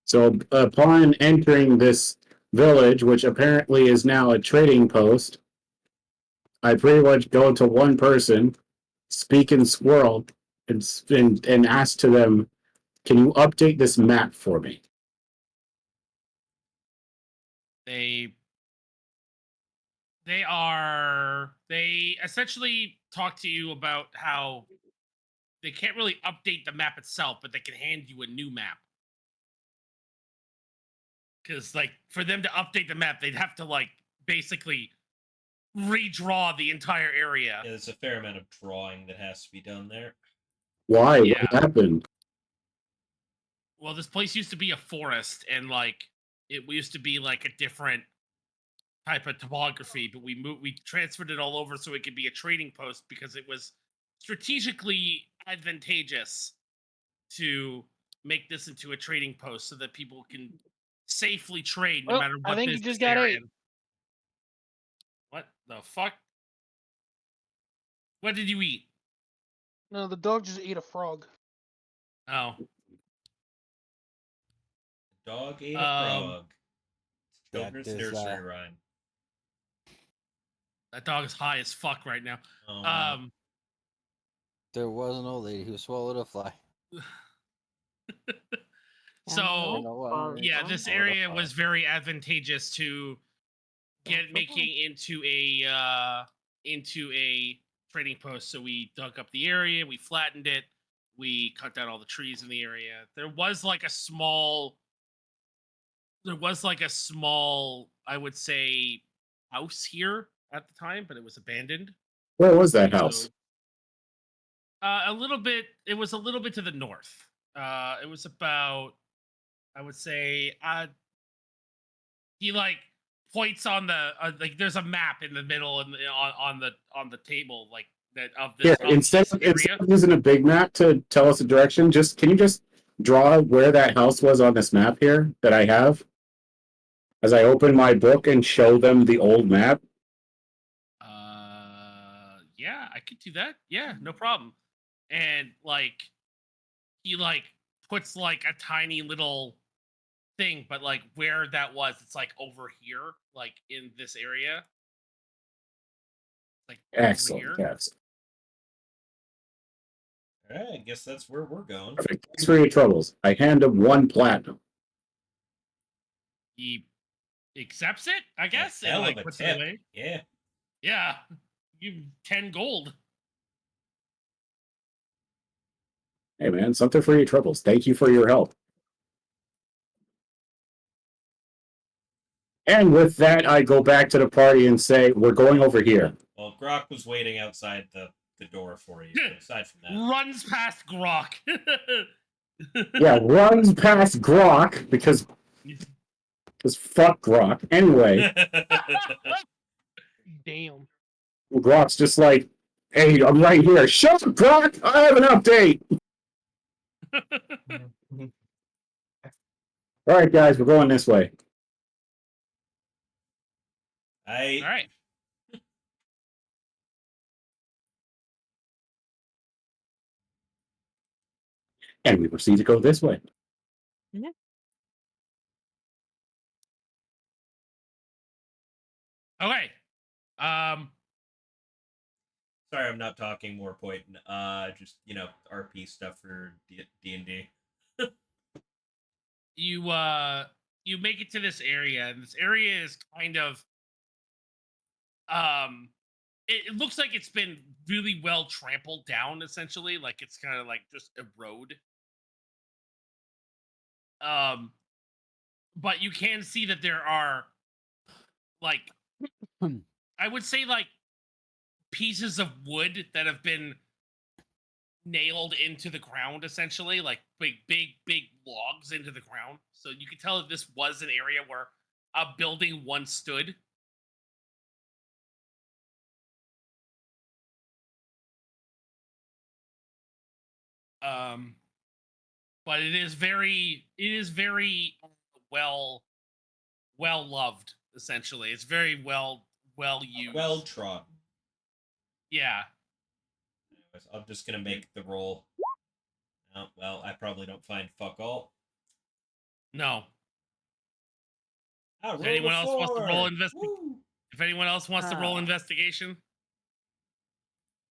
So upon entering this village, which apparently is now a trading post, I pretty much go to one person, speak in squirrel, and ask to them, "Can you update this map for me?" They essentially talk to you about how they can't really update the map itself, but they can hand you a new map. Because like for them to update the map, they'd have to like basically redraw the entire area. Yeah, there's a fair amount of drawing that has to be done there. Why? Yeah. What happened? Well, this place used to be a forest, and like it used to be like a different type of topography, but we transferred it all over so it could be a trading post because it was strategically advantageous to make this into a trading post so that people can safely trade no Well, matter I what think you business just got they're 8. in. What the fuck? What did you eat? No, the dog just ate a frog. Oh, Dog ate a Um, frog. that Children's is, nursery rhyme. that dog is high as fuck right now. Oh, no. There was an old lady who swallowed a fly. So I know what- yeah, this Swallowed a area fly. was very advantageous to making into a trading post. So we dug up the area, we flattened it, we cut down all the trees in the area. There was like a small, I would say, house here at the time, but it was abandoned. Where was that house? So, a little bit. It was a little bit to the north. It was about, I would say, he like points on the like. There's a map in the middle and on the table like that of Here, this instead area. of using a big map to tell us the direction, can you just draw where that house was on this map here that I have? As I open my book and show them the old map. Yeah, I could do that. Yeah, no problem. And like, he like puts like a tiny little thing, but like where that was, it's like over here, like in this area, like over Excellent, here. yes. All right, I guess that's where we're going. Perfect. Thanks for your troubles. I hand him 1 platinum. He accepts it, I guess, and Hell like of a puts tip. it away. Yeah. Yeah, you 10 gold. Hey man, something for your troubles. Thank you for your help. And with that, I go back to the party and say, we're going over here. Well, Grok was waiting outside the door for you. But aside from that, Runs past Grok. Yeah, runs past Grok because fuck Grok. Anyway, Damn. Grok's just like, hey, I'm right here. Shut up, Grok! I have an update! Alright, guys, we're going this way. All right. And we proceed to go this way. Yeah. Okay. Sorry, I'm not talking more point. Just RP stuff for D&D. You make it to this area, and this area is kind of it looks like it's been really well trampled down, essentially. Like it's kind of like just erode. But you can see that there are like I would say like pieces of wood that have been nailed into the ground, essentially, like big logs into the ground. So you can tell that this was an area where a building once stood. But it is very well loved, essentially. It's very well used. Well trodden. Yeah. Anyways, I'm just gonna make the roll. Oh, well, I probably don't find fuck all. No. If anyone else wants to roll If anyone else wants to roll investigation.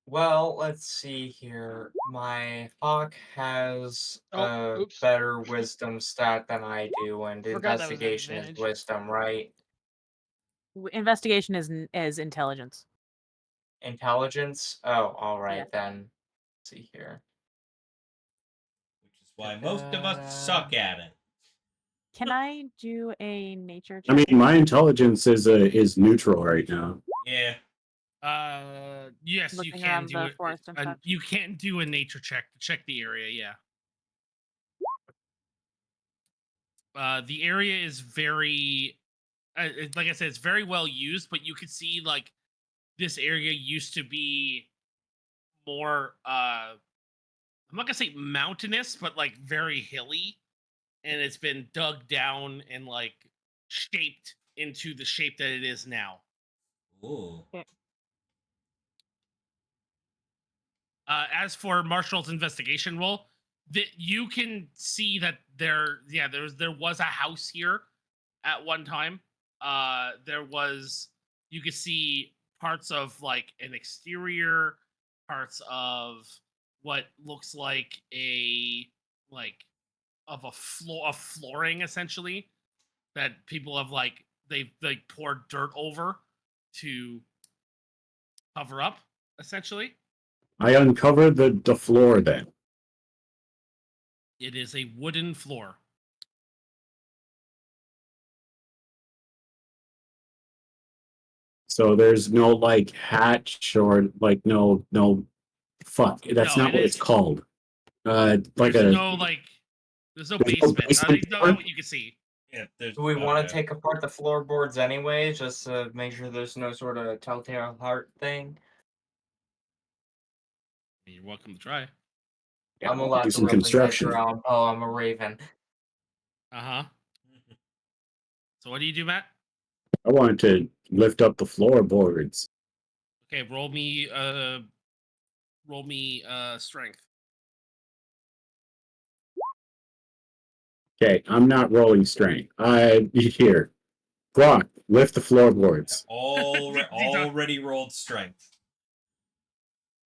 Well, let's see here. My hawk has a better wisdom stat than I do, and Forgot that was an investigation is advantage. wisdom, right? Investigation is intelligence. Intelligence? Oh, all right Yeah. then. Let's see here. Which is why most of us suck at it. Can I do a nature check? I mean, my intelligence is neutral right now. Yeah. Yes, you Looking can around do the it. forest and such? You can do a nature check to check the area. Yeah. The area is very, like I said, it's very well used. But you can see like this area used to be more. I'm not gonna say mountainous, but like very hilly, and it's been dug down and like shaped into the shape that it is now. Ooh. Okay. As for Marshall's investigation roll, that you can see that there was a house here at one time. You could see parts of like an exterior, parts of what looks like flooring essentially that people have like they poured dirt over to cover up essentially. I uncovered the floor then. It is a wooden floor. So there's no like hatch or like no fuck. That's No, not it what is- it's called. Like There's a no like. There's no There's no basement. basement Not floor? what you can see. Yeah, there's. Do we oh, want yeah. to take apart the floorboards anyway, just to make sure there's no sort of telltale heart thing? You're welcome to try. I'm allowed do to some represent construction. around. Oh, I'm a raven. Uh huh. So what do you do, Matt? I wanted to lift up the floorboards. Okay, roll me strength. Okay, I'm not rolling strength. Here. Brock, lift the floorboards. Already rolled strength.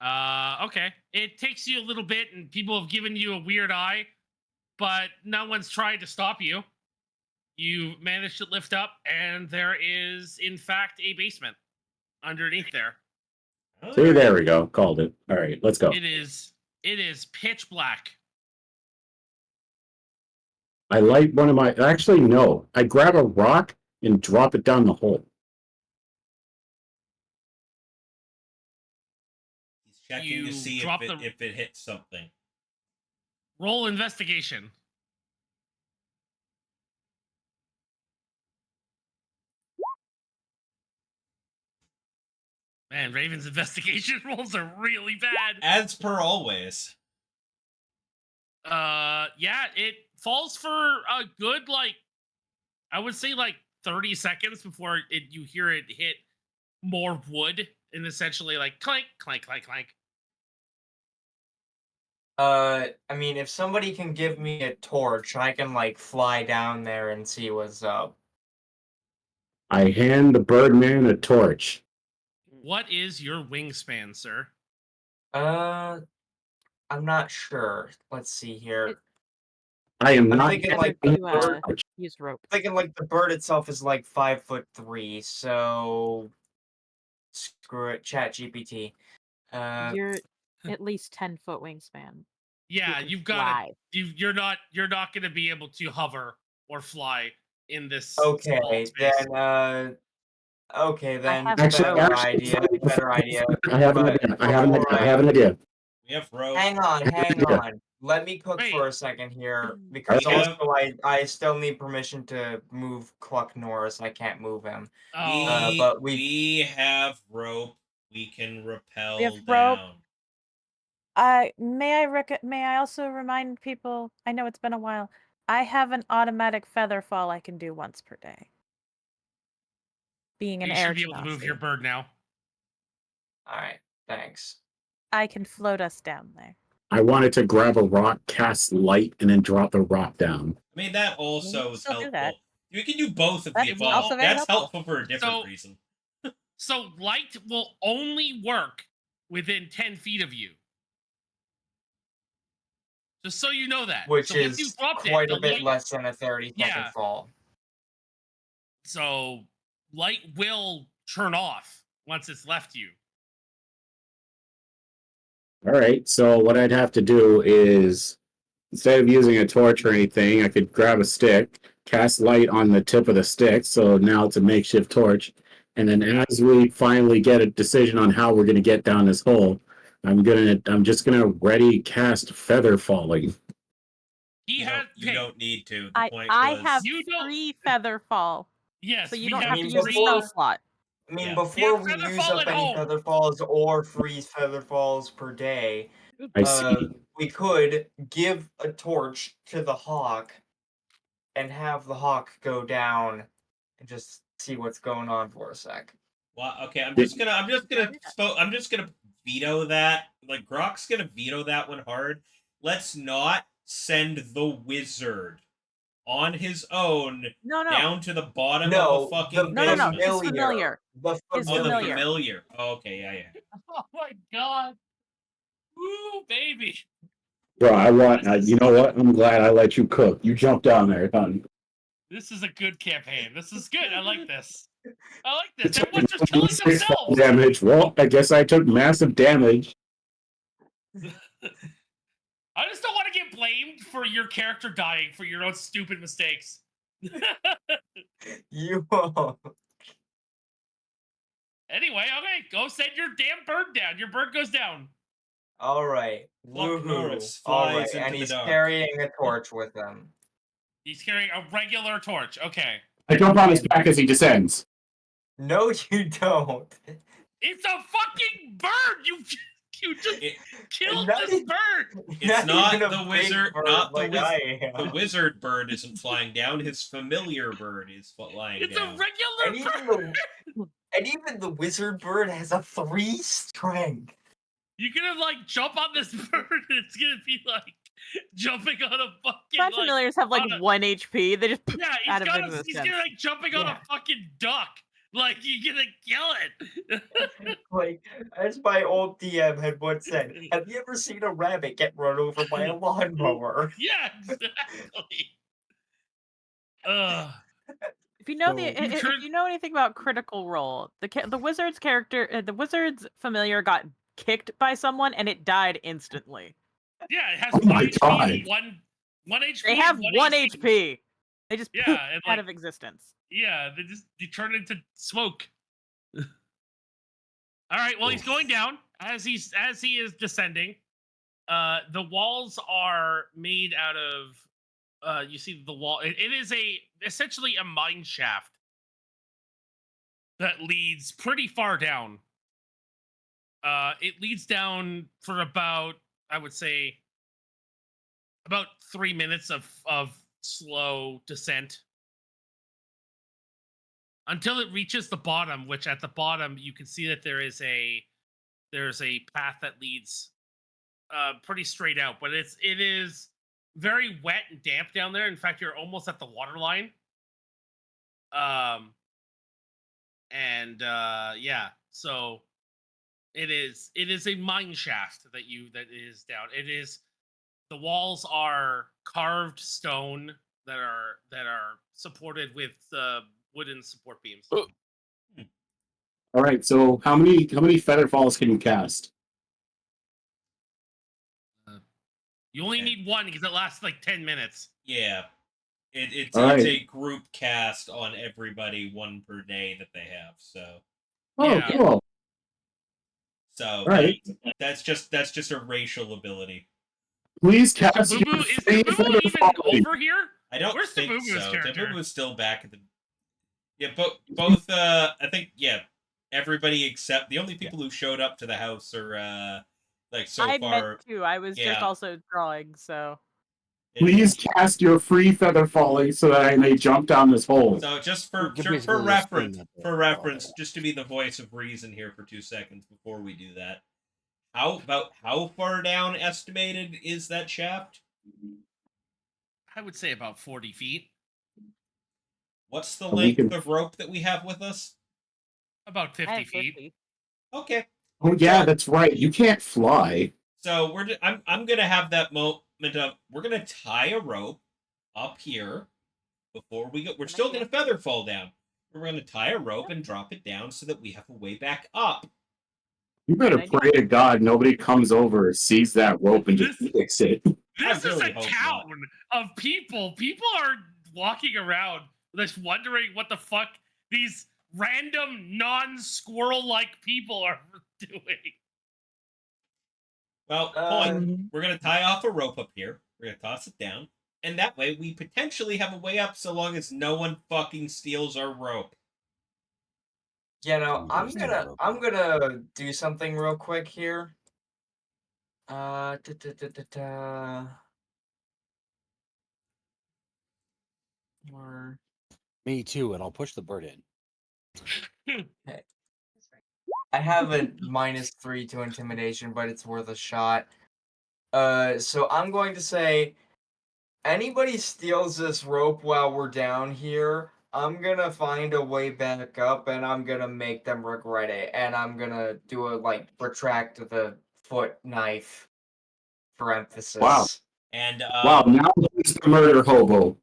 Okay. It takes you a little bit, and people have given you a weird eye, but no one's tried to stop you. You managed to lift up, and there is, in fact, a basement underneath there. See, there we go. Called it. All right, let's go. It is pitch black. I light one of my. Actually, no. I grab a rock and drop it down the hole. He's checking You to see drop if it hits something. Roll investigation. Man, Raven's investigation rolls are really bad. As per always. Yeah, it falls for a good, like, I would say like 30 seconds before you hear it hit more wood and essentially like clank, clank, clank, clank. I mean, if somebody can give me a torch, I can like fly down there and see what's up. I hand the Birdman a torch. What is your wingspan, sir? I'm not sure. Let's see here. I am I'm not thinking Better like to torch. use rope. thinking like the bird itself is like 5'3", so screw it, Chat GPT. You're at least 10-foot wingspan. Yeah, can you've got fly. it. You're not going to be able to hover or fly in this Okay, small space. then okay, then have better rope. idea. Better idea. I have an But idea. I have an idea. We have rope. Hang on, hang Yeah. on. Let me cook Wait. for a second here, because We have- also I still need permission to move Cluck Norris. I can't move him. Oh, But we have rope. We can rappel We have down. rope. May I also remind people? I know it's been a while. I have an automatic feather fall I can do once per day. Being an you air should be able to move your genasi. bird now. alright, thanks. I can float us down there. I wanted to grab a rock, cast light, and then drop the rock down. I mean, that also can is still do helpful. that. We can do both of That the is above. also very That's helpful. helpful for a different So- reason. So light will only work within 10 feet of you. Just so you know that. Which So once you is dropped quite it, a the bit light- less than a 30-second Yeah. fall. So light will turn off once it's left you. All right, so what I'd have to do is, instead of using a torch or anything, I could grab a stick, cast light on the tip of the stick, so now it's a makeshift torch. And then as we finally get a decision on how we're gonna get down this hole, I'm just gonna ready cast feather falling. He You has. you don't need to. The I point was have You don't- free feather fall, Yes, so you we don't have have to mean, use a spell before- slot. I mean, Yeah. before Yeah, we feather use fall up at any home. feather falls or freeze feather falls per day, I see. we could give a torch to the hawk and have the hawk go down and just see what's going on for a sec. Well, okay, I'm just gonna veto that. Like Grok's gonna veto that one hard. Let's not send the wizard on his own No. down to the bottom No, of a fucking No. basement. His familiar. The His Oh, the familiar. familiar. Oh, okay, yeah. Oh my god. Woo, baby. Bro, you know what? I'm glad I let you cook. You jumped down there, honey. This is a good campaign. This is good. I like this. I like this. Everyone's just killing 6 fall themselves. damage. Well, I guess I took massive damage. I just don't want to get blamed for your character dying for your own stupid mistakes. You Anyway, okay, go send your damn bird down. Your bird goes down. All right. Loch Woohoo. Norris All flies right, into and the he's dark. carrying a torch with him. He's carrying a regular torch. Okay. I jump on his back as he descends. No, you don't. It's a fucking bird. You just killed Not this even- bird. It's not even a the big wizard, bird not the like wizard. I am. The wizard bird isn't flying down. His familiar bird is flying It's down. a regular And bird. and even the wizard bird has a 3 strength. You're gonna like jump on this bird, and it's gonna be like jumping on a fucking. My Like, familiars have like on a- 1 HP. They just yeah, out of he's existence. gonna like jumping on Yeah. a fucking duck. Like you're gonna kill it. Like, as my old DM had once said, have you ever seen a rabbit get run over by a lawnmower? Yeah, exactly. Ugh. If you know So- if you know anything about Critical Role, the wizard's character, the wizard's familiar got kicked by someone and it died instantly. Yeah, it has Oh one my HP, God. and one HP. They and have 1 AC. HP. They just Yeah, poop and, out like- of existence. Yeah, they turn into smoke. All right, well he's going down as he is descending. The walls are made out of you see the wall. It is essentially a mine shaft that leads pretty far down. It leads down for about, I would say, about 3 minutes of slow descent until it reaches the bottom, which at the bottom you can see that there's a path that leads pretty straight out, but it is very wet and damp down there. In fact, you're almost at the water line. Yeah, so it is a mine shaft that is down. The walls are carved stone that are supported with wooden support beams. All right, so how many feather falls can you cast? You only Okay. need one because it lasts like 10 minutes. Yeah. It's All right. a group cast on everybody, one per day that they have. So Oh, Yeah. cool. All right. That's just a racial ability. Please cast Boo Boo, your is free Boo feather even falling. over here? I don't Where's think Dabubu's so. character? Dabubu's still back at the. Yeah, both. I think everybody except the only people who showed up to the house are like so I far. meant to. I was just yeah. also drawing, so Please cast your free feather falling so that I may jump down this hole. So just You can basically for just spin reference, that there. just to be the voice of reason here for 2 seconds before we do that. How far down estimated is that shaft? I would say about 40 feet. What's the We length can- of rope that we have with us? About 50 I have feet. 50. Okay. Oh yeah, that's right. You can't fly. So I'm gonna have that moment of we're gonna tie a rope up here before we go. We're Good still idea. gonna feather fall down. We're gonna tie a rope and drop it down so that we have a way back up. You better Good idea. pray to God nobody comes over, sees that rope, and just This- fix it. This really is a hope town of people. People are walking around just wondering what the fuck these random non-squirrel-like people are doing. Well, point. We're gonna tie off a rope up here. We're gonna toss it down, and that way we potentially have a way up, so long as no one fucking steals our rope. You know, I'm I'm gonna stand gonna up. I'm gonna do something real quick here. Da, da, da, da, da. Or Me too, and I'll push the bird in. I have a -3 to intimidation, but it's worth a shot. So I'm going to say, anybody steals this rope while we're down here, I'm gonna find a way back up, and I'm gonna make them regret it, and I'm gonna do a retract the foot knife for emphasis. Wow. And Wow, now who's the murder hobo?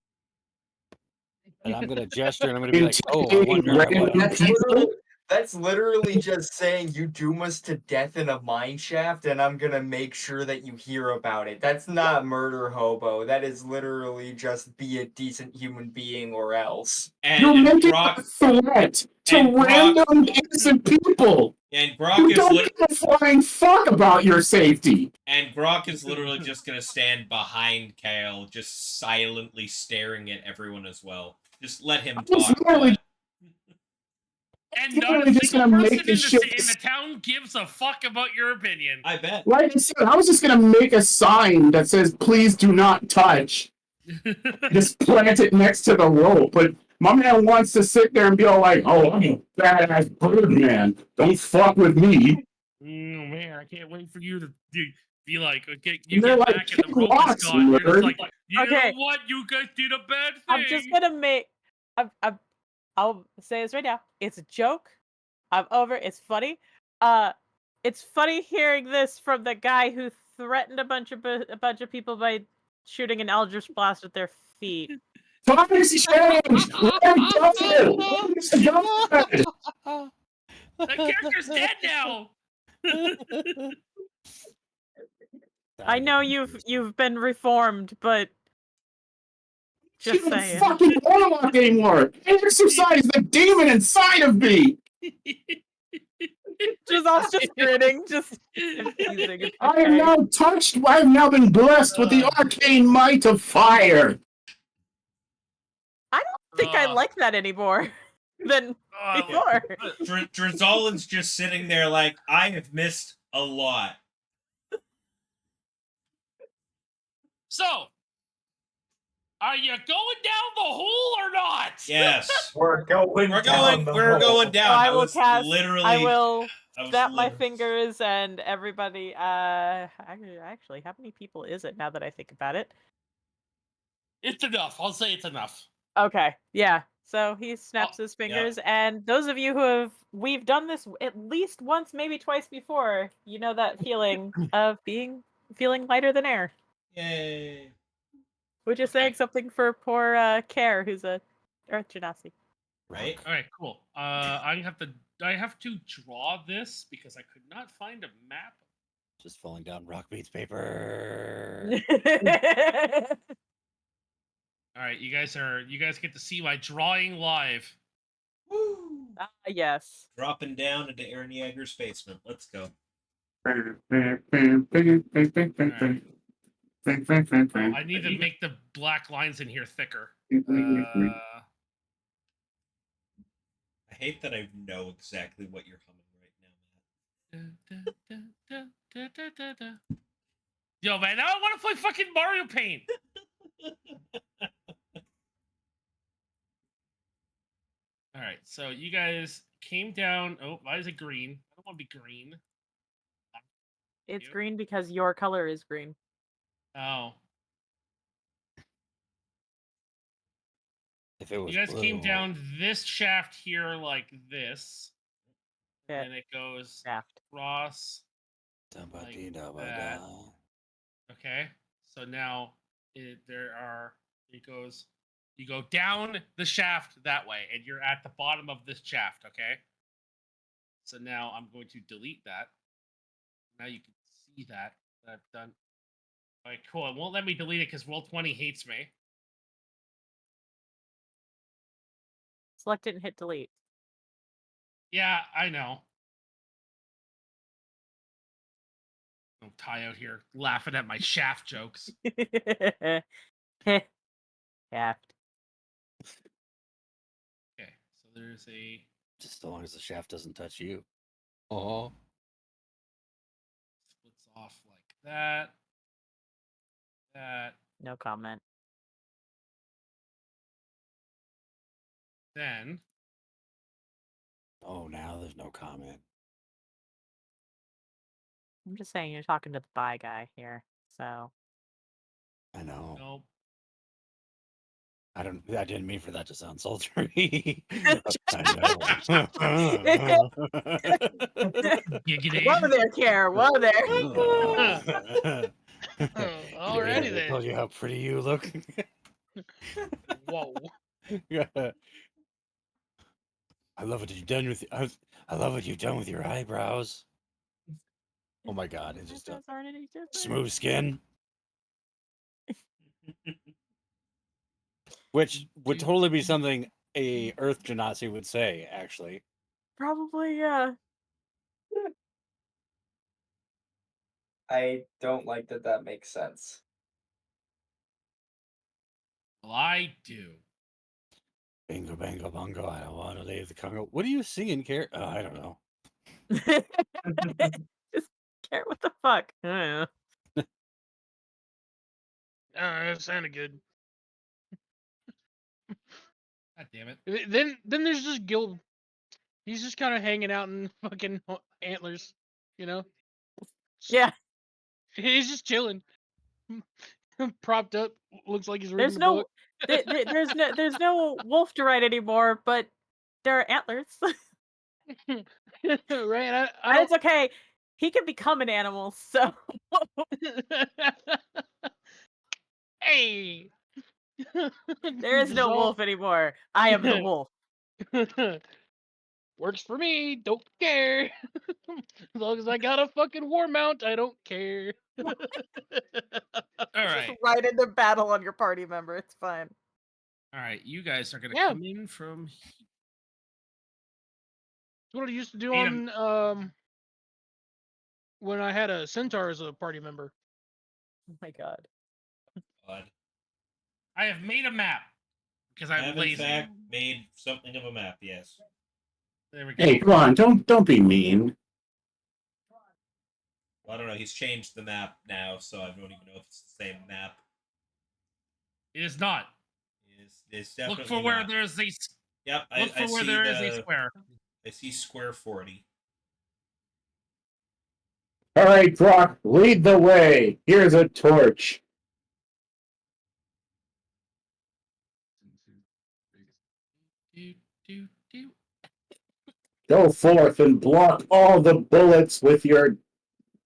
And I'm gonna gesture, and I'm gonna be like, "Oh, I Intimidating wonder." random That's people? literally, That's literally just saying you doom us to death in a mine shaft, and I'm gonna make sure that you hear about it. That's not murder hobo. That is literally just be a decent human being or else. You're And making Brock a threat to and Brock- random innocent people. and Brock You is don't give a flying fuck about your safety. and Brock is literally just gonna stand behind Kale, just silently staring at everyone as well. Just let him was talk. literally- but- And You're not a really just single gonna make person in this shit in the town gives a fuck about your opinion. I bet. Like I said, I was just gonna make a sign that says "Please do not touch." Just plant it next to the rope. But my man wants to sit there and be all like, "Oh, I'm a badass bird man. Don't fuck with me." Oh man, I can't wait for you to be like, okay, you And they're get like, back and the "Kick rope is rocks, gone. You're just nerd." like, you Okay. know what? You guys did a bad thing. I'm just gonna make. I'll say this right now. It's a joke. I'm over. It's funny. It's funny hearing this from the guy who threatened a bunch of people by shooting an Eldritch blast with their feet. Times changed. Let it go. Let it go. That character's dead now. I know you've been reformed, but just You don't saying. fucking warlock anymore. Exercise the demon inside of me. Giselle's just grinning, just confusing. It's I am okay. now touched. I have now been blessed with the arcane might of fire. I don't think I like that anymore than before. Drizolin's just sitting there like, I have missed a lot. So, are you going down the hole or not? Yes. We're going down the We're hole. going down. So I will was cast. literally I will I was snap my literally- fingers and everybody. Actually, how many people is it now that I think about it? It's enough. I'll say it's enough. Okay, yeah. So he snaps his fingers, and those of you we've done this at least once, maybe twice before. You know that feeling of feeling lighter than air. Yay. We're just saying something for poor Care, who's a Earth Genasi. Right? All right, cool. I have to draw this because I could not find a map. Just falling down rock beats paper. All right, you guys get to see my drawing live. Woo. Yes. Dropping down into Aaron Yeager's basement. Let's go. I need to make the black lines in here thicker. I hate that I know exactly what you're humming right now, Matt. Yo, man, now I want to play fucking Mario Paint. All right, so you guys came down. Oh, why is it green? I don't want to be green. It's green because your color is green. Oh. If it was You guys blue, came down this shaft here like this. Yeah. And it goes Shaft. across. Like Like that. that. Okay. So now you go down the shaft that way, and you're at the bottom of this shaft, okay? So now I'm going to delete that. Now you can see that I've done. All right, cool. It won't let me delete it because Roll20 hates me. Select it and hit delete. Yeah, I know. Oh, Ty out here laughing at my shaft jokes. Shaft. Okay, so there's a Just as long as the shaft doesn't touch you. Oh. splits off like that. That. No comment. Then Oh, now there's no comment. I'm just saying you're talking to the bi guy here, so. I know. nope. I didn't mean for that to sound sultry. Giggity. Whoa there, Care. Whoa there. Alrighty I then. told you how pretty you look. Whoa. I love what you've done with. I love what you've done with your eyebrows. Oh my god, it's just a Eyebrows aren't any different. smooth skin. Which would totally be something a Earth Genasi would say, actually. Probably, yeah. I don't like that that makes sense. Well, I do. Bingo, bango, bongo, I don't want to leave the Congo. What are you singing, Carrot? Oh, I don't know. Just care what the fuck. I don't know. That sounded good. God damn it. Then there's just Gil. He's just kind of hanging out in fucking antlers, you know. Yeah. He's just chilling, propped up. Looks like he's reading There's a no book. there's no wolf to ride anymore, but there are antlers. Right? I And it's don't. okay. He can become an animal, so Hey. there is no wolf anymore. I am the wolf. Works for me. Don't care. As long as I got a fucking war mount, I don't care. All Just right. ride into battle on your party member. It's fine. All right. You guys are going to Yeah. come in from. That's what I used to do Made 'em- on when I had a centaur as a party member. Oh my god. God. I have made a map because I I'm have in lazy. fact made something of a map. Yes. There we go. Hey, come on, don't be mean. Well, I don't know. He's changed the map now, so I don't even know if it's the same map. It is not. It's definitely Look for where not. there's a. Yep, Look for I where see there is a square. I see square 40. All right, Brock, lead the way. Here's a torch. Do, do, do. Go forth and block all the bullets with your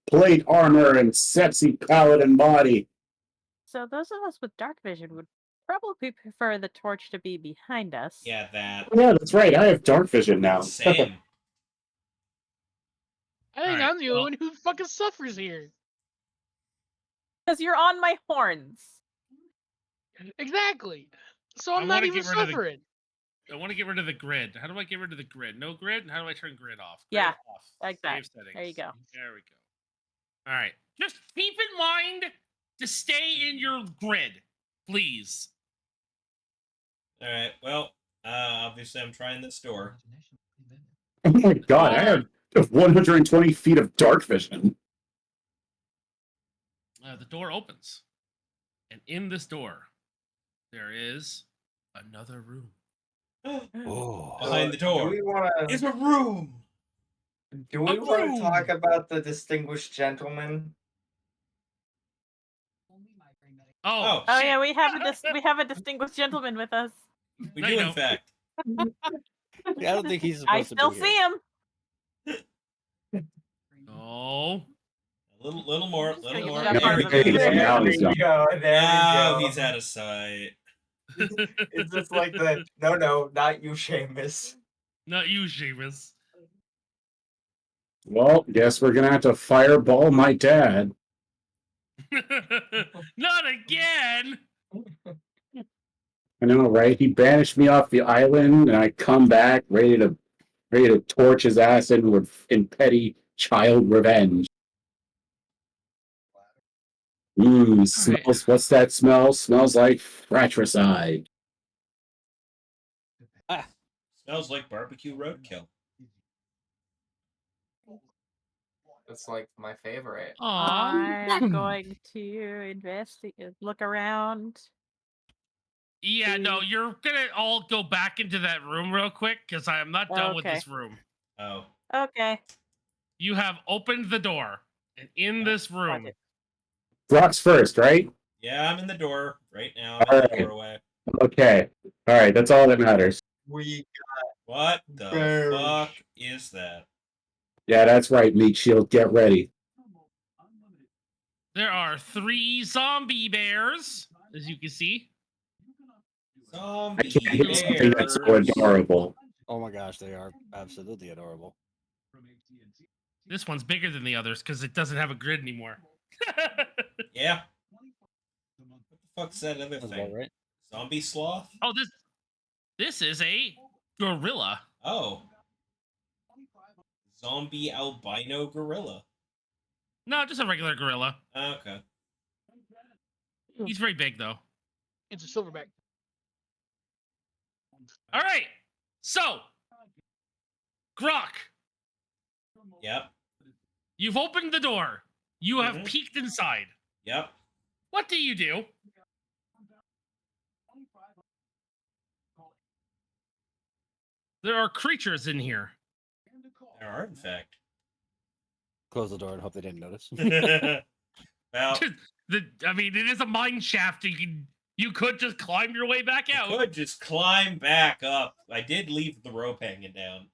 plate armor and sexy paladin body. So those of us with dark vision would probably prefer the torch to be behind us. Yeah, that. Yeah, that's right. I have dark vision now. Same. I think Alright, I'm the only one who fucking suffers here. Because you're on my horns. Exactly. So I I'm not wanna even get rid of the- suffering. I want to get rid of the grid. How do I get rid of the grid? No grid? How do I turn grid off? Yeah, Grid off. like that. Save settings. There you go. There we go. All right. Just keep in mind to stay in your grid, please. All right. Well, obviously I'm trying this door. Oh my god, I have 120 feet of dark vision. The door opens. And in this door, there is another room. Oh, Behind the door Do we want is to? a room. Do we A want to talk room! about the distinguished gentleman? Oh, Oh shit. yeah, we have a distinguished gentleman with us. We No, do, you in don't. fact. yeah, I don't think he's I supposed still to be see here. him. Oh. A little more. Just Little gonna more. get There we Jeff go. on the There Now we he's done. go. There Now we go. he's out of sight. It's just like the no, not you, Seamus. Not you, Seamus. Well, guess we're gonna have to fireball my dad. Not again! I know, right? He banished me off the island, and I come back ready to torch his ass in petty child revenge. Smells. What's that smell? Smells like fratricide. Smells like barbecue roadkill. It's like my favorite. I'm going to look around. Yeah, no, you're gonna all go back into that room real quick because I am not done with Okay. this room. Oh. Okay. You have opened the door, and in this room, it. Brock's first, right? Yeah, I'm in the door right now. I'm in Alright. the doorway. Okay. All right. That's all that matters. We What the Bears. fuck is that? Yeah, that's right, Meat Shield. Get ready. there are 3 zombie bears, as you can see. I Zombie can't hit something that's so bears. adorable. Oh my gosh, they are absolutely adorable. This one's bigger than the others because it doesn't have a grid anymore. Yeah. What the fuck's that other That's thing? about right. Zombie sloth? Oh, this is a gorilla. Oh. Zombie albino gorilla. No, just a regular gorilla. Okay. He's very big though. It's a silverback. All right. So, Grok, Yep. you've opened the door. You have Mhm. peeked inside. Yep. What do you do? There are creatures in here. There are, in fact. Close the door and hope they didn't notice. Well, I mean, it is a mine shaft. You could just climb your way back out. I could just climb back up. I did leave the rope hanging down.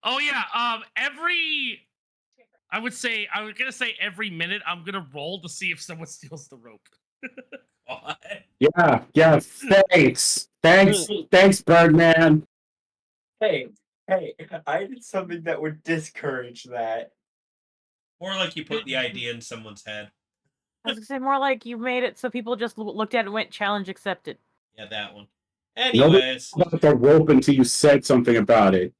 Oh yeah. I was gonna say every minute I'm gonna roll to see if someone steals the rope. God. Yeah, thanks, Birdman. Hey, I did something that would discourage that. More like you put the idea in someone's head. I was gonna say more like you made it so people just looked at it and went, challenge accepted. Yeah, that one. Nobody Anyways. about the rope until you said something about it.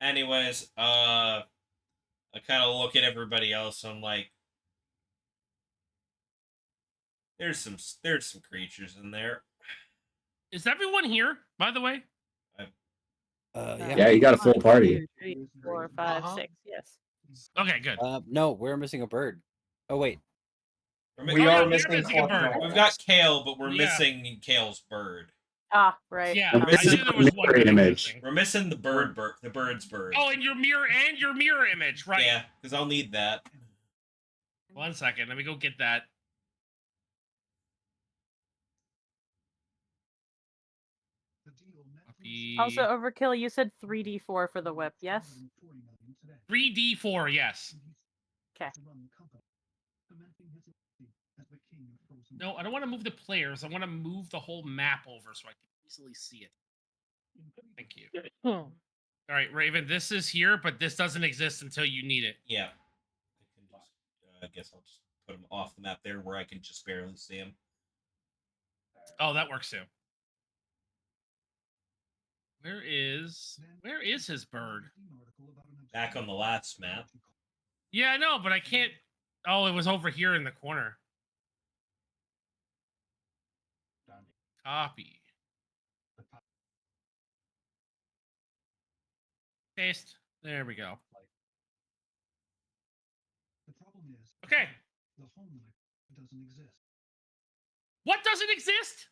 Anyways, I kind of look at everybody else. I'm like, there's some creatures in there. Is everyone here, by the way? Yeah, you got a full party. 2, 3, 4, 5, 6. Yes. Okay, good. No, we're missing a bird. Oh wait, We are missing a bird. We've got Kale, but we're Yeah. missing Kale's bird. Ah, right. Yeah, We're I missing knew there was one mirror thing image. missing. We're missing the bird's bird. Oh, and your mirror image, right? Yeah, because I'll need that. 1 second, let me go get that. Also, Overkill, you said 3d4 for the whip, yes? 3d4, yes. Okay. No, I don't want to move the players. I want to move the whole map over so I can easily see it. Thank you. All right, Raven, this is here, but this doesn't exist until you need it. Yeah. I guess I'll just put him off the map there where I can just barely see him. Oh, that works too. Where is his bird? Back on the last map. Yeah, I know, but I can't. Oh, it was over here in the corner. Copy. Paste. There we go. Okay. What doesn't exist?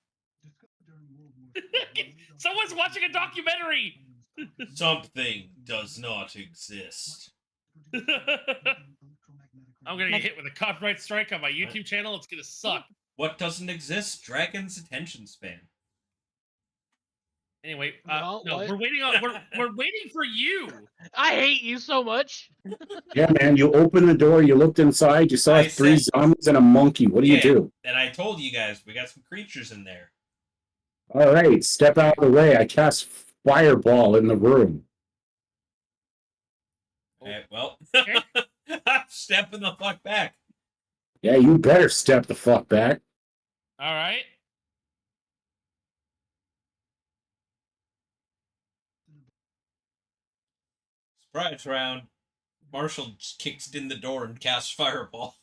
Someone's watching a documentary. Something does not exist. I'm gonna get hit with a copyright strike on my YouTube channel. It's gonna suck. What doesn't exist? Dragon's attention span. Anyway, No, no, what? we're waiting on. We're waiting for you. I hate you so much. Yeah, man, you opened the door, you looked inside, you saw I 3 said- zombies and a monkey. What do you do? And I told you guys we got some creatures in there. All right, step out of the way. I cast fireball in the room. Okay, well, Okay. I'm stepping the fuck back. Yeah, you better step the fuck back. All right. Surprise round. Marshall just kicks in the door and casts fireball.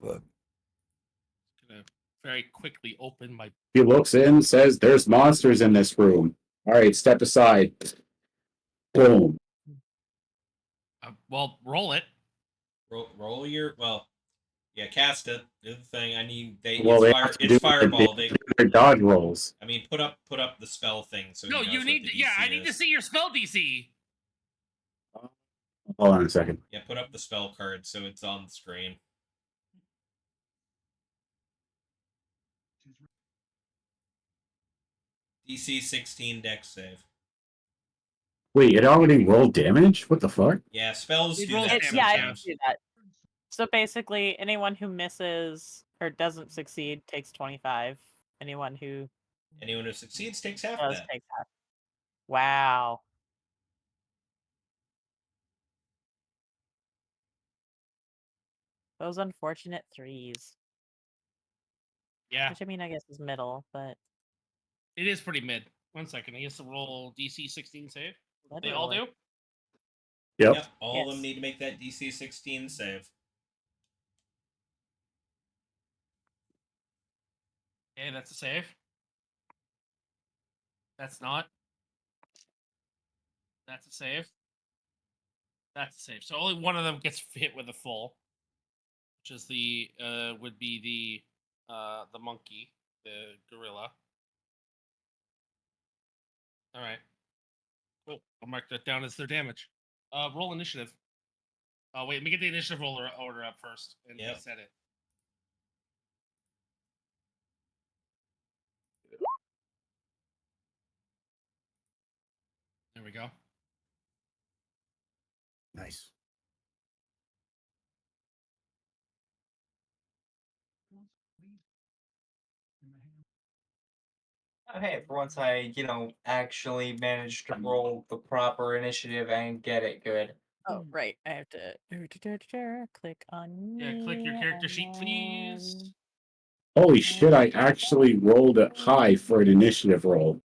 but Gonna very quickly open my. He looks in, says, "There's monsters in this room." All right, step aside. Boom. Well, roll it. Roll your yeah, cast it. Do the thing. I need Well, they have to do it's fireball. their dodge rolls. I mean, put up the spell thing. So No, he knows you what need. the Yeah, DC I need to is. see your spell DC. Hold on a second. Yeah, put up the spell card so it's on the screen. DC 16 dex save. Wait, it already rolled damage? What the fuck? Yeah, spells It do rolls that damage, Yeah, I sometimes. do that. So basically, anyone who misses or doesn't succeed takes 25. Anyone who Anyone who succeeds takes half does that. takes half. Wow. Those unfortunate threes. Yeah, Which I mean, I guess is middle, but it is pretty mid. 1 second. I guess to roll DC 16 save. They all literally. do. Yep. Yep, all of them Yes. need to make that DC 16 save. Okay, that's a save. That's not. That's a save. That's a save. So only one of them gets hit with a full, which is the would be the monkey, the gorilla. All right. Cool. I'll mark that down as their damage. Roll initiative. Oh wait, let me get the initiative order up first and Yep. reset it. There we go. Nice. Oh, hey, for once I, actually managed to roll the proper initiative and get it good. Oh, right. I have to click on me. Yeah, click your character and sheet, please. then- Holy shit, I actually rolled it high for an initiative roll,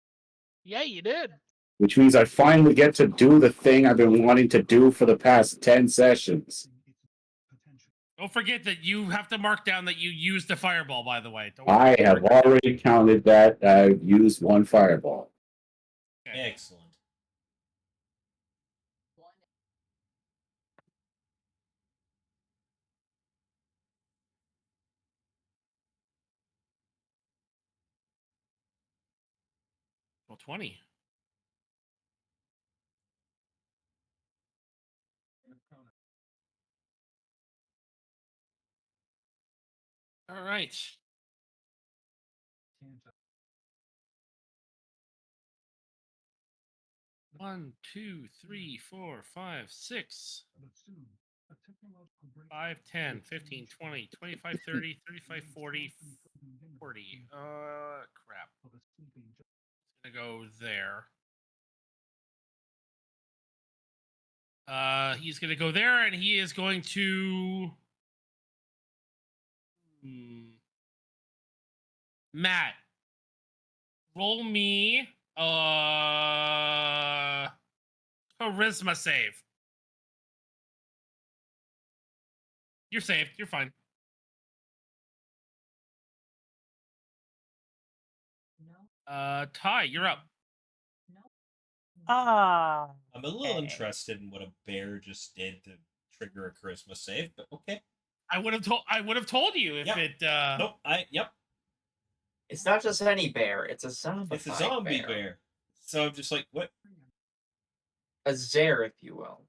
Yeah, you did. which means I finally get to do the thing I've been wanting to do for the past 10 sessions. Don't forget that you have to mark down that you used a fireball, by the way. Don't I have already counted that I've used one fireball. Okay. Excellent. Well, 20. All right. One, 2, 3, 4, 5, 6. 5, 10, 15, 20, 25, 30, 35, 40, 40. Crap. It's gonna go there. He's gonna go there, and he is going to. Matt, roll me charisma save. You're saved. You're fine. Ty, you're up. Ah. I'm a little Okay. interested in what a bear just did to trigger a charisma save, but okay. I would have told you if Yep. it. Nope. Yep. It's not just any bear, it's a zombified It's a zombie bear. So I'm just like, what? A zare, if you will.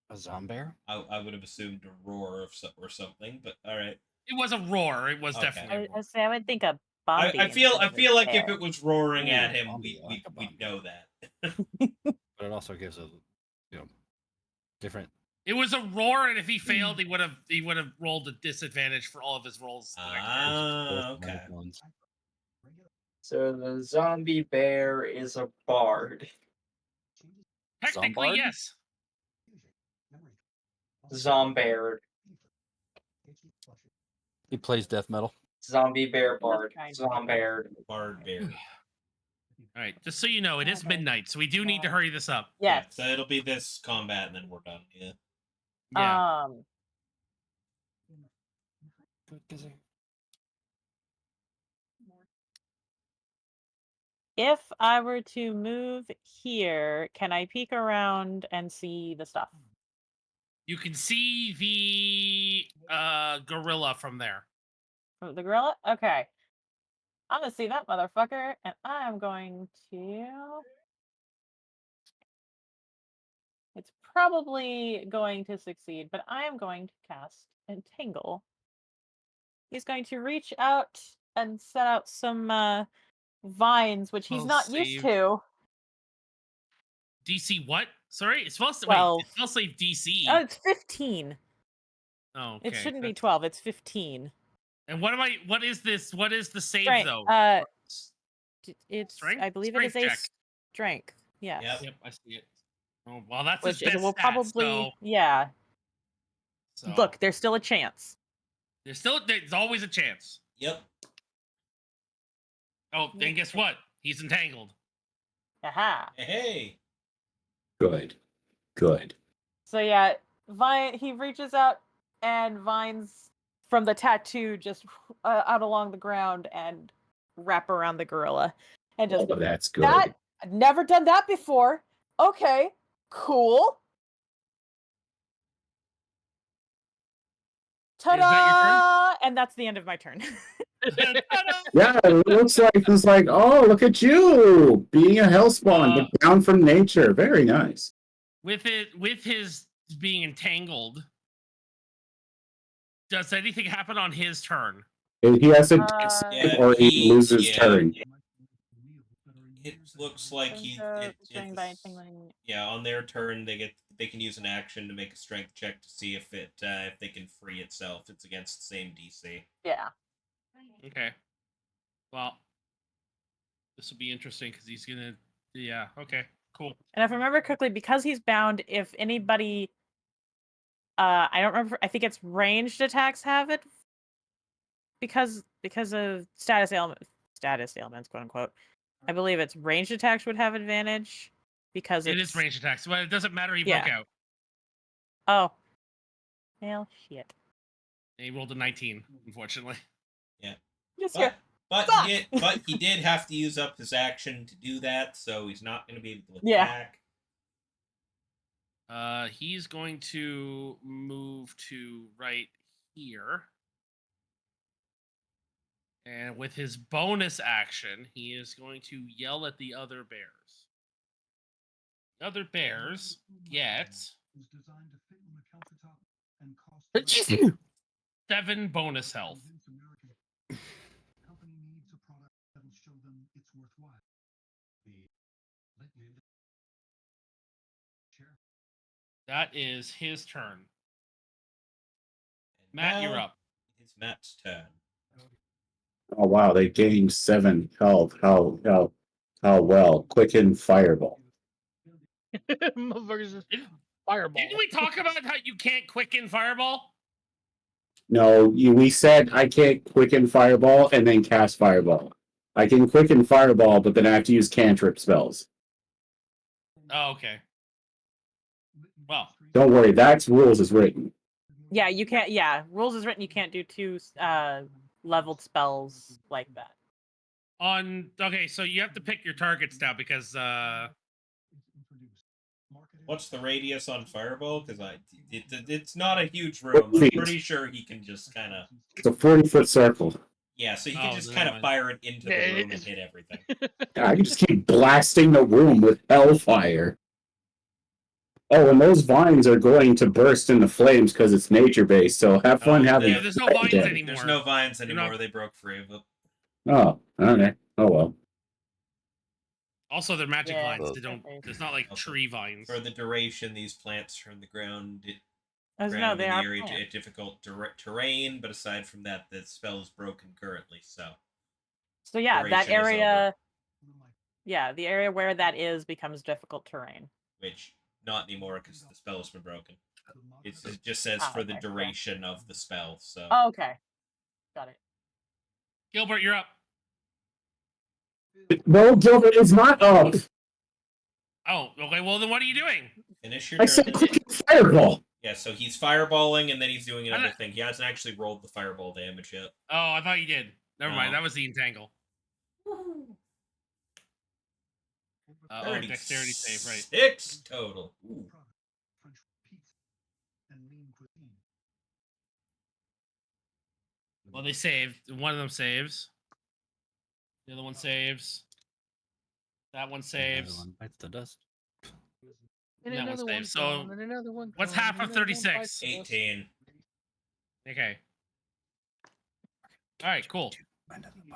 A zombear? I would have assumed a roar or something, but all right. It was a roar. It was Okay. definitely a roar. I would think a Bombi. I feel instead of a like if bear. it was roaring Ooh, at him, Bombi, I like a we'd Bombi. know that. But it also gives a different. It was a roar, and if he failed, he would have rolled a disadvantage for all of his rolls. the next round. Okay. Ones. So the zombie bear is a bard. Technically, Zombard? yes. Zombear. He plays death metal. Zombie bear bard. trying to Zombear. Bard bear. All right, just so you know, it is midnight, so we do need to hurry this up. Yes. Yeah, so it'll be this combat and then we're done. Yeah. Yeah. If I were to move here, can I peek around and see the stuff? You can see the gorilla from there. From the gorilla? Okay. I'm gonna see that motherfucker, and I'm going to. It's probably going to succeed, but I am going to cast Entangle. He's going to reach out and set out some vines, which he's Well, not used save. to. DC what? Sorry, it's supposed to 12. wait. It's supposed to say DC. Oh, it's 15. Oh, okay. It shouldn't be that's- 12. It's 15. And what is this? What is the save Strength. though? It's Strength? I believe it is Strength a check. strength. Yes. Yep. Yep, I see it. Oh, well, that's his Which it best will stat, probably yeah. so Look, there's still a chance. there's always a chance. Yep. Oh, and guess what? He's entangled. Aha. Hey. Good. Good. So yeah, he reaches out and vines from the tattoo just out along the ground and wrap around the gorilla. And just Oh, that's good. that I've never done that before. Okay, cool. Is that your Ta-da! And that's the end of my turn. Yeah, it looks like it's like, oh, look at you being a hellspawn, but down from nature. Very nice. With his being entangled, does anything happen on his turn? He has to Yeah, or he loses turn. It looks like yeah, on their turn they can use an action to make a strength check to see if they can free itself. It's against the same DC. Yeah. Okay. Well, this will be interesting because he's gonna. Yeah. Okay. Cool. And if I remember correctly, because he's bound, if anybody, I don't remember. I think it's ranged attacks have it because of status ailments, quote unquote. I believe it's ranged attacks would have advantage because It is ranged attacks. Well, it doesn't matter. He Yeah. broke out. Oh, well, shit. And he rolled a 19, unfortunately. Yeah. Just But he did have to use up his action to do that, so he's not going to be able to attack. He's going to move to right here. And with his bonus action, he is going to yell at the other bears. The other bears get 7 bonus health. That is his turn. Matt, you're up. It's Matt's turn. Oh wow, they gained 7 health. How well. Quicken fireball. Motherfuckers just fireball. Didn't we talk about how you can't quicken fireball? No, we said I can't quicken fireball and then cast fireball. I can quicken fireball, but then I have to use cantrip spells. Oh, okay. Well, don't worry, that's rules as written. Yeah, you can't. Yeah, rules is written. You can't do 2 leveled spells like that. Okay, so you have to pick your targets now because What's the radius on fireball? Because it's not a huge room. I'm pretty sure he can just kind of. It's a 40-foot circle. Yeah, so he can just kind of fire it into the room and hit everything. Yeah, I can just keep blasting the room with hellfire. Oh, and those vines are going to burst into flames because it's nature-based. So have fun having. There's no vines anymore. There's no vines anymore. They broke free. But... Oh, okay. Oh well. Also, they're magic vines. They don't. It's not like tree vines. For the duration, these plants turn the ground. They in the are area plants. difficult terrain, but aside from that, the spell is broken currently. So yeah, that duration is area. Yeah, the area where that is becomes difficult terrain. Which not anymore because the spell has been broken. It just says for the duration of the spell. So. Oh, okay, got it. Gilbert, you're up. No, Gilbert is not up. Oh, okay. Well, then what are you doing? Finish your I turn. said quick fireball. Yeah, so he's fireballing and then he's doing another thing. He hasn't actually rolled the fireball damage yet. Oh, I thought you did. Never mind. That was the entangle. Dexterity save, right? 6 total. Ooh. Well, they saved. One of them saves. The other one saves. That one saves. One bites the dust. And that one another saves. gone, So, and another one what's gone, half and of another one 36? bites the dust. 18. Okay. All right, cool.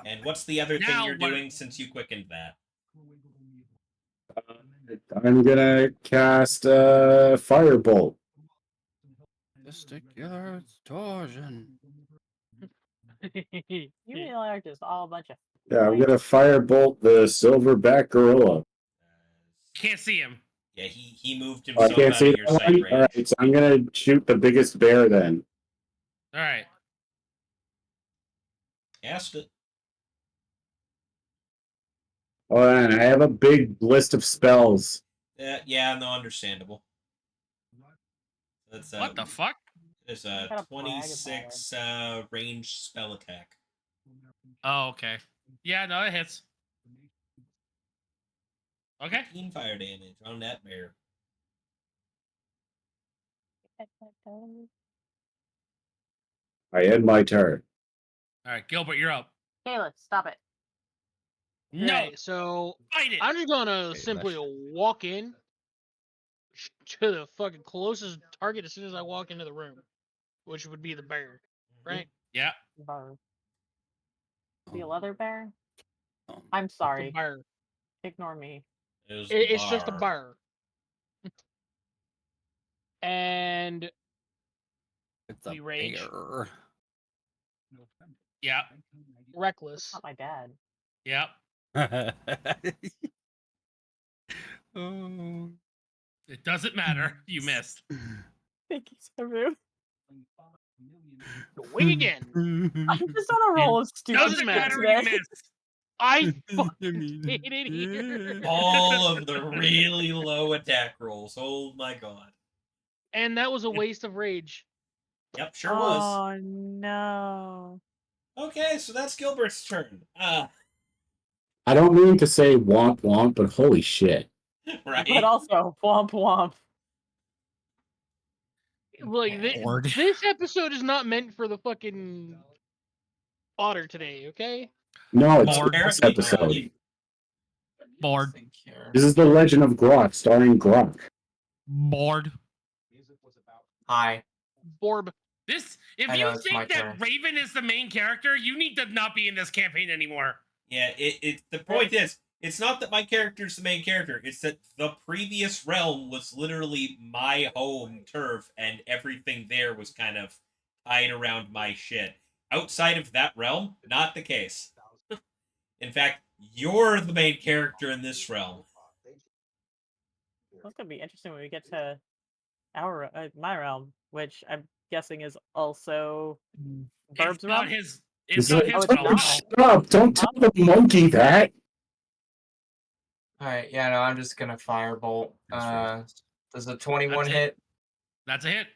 And what's the other thing Now you're what- doing since you quickened that? I'm gonna cast Firebolt. Testicular torsion. You really are just all a bunch of. Yeah, I'm gonna firebolt the silverback gorilla. Can't see him. Yeah, he moved Oh, I himself can't out see of that your sight one. range. All right, so I'm gonna shoot the biggest bear then. All right. Asked it. Oh, and I have a big list of spells. Yeah, no, understandable. That's What the fuck? There's You a gotta brag about 26 range spell attack. Oh, okay. Yeah, no, it hits. Okay. 15 fire damage on that bear. I end my turn. All right, Gilbert, you're up. Kayla, stop it. No, Okay, so fight it. I'm just gonna Okay, simply walk in to the fucking closest target as soon as I walk into the room, which would be the bear, right? Yeah. Bear. The leather bear? Um, I'm The sorry. bear. Ignore me. It's just a bar. bear. And It's a we rage. bear. Yeah. Reckless. Not my dad. Yeah. Oh. It doesn't matter. You missed. Thank you, Saru. Wing again. I'm just on a roll of stupid Doesn't shit matter. today. You missed. I fucking mean, hate it here. All of the really low attack rolls. Oh my god. And that was a waste of rage. Yep, sure was. Oh no. Okay, so that's Gilbert's turn. I don't mean to say womp womp, but holy shit. Right? But also, womp womp. Like this episode is not meant for the fucking otter today, okay? No, it's Bored. this Apparently not. episode. Bored. This is The Legend of Grok, starring Grok. Bored. Hi. Borb. This. If I know, you it's my think that turn. Raven is the main character, you need to not be in this campaign anymore. Yeah, the point is, it's not that my character's the main character, it's that the previous realm was literally my home turf, and everything there was kind of tied around my shit. Outside of that realm, not the case. In fact, you're the main character in this realm. That's gonna be interesting when we get to our my realm, which I'm guessing is also Burb's It's not realm. his. This It's is not like, his it's realm. not. shut up! Don't tell the monkey that! Alright, yeah, no, I'm just gonna firebolt. Does the 21 That's it. hit? That's a hit.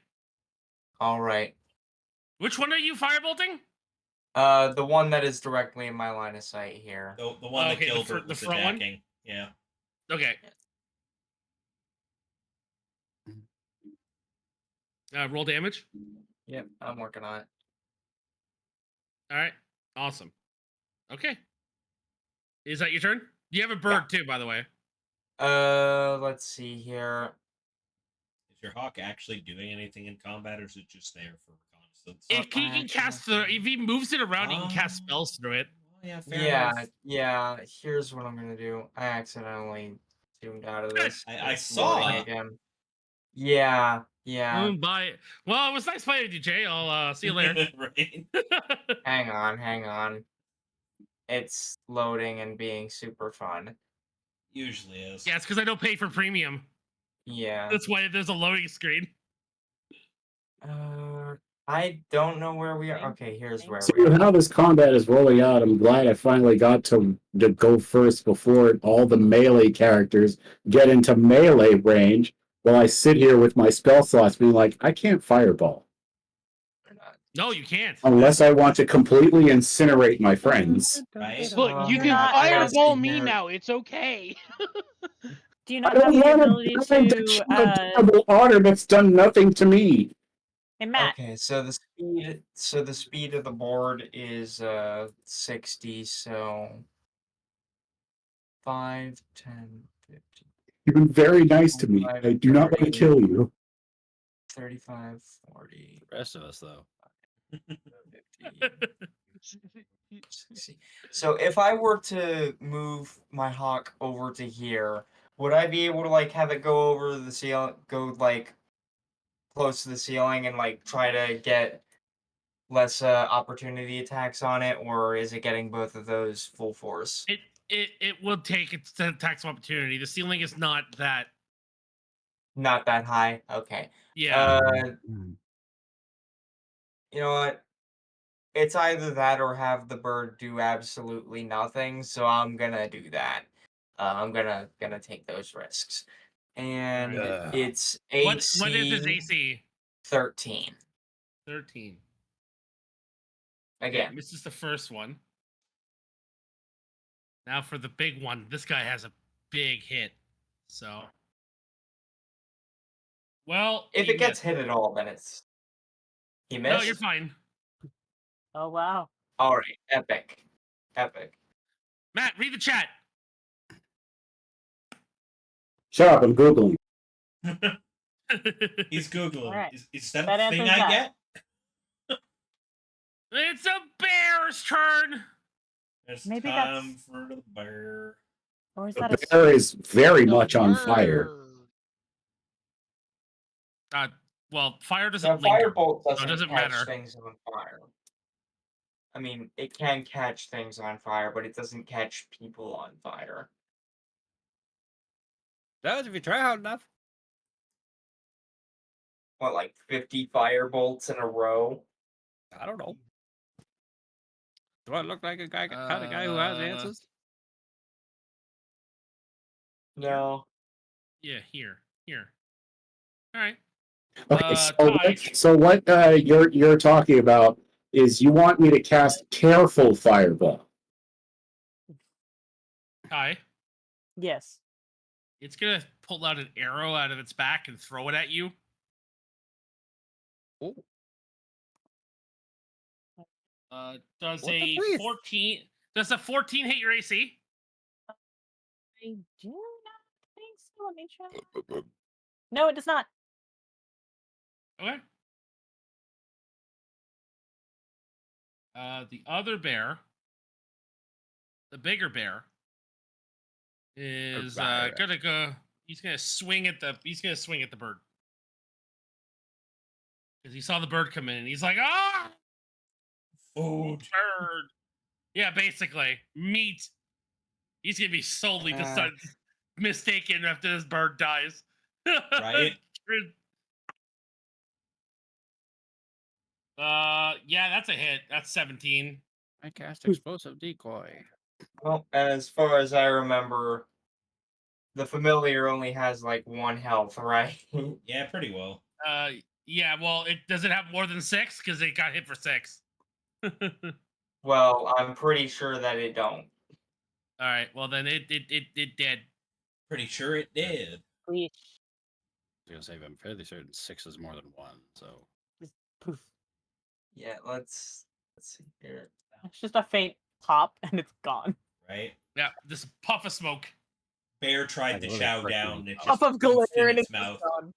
Alright. Which one are you firebolting? The one that is directly in my line of sight here. The one that Okay, the Gilbert the was front one? attacking. Yeah. Okay. Roll damage. Yep, I'm working on it. All right. Awesome. Okay. Is that your turn? You have a bird too, by the way. Let's see here. Is your hawk actually doing anything in combat, or is it just there for reconnaissance? If he can cast if he moves it around, he can cast spells through it. Oh, yeah, fair Yeah, enough. yeah. Here's what I'm gonna do. I accidentally zoomed out of this. I It's saw. loading again. Yeah, yeah. Bye. Well, it was nice playing with you, Jay. I'll see you later. Right? Hang on. It's loading and being super fun. Usually is. Yeah, it's because I don't pay for premium. Yeah. That's why there's a loading screen. I don't know where we are. Okay, here's where See we are. how this combat is rolling out. I'm glad I finally got to go first before all the melee characters get into melee range. While I sit here with my spell slots being like, I can't fireball. No, you can't. Unless I want to completely incinerate my friends. Right? Look, you Hang can on, I gotta fireball see me here. now. It's okay. Do you I not have don't the want ability to burn to to a terrible otter that's done nothing to me. Hey Matt, Okay, so the speed of the board is 60, so 5, 10, 15, You've been very nice to me. 25, I do not want to 30. kill you. 35, 40, The rest of us, though. 50, 60. So if I were to move my hawk over to here, would I be able to like have it go over the ceiling, go like close to the ceiling and like try to get less opportunity attacks on it, or is it getting both of those full force? It will take its tax opportunity. The ceiling is not that. Not that high. Okay. Yeah. You know what? It's either that or have the bird do absolutely nothing. So I'm gonna do that. I'm gonna take those risks, and Alright. it's What is his AC? 13 13. again. Okay, misses the first one. Now for the big one. This guy has a big hit. So. Well, If he it gets missed. hit at all, then it's he missed. No, you're fine. Oh wow. All right, epic. Matt, read the chat. Shut up, I'm Googling. He's Googling. Alright. Is that That a thing answers I that. get? It's a bear's turn. It's Maybe time for the bear. Or is The that a bear is very The much on fire. bird. Well, fire Now, doesn't linger, firebolt so doesn't it doesn't catch matter. things on fire. I mean, it can catch things on fire, but it doesn't catch people on fire. Does if you try hard enough. What, like 50 firebolts in a row? I don't know. Do I look like a guy, kind of guy who has answers? No. Yeah, here. All right. Okay, Ty. so what you're talking about is you want me to cast Careful Fireball. Ty. yes. It's gonna pull out an arrow out of its back and throw it at you. Oh, Does What the a grief? 14? Does a 14 hit your AC? I do not think so. Let me check. No, it does not. Okay. The other bear, the bigger bear, is Right. gonna go. He's gonna swing at the. He's gonna swing at the bird because he saw the bird come in and he's like, "Ah, Food. bird!" Yeah, basically meat. He's gonna be solely mistaken after this bird dies. Right? Yeah, that's a hit. That's 17. I cast explosive decoy. Well, as far as I remember, the familiar only has like 1 health, right? Yeah, pretty well. Yeah. Well, it does it have more than 6 because it got hit for 6. All Well, I'm pretty sure that it don't. right. Well, then it did. Pretty sure it did. Please. I was gonna say I'm fairly certain 6 is more than 1. So Just poof. Yeah, let's see here. It's just a faint pop and it's gone. Right? Yeah. This puff of smoke. Bear tried Like to a little chow prickly down. It Puff just of poofed glare in and its it's just mouth. gone.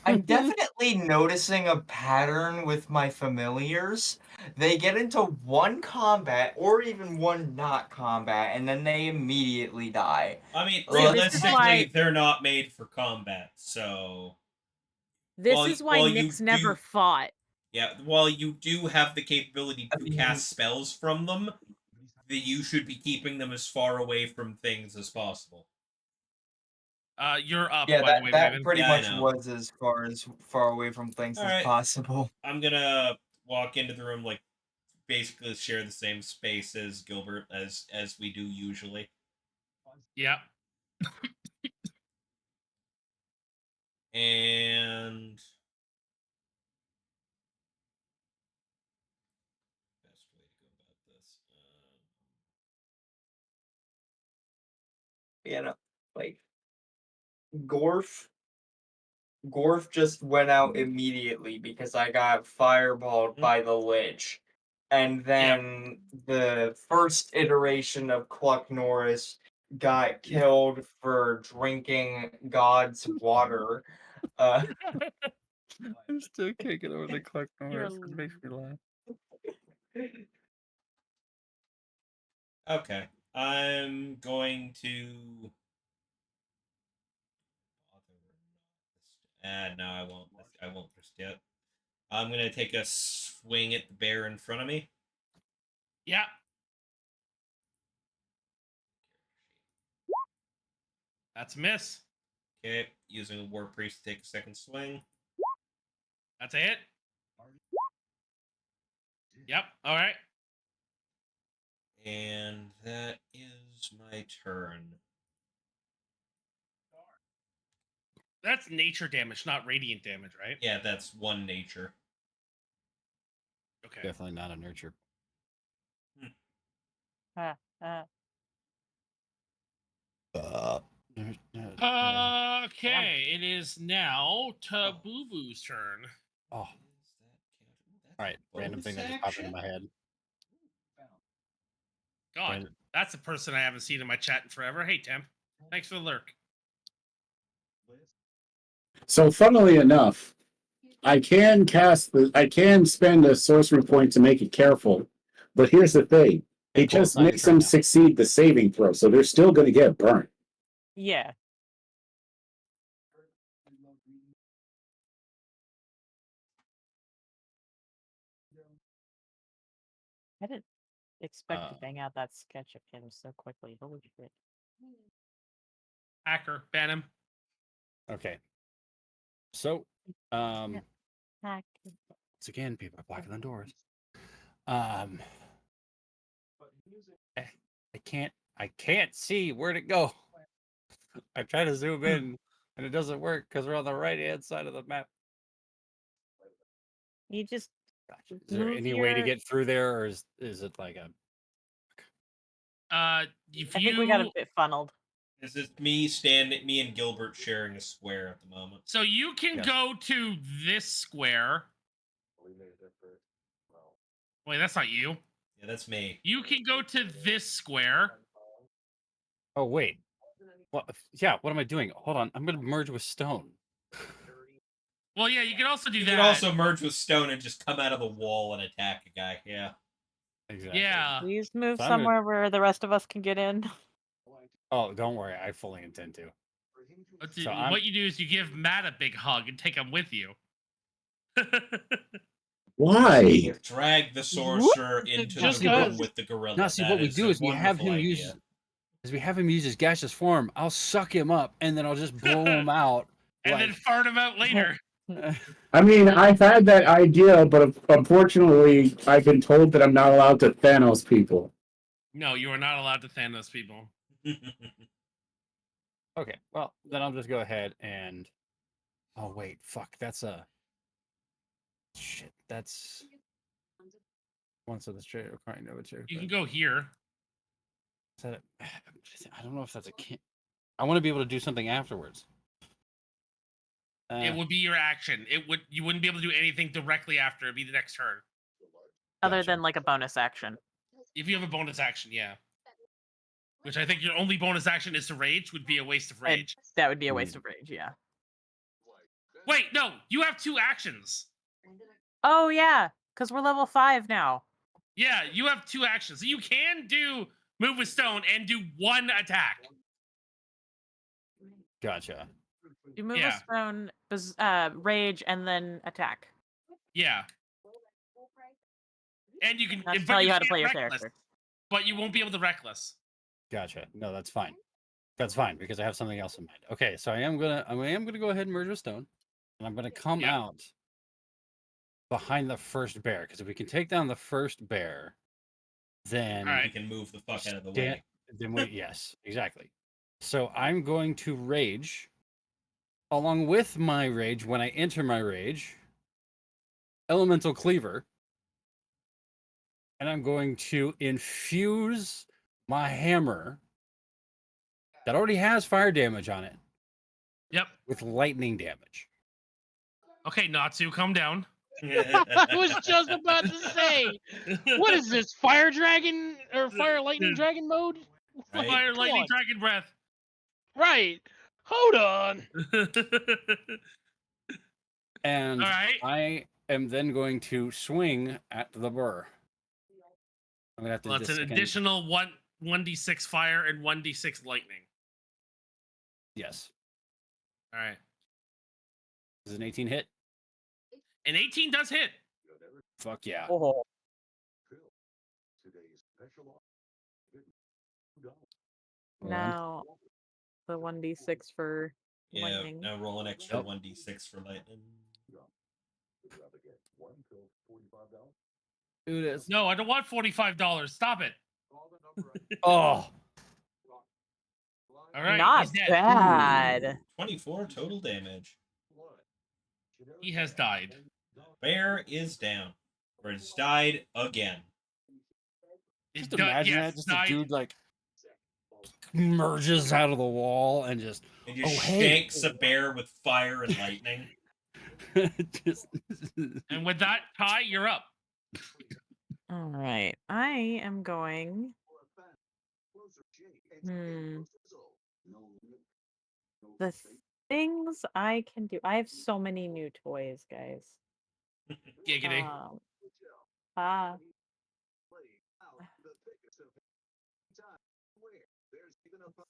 I'm definitely noticing a pattern with my familiars. They get into one combat or even one not combat, and then they immediately die. I mean, Well, this is realistically, why- they're not made for combat, so This Well, is why well, you Nick's never do- fought. yeah. While you do have the capability I to mean- cast spells from them, that you should be keeping them as far away from things as possible. You're up. Yeah, by the way, that Raven. pretty Yeah, I much know. was as far away from things as Alright. possible. I'm gonna walk into the room, like basically share the same space as Gilbert as we do usually. Yeah. And best way to go about this. You know, like Gorf just went out immediately because I got fireballed by the Lich. And then the first iteration of Cluck Norris got killed for drinking God's water. I still can't get over the Clark Norris. You're- It makes me laugh. Okay. I'm going to no, I won't. I won't risk yet. I'm going to take a swing at the bear in front of me. Yeah. That's a miss. Okay, using a war priest to take a second swing. That's a hit. Yep. All right. And that is my turn. That's nature damage, not radiant damage, right? Yeah, that's one nature. Okay. Definitely not a nurture. Okay, it is now Taboo's turn. Oh, all right. Random thing that just popped into my head. God, Random. that's a person I haven't seen in my chat in forever. Hey, Temp. Thanks for the lurk. So, funnily enough, I can spend a sorcery point to make it careful, but here's the thing: it Cool, just it's not your makes turn them now. succeed the saving throw, so they're still going to get burnt. Yeah. I didn't expect to bang out that sketch of him so quickly. Holy shit. Hacker, ban him. Okay. So, once Hack. again, people are blocking the doors. I can't see where'd it go. I try to zoom in, and it doesn't work because we're on the right-hand side of the map. You just Is there move any way to your- get through there, or is it like a? If I think we got a bit funneled. This is me and Gilbert sharing a square at the moment. So you can Yes. go to this square. Wait, that's not you. Yeah, that's me. You can go to this square. Oh wait. What? Yeah. What am I doing? Hold on. I'm gonna merge with stone. Well, yeah, you can also do You that. can also merge with stone and just come out of the wall and attack a guy. Yeah. Exactly. Yeah. Please move So I'm gonna- somewhere where the rest of us can get in. Oh, don't worry. I fully intend to. So I'm- What you do is you give Matt a big hug and take him with you. Why? Drag the sorcerer into Just the room 'cause. with the gorilla. Now, see, That what we is do a is we have wonderful him idea. use his gaseous form. I'll suck him up, and then I'll just blow him out. And then fart him out later. I mean, I've had that idea, but unfortunately, I've been told that I'm not allowed to Thanos people. No, you are not allowed to Thanos people. Okay, well, then I'll just go ahead and. Oh wait, fuck. That's a. Shit, that's. Once of the straight requiring no check. You can go here. Is that I don't know if that's a. I want to be able to do something afterwards. It would be your action. You wouldn't be able to do anything directly after. It'd be the next turn. Other Gotcha. than like a bonus action. If you have a bonus action, yeah. Which I think your only bonus action is to rage, would be a waste of rage. That would be a waste of rage, yeah. Wait, no, you have 2 actions. Oh yeah, because we're level 5 now. Yeah, you have 2 actions. So you can do move with stone and do 1 attack. Gotcha. You move Yeah. a stone, rage, and then attack. Yeah. And you can That's but tell you how to can't play your reckless, character. But you won't be able to reckless. Gotcha. No, that's fine. That's fine because I have something else in mind. Okay, so I am gonna go ahead and merge with stone, and I'm gonna come out behind the first bear because if we can take down the first bear, then All right. We can move the fuck out of the way. Then we yes, exactly. So I'm going to rage. Along with my rage, when I enter my rage, elemental cleaver, and I'm going to infuse my hammer that already has fire damage on it. Yep. With lightning damage. Okay, Natsu, calm down. I was just about to say, what is this? Fire dragon or fire lightning dragon mode? Right? Fire, Come lightning, on. dragon breath. Right. Hold on. And All right. I am then going to swing at the burr. I'm gonna have to Well, it's an additional 1d6 fire and 1d6 lightning. Yes. All right. Is an 18 hit? An 18 does hit. Fuck yeah. Oh. Now the 1d6 for Yeah, lightning. now roll an extra Yep. 1d6 for lightning. Do this. No, I don't want $45. Stop it. Oh, All right, Not he's dead. bad. 24 total damage. He has died. Bear is down. Or it's died again. just imagine Yes, that. Just died. a dude like emerges out of the wall and just And just Oh, hey. shanks a bear with fire and lightning. just And with that, Ty, you're up. All right. I am going. The things I can do. I have so many new toys, guys. Giggity. Ah.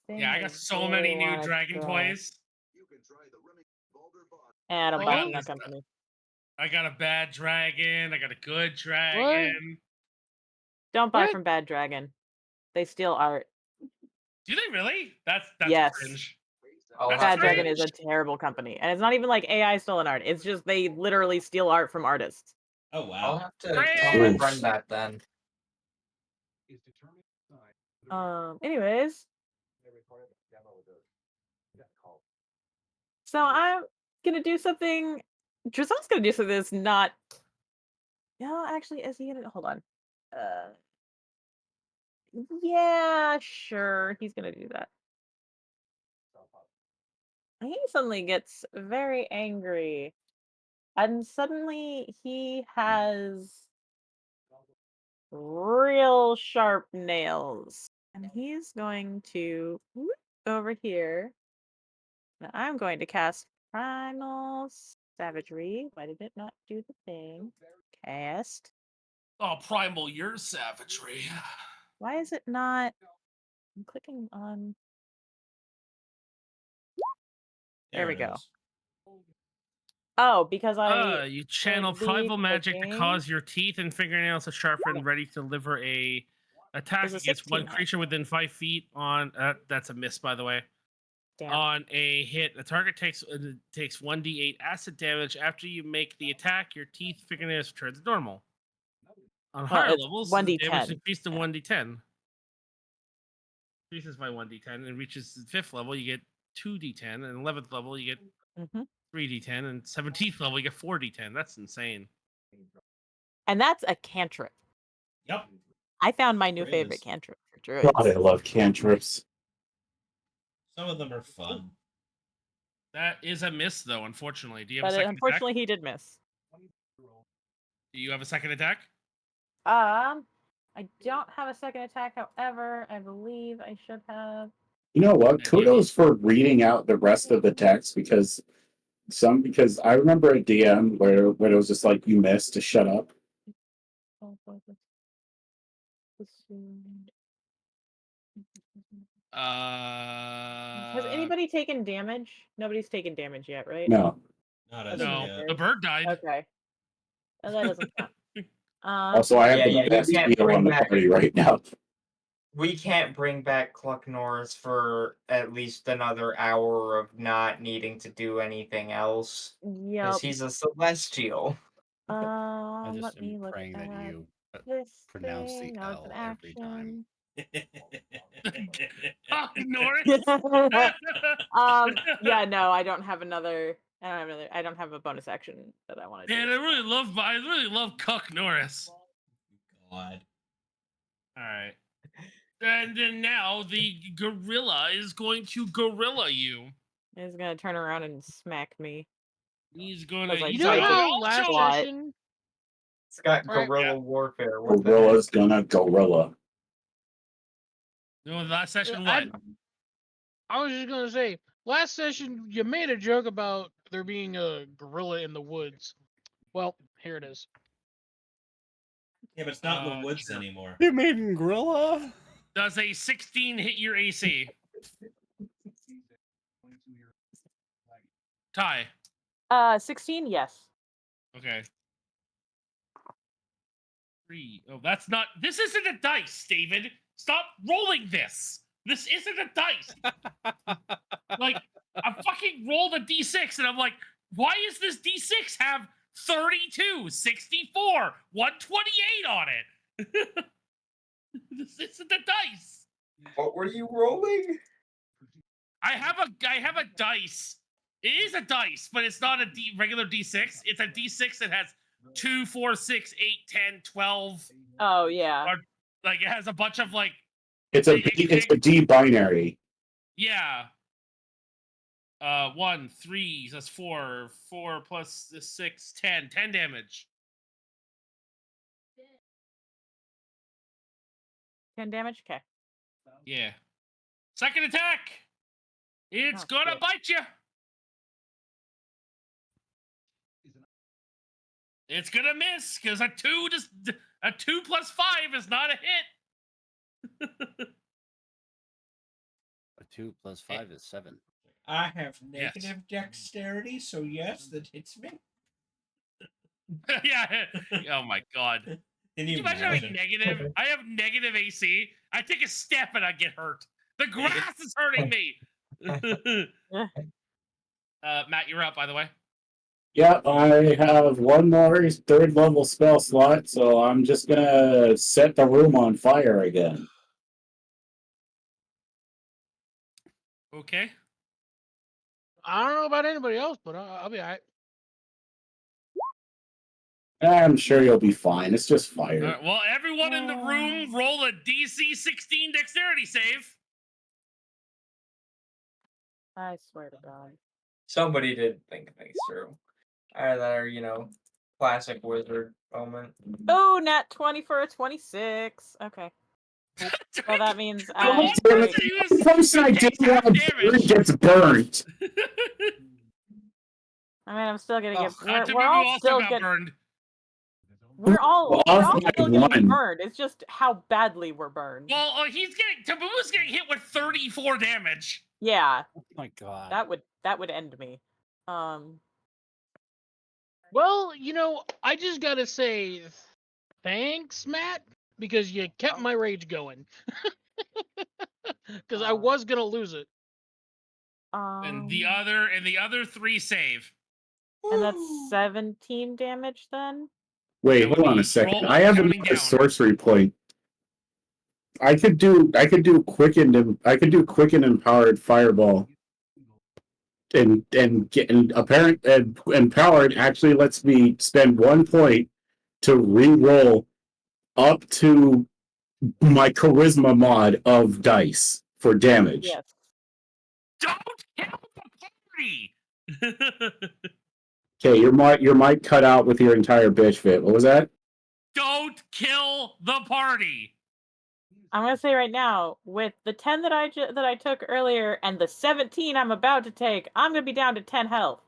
Yeah, I got so many new dragon toys. And I don't Oh, buy yeah? from that company. I got a bad dragon. I got a good dragon. Don't buy What? from Bad Dragon. They steal art. Do they really? That's Yes. cringe. I'll That's have Bad to- Dragon is a terrible company. And it's not even like AI stolen art. It's just they literally steal art from artists. Oh, I'll wow. have to tell my Oof. friend that then. Anyways. So I'm gonna do something. Drizel's gonna do something that's not. No, actually, is he gonna hold on? Yeah, sure, he's gonna do that. He suddenly gets very angry, and suddenly he has real sharp nails, and he's going to whoop over here. Now I'm going to cast Primal Savagery. Why did it not do the thing? Cast. Oh, Primal, you're savagery. Why is it not? I'm clicking on. There we it go. is. Oh, because I You channel would be primal magic to clicking. cause your teeth and fingernails to sharpen, Yeah. ready to deliver a attack There's a against one 16 hit. creature within 5 feet on. That's a miss, by the way. Damn. On a hit, the target takes 1d8 acid damage. After you make the attack, your teeth, fingernails return to normal. On Well, higher it's levels, 1d10. the damage increases to 1d10. Increases by 1d10 and reaches the 5th level, you get 2d10, and 11th level, you get Mhm. 3d10, and 17th level, you get 4d10. That's insane. And that's a cantrip. Yep. I found my new Sure favorite is. cantrip for God, I druids. love cantrips. Some of them are fun. That is a miss, though, unfortunately. Do you have But a second unfortunately, he did miss. attack? Do you have a second attack? I don't have a second attack. However, I believe I should have. You know what? Yeah, Kudos for reading out the rest of the text because I remember a DM where it was just like you missed to shut up. Has anybody taken damage? Nobody's taken damage yet, right? No. Not That as doesn't No, yet. matter. the bird died. Okay. Well, that doesn't count. Also, I have Yeah, the you best can't deal bring on the back- party right now. We can't bring back Cluck Norris for at least another hour of not needing to do anything else. Yep. Because he's a celestial. I just Let me am look praying that at you this pronounce the thing. Now it's L an every time. action. Oh, Norris. Yeah, no, I don't have another. I don't have a bonus action that I want to do. Man, I really love Cuck Norris. God. All right. And then now the gorilla is going to gorilla you. He's gonna turn around and smack me. He's gonna. Because I You He's know tried gonna to how last squat. session? It's got Right. guerrilla warfare. What the Gorilla's heck? gonna gorilla. You know, last session, I- what? I was just gonna say, last session you made a joke about there being a gorilla in the woods. Well, here it is. Yeah, but it's not in the woods Sure. anymore. You made gorilla? Does a 16 hit your AC? Ty. 16, yes. Okay. 3. Oh, that's not. This isn't a dice, David. Stop rolling this. This isn't a dice. Like, I fucking rolled a d6 and I'm like, why is this d6 have 32, 64, 128 on it? This isn't a dice. What were you rolling? I have a dice. It is a dice, but it's not a regular d6. It's a d6 that has 2, 4, 6, 8, 10, 12. Oh yeah. Or, like, it has a bunch of like. It's a D binary. Yeah. 1, 3, that's 4. 4 plus 6, 10. 10 damage. 10 damage. Okay. Yeah. Second attack. It's gonna shit. bite you. It's gonna miss because a 2 plus 5 is not a hit. A 2 plus 5 is 7. I have negative dexterity, so yes, that hits me. Yeah. Oh my god. Can Can you imagine having negative? I have negative AC. I take a step and I get hurt. The grass is hurting me. Matt, you're up, by the way. Yeah, I have one more third level spell slot, so I'm just gonna set the room on fire again. Okay. I don't know about anybody else, but I'll be alright. I'm sure you'll be fine. It's just fire. Well, everyone in the room, roll a DC 16 dexterity save. I swear to God. Somebody did think things through. Either, classic wizard moment. Oh, nat 20 for a 26. Okay. So that means The I. one person The person I did want gets burnt. I mean, I'm still gonna get. Tamumu We're all also still got getting. burned. We're all like still getting one. burned. It's just how badly we're burned. Well, Tamumu's getting hit with 34 damage. Yeah. Oh my god. That would end me. Well, I just gotta say thanks, Matt, because you kept my rage going. Because I was gonna lose it. And the other 3 save. And that's 17 damage then. Wait, hold on a second. I have another sorcery point. I could do quickened empowered fireball. And empowered actually lets me spend 1 point to re-roll up to my charisma mod of dice for damage. Yes. Don't kill the party. Okay, your mic cut out with your entire bitch fit. What was that? Don't kill the party. I'm gonna say right now, with the 10 that I took earlier and the 17 I'm about to take, I'm gonna be down to 10 health.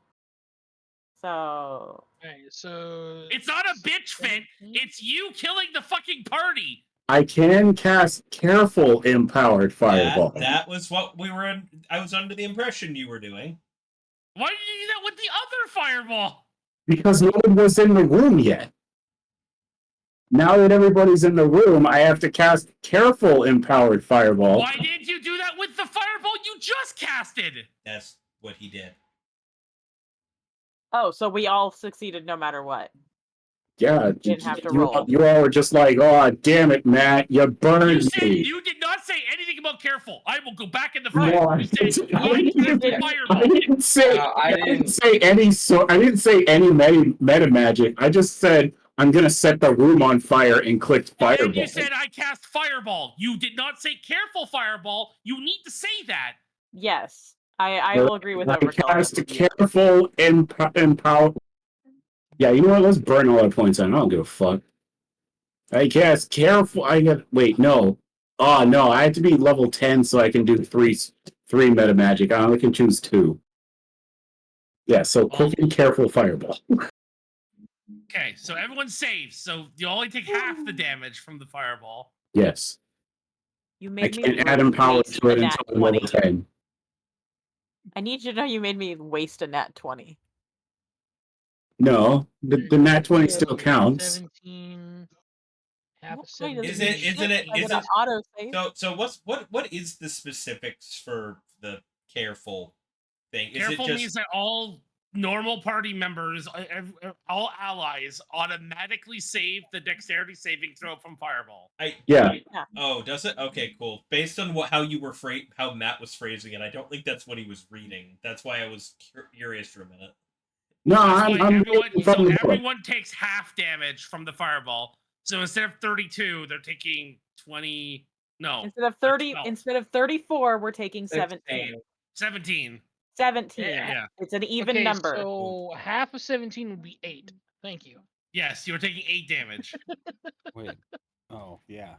So. Okay, so It's not a bitch fit. It's you killing the fucking party. I can cast careful empowered fireball. That was what I was under the impression you were doing. Why did you do that with the other fireball? Because no one was in the room yet. Now that everybody's in the room, I have to cast careful empowered fireball. Why didn't you do that with the fireball you just casted? That's what he did. Oh, so we all succeeded no matter what. Yeah, didn't have to roll. You all were just like, oh, damn it, Matt, you burned me. You did not say anything about careful. I will go back in the No, fire. I You said fireball. I didn't say any meta magic. I just said I'm gonna set the room on fire and click fireball. And you said I cast fireball. You did not say careful fireball. You need to say that. Yes, I will agree with Overkill. I cast careful empower. Yeah, you know what? Let's burn a lot of points on. I don't give a fuck. I cast careful. Wait, no. Oh no, I have to be level 10 so I can do three meta magic. I only can choose 2. Yeah, so quick and careful fireball. Okay, so everyone saves. So you only take half the damage from the fireball. Yes. You I made me can't add empower waste to it a nat until I'm level 20. 10. I need you to know you made me waste a nat 20. No, the nat 20 still counts. 17. Half What of point does 17. it mean shit? I get an it- auto save. So what is the specifics for the careful thing? Is Careful it just means that all normal party members, all allies, automatically save the dexterity saving throw from Fireball. Yeah. Oh, does it? Okay, cool. Based on how you were how Matt was phrasing it, I don't think that's what he was reading. That's why I was curious for a minute. No, That's why I'm everyone, reading from the book. everyone takes half damage from the Fireball. So instead of 32, they're taking 20. No, Instead of 30, 12. instead of 34, we're taking 17. 17. 17. Yeah. It's an even Okay, number. so half of 17 would be 8. Thank you. Yes, you're taking 8 damage. Wait. Oh, yeah.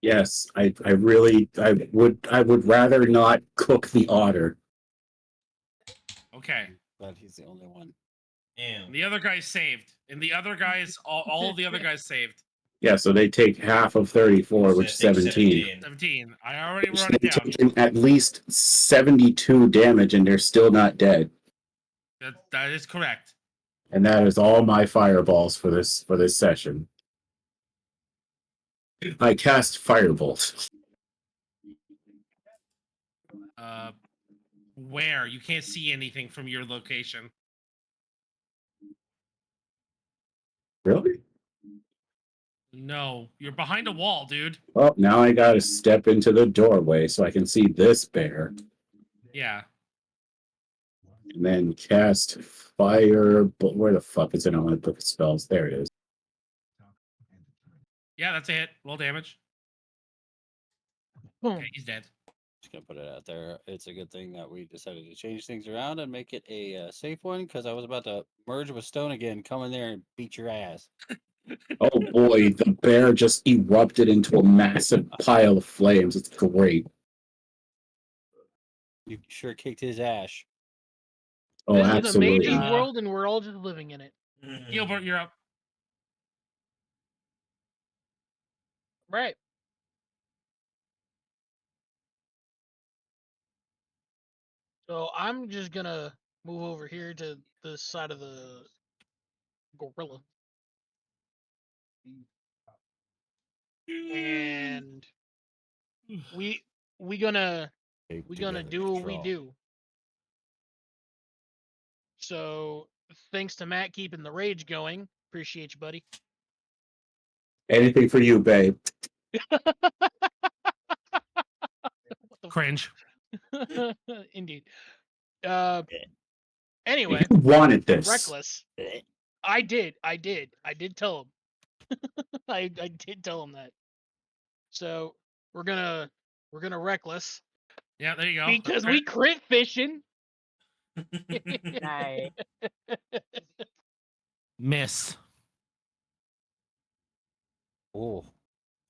Yes, I would rather not cook the otter. Okay. But he's the only one. And The other guys saved. And the other guys, all of the other guys saved. Yeah, so they take half of 34, which is 17. 17. I already So wrote it they've down. taken at least 72 damage and they're still not dead. That is correct. And that is all my fireballs for this session. I cast Firebolt. Where? You can't see anything from your location. Really? No, you're behind a wall, dude. Well, now I gotta step into the doorway so I can see this bear. Yeah. And then cast Firebolt. Where the fuck is it on my book of spells? There it is. Yeah, that's a hit. Roll damage. Boom. Okay, he's dead. Just gonna put it out there. It's a good thing that we decided to change things around and make it a safe one because I was about to merge with Stone again, come in there and beat your ass. Oh boy, the bear just erupted into a massive pile of flames. It's great. You sure kicked his ass. Oh, This is a absolutely. made world, and we're all just living in it. Gilbert, you're up. Right. So I'm just gonna move over here to the side of the gorilla. And we gonna do what we do. So thanks to Matt keeping the rage going. Appreciate you, buddy. Anything for you, babe. Cringe. Indeed. Anyway, You wanted this. reckless. I did tell him. I did tell him that. So we're gonna reckless. Yeah, there you go. Because we crit fishing. Nice. Miss. Oh.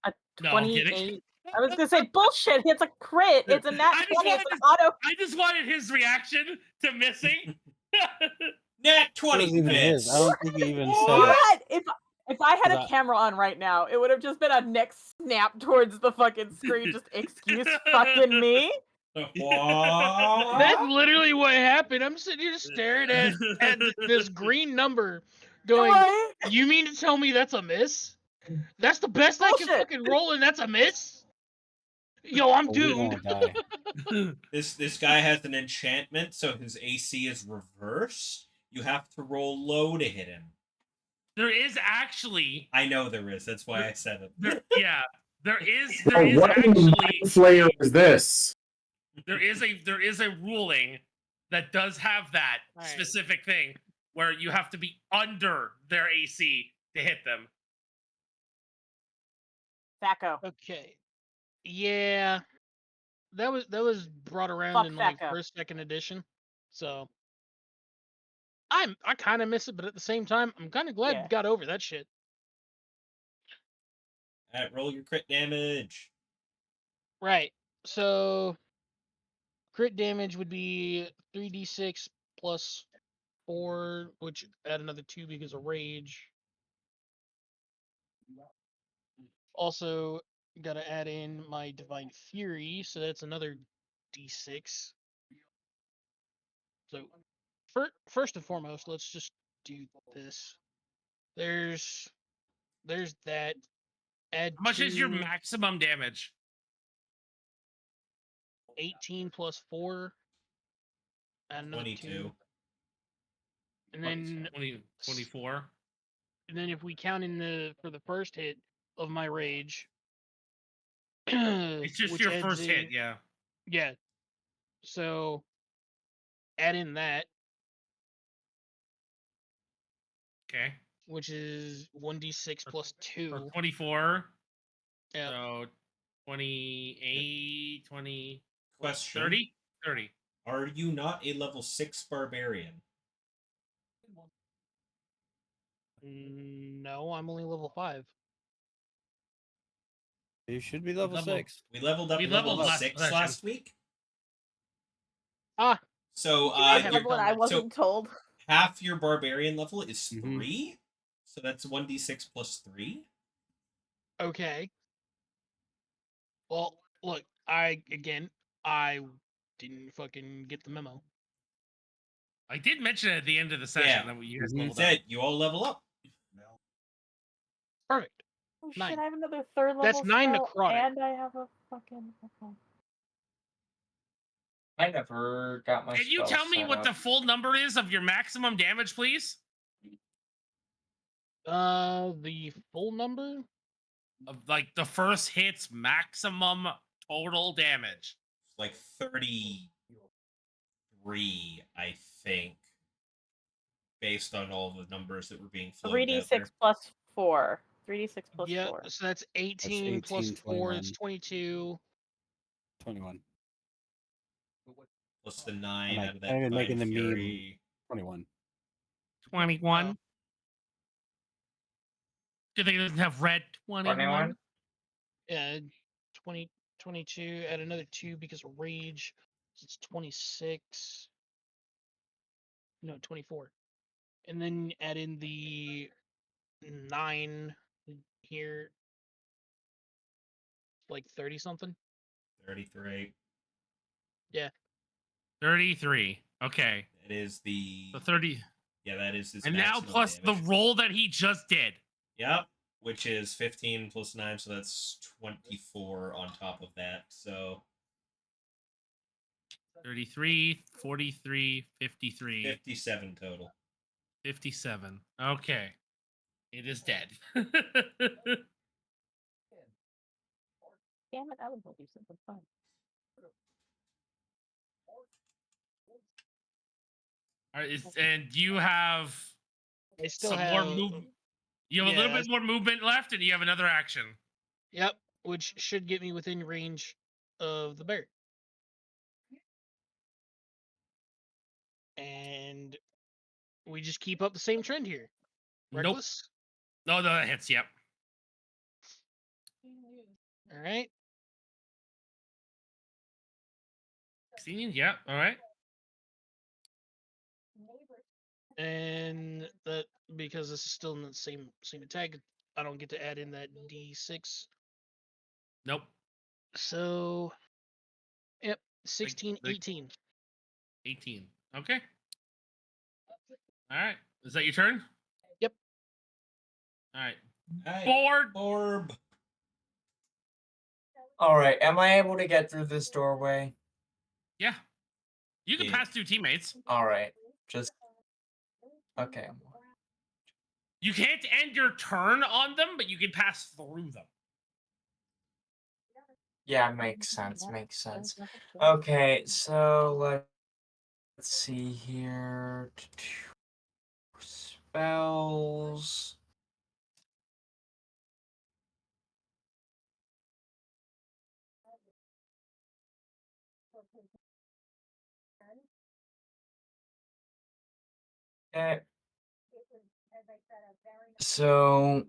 A No, I'm kidding. 28. I was gonna say bullshit. It's a crit. It's a nat 20. It's an auto. I just wanted his reaction to missing. Nat It 20 wasn't even his. I miss. don't think he even said it. What? If I had a That- camera on right now, it would have just been a neck snap towards the fucking screen. Just excuse fucking me. That's literally what happened. I'm sitting here staring at this green number, going, Right? "You mean to tell me that's a miss? That's the best I can Bullshit. fucking roll, and that's a miss? Yo, I'm Oh, we're doomed." gonna die. This guy has an enchantment, so his AC is reversed. You have to roll low to hit him. There is actually. I know there is. That's why I said it. There is What actually flair is this? there is a ruling that does have that Right. specific thing where you have to be under their AC to hit them. Thaco. Okay. Yeah. That was brought around Fuck in like Thaco. first, second edition. So I kind of miss it, but at the same time, I'm kind of glad Yeah. we got over that shit. All right, roll your crit damage. Right. So crit damage would be 3d6 plus 4, which add another 2 because of rage. Also, gotta add in my divine fury, so that's another d6. So first and foremost, let's just do this. There's that. Add How much is your two, maximum damage? 18 plus 4. Add another 2. 22. And then 24. And then if we count in for the first hit of my rage, It's just which your adds first hit, in- yeah. Yeah. So add in that, Okay. which is 1d6 plus So 2. 24. Yeah. So 28, 20, Question. 30? 30. Are you not a level 6 barbarian? No, I'm only level 5. You should be level 6. We leveled up We to level leveled last 6 session. last week. Ah, So I I haven't have what done I that. wasn't told. half your barbarian level is Mhm. 3. So that's 1d6 plus 3. okay. Well, look, I didn't fucking get the memo. I did mention it at the end of the session Yeah. that you guys Mhm. leveled Said up. you all level up. Perfect. Oh shit, 9. I have another third level That's 9 spell, necrotic. and I have a fucking... Okay. I never got my Can you spell tell me set what up. the full number is of your maximum damage, please? The full number? Of like the first hit's maximum total damage. It's like 33, I think. Based on all the numbers that were being floated out there. 3d6 plus 4. 3d6 plus Yeah, 4. so that's 18 plus 18, 4 is 21. 22. 21. Plus the 9 And out of I that even making Divine the meme Fury. 21. 21. Good thing it doesn't have red. 21. 21? Yeah, 20, 22. Add another 2 because of rage. So it's 26. No, 24. And then add in the 9 here. Like 30 something. 33. 33. Okay. That is the. So 30. Yeah, that is his And now maximum plus damage. the roll that he just did. Yep. Which is 15 plus 9, so that's 24 on top of that. So 33, 43, 53, 57 total. 57. Okay. It is dead. Damn it, I was gonna do something fun. All right, and you have I still some have more movement. You have a little yeah, bit more movement left, and you have another action. Yep, which should get me within range of the bear. And we just keep up the same trend here. Nope. Reckless. No, that hits. Yep. All right. 16. Yeah. All right. And that because this is still in the same attack, I don't get to add in that D6. Nope. So yep, 16, 18. 18. Okay. All right. Is that your turn? Yep. All right. Alright. Board. Orb. Alright, am I able to get through this doorway? Yeah. You can Yeah. pass 2 teammates. Alright, just... Okay. You can't end your turn on them, but you can pass through them. Yeah, makes sense, makes sense. Okay, so let's see here. Spells. Okay. So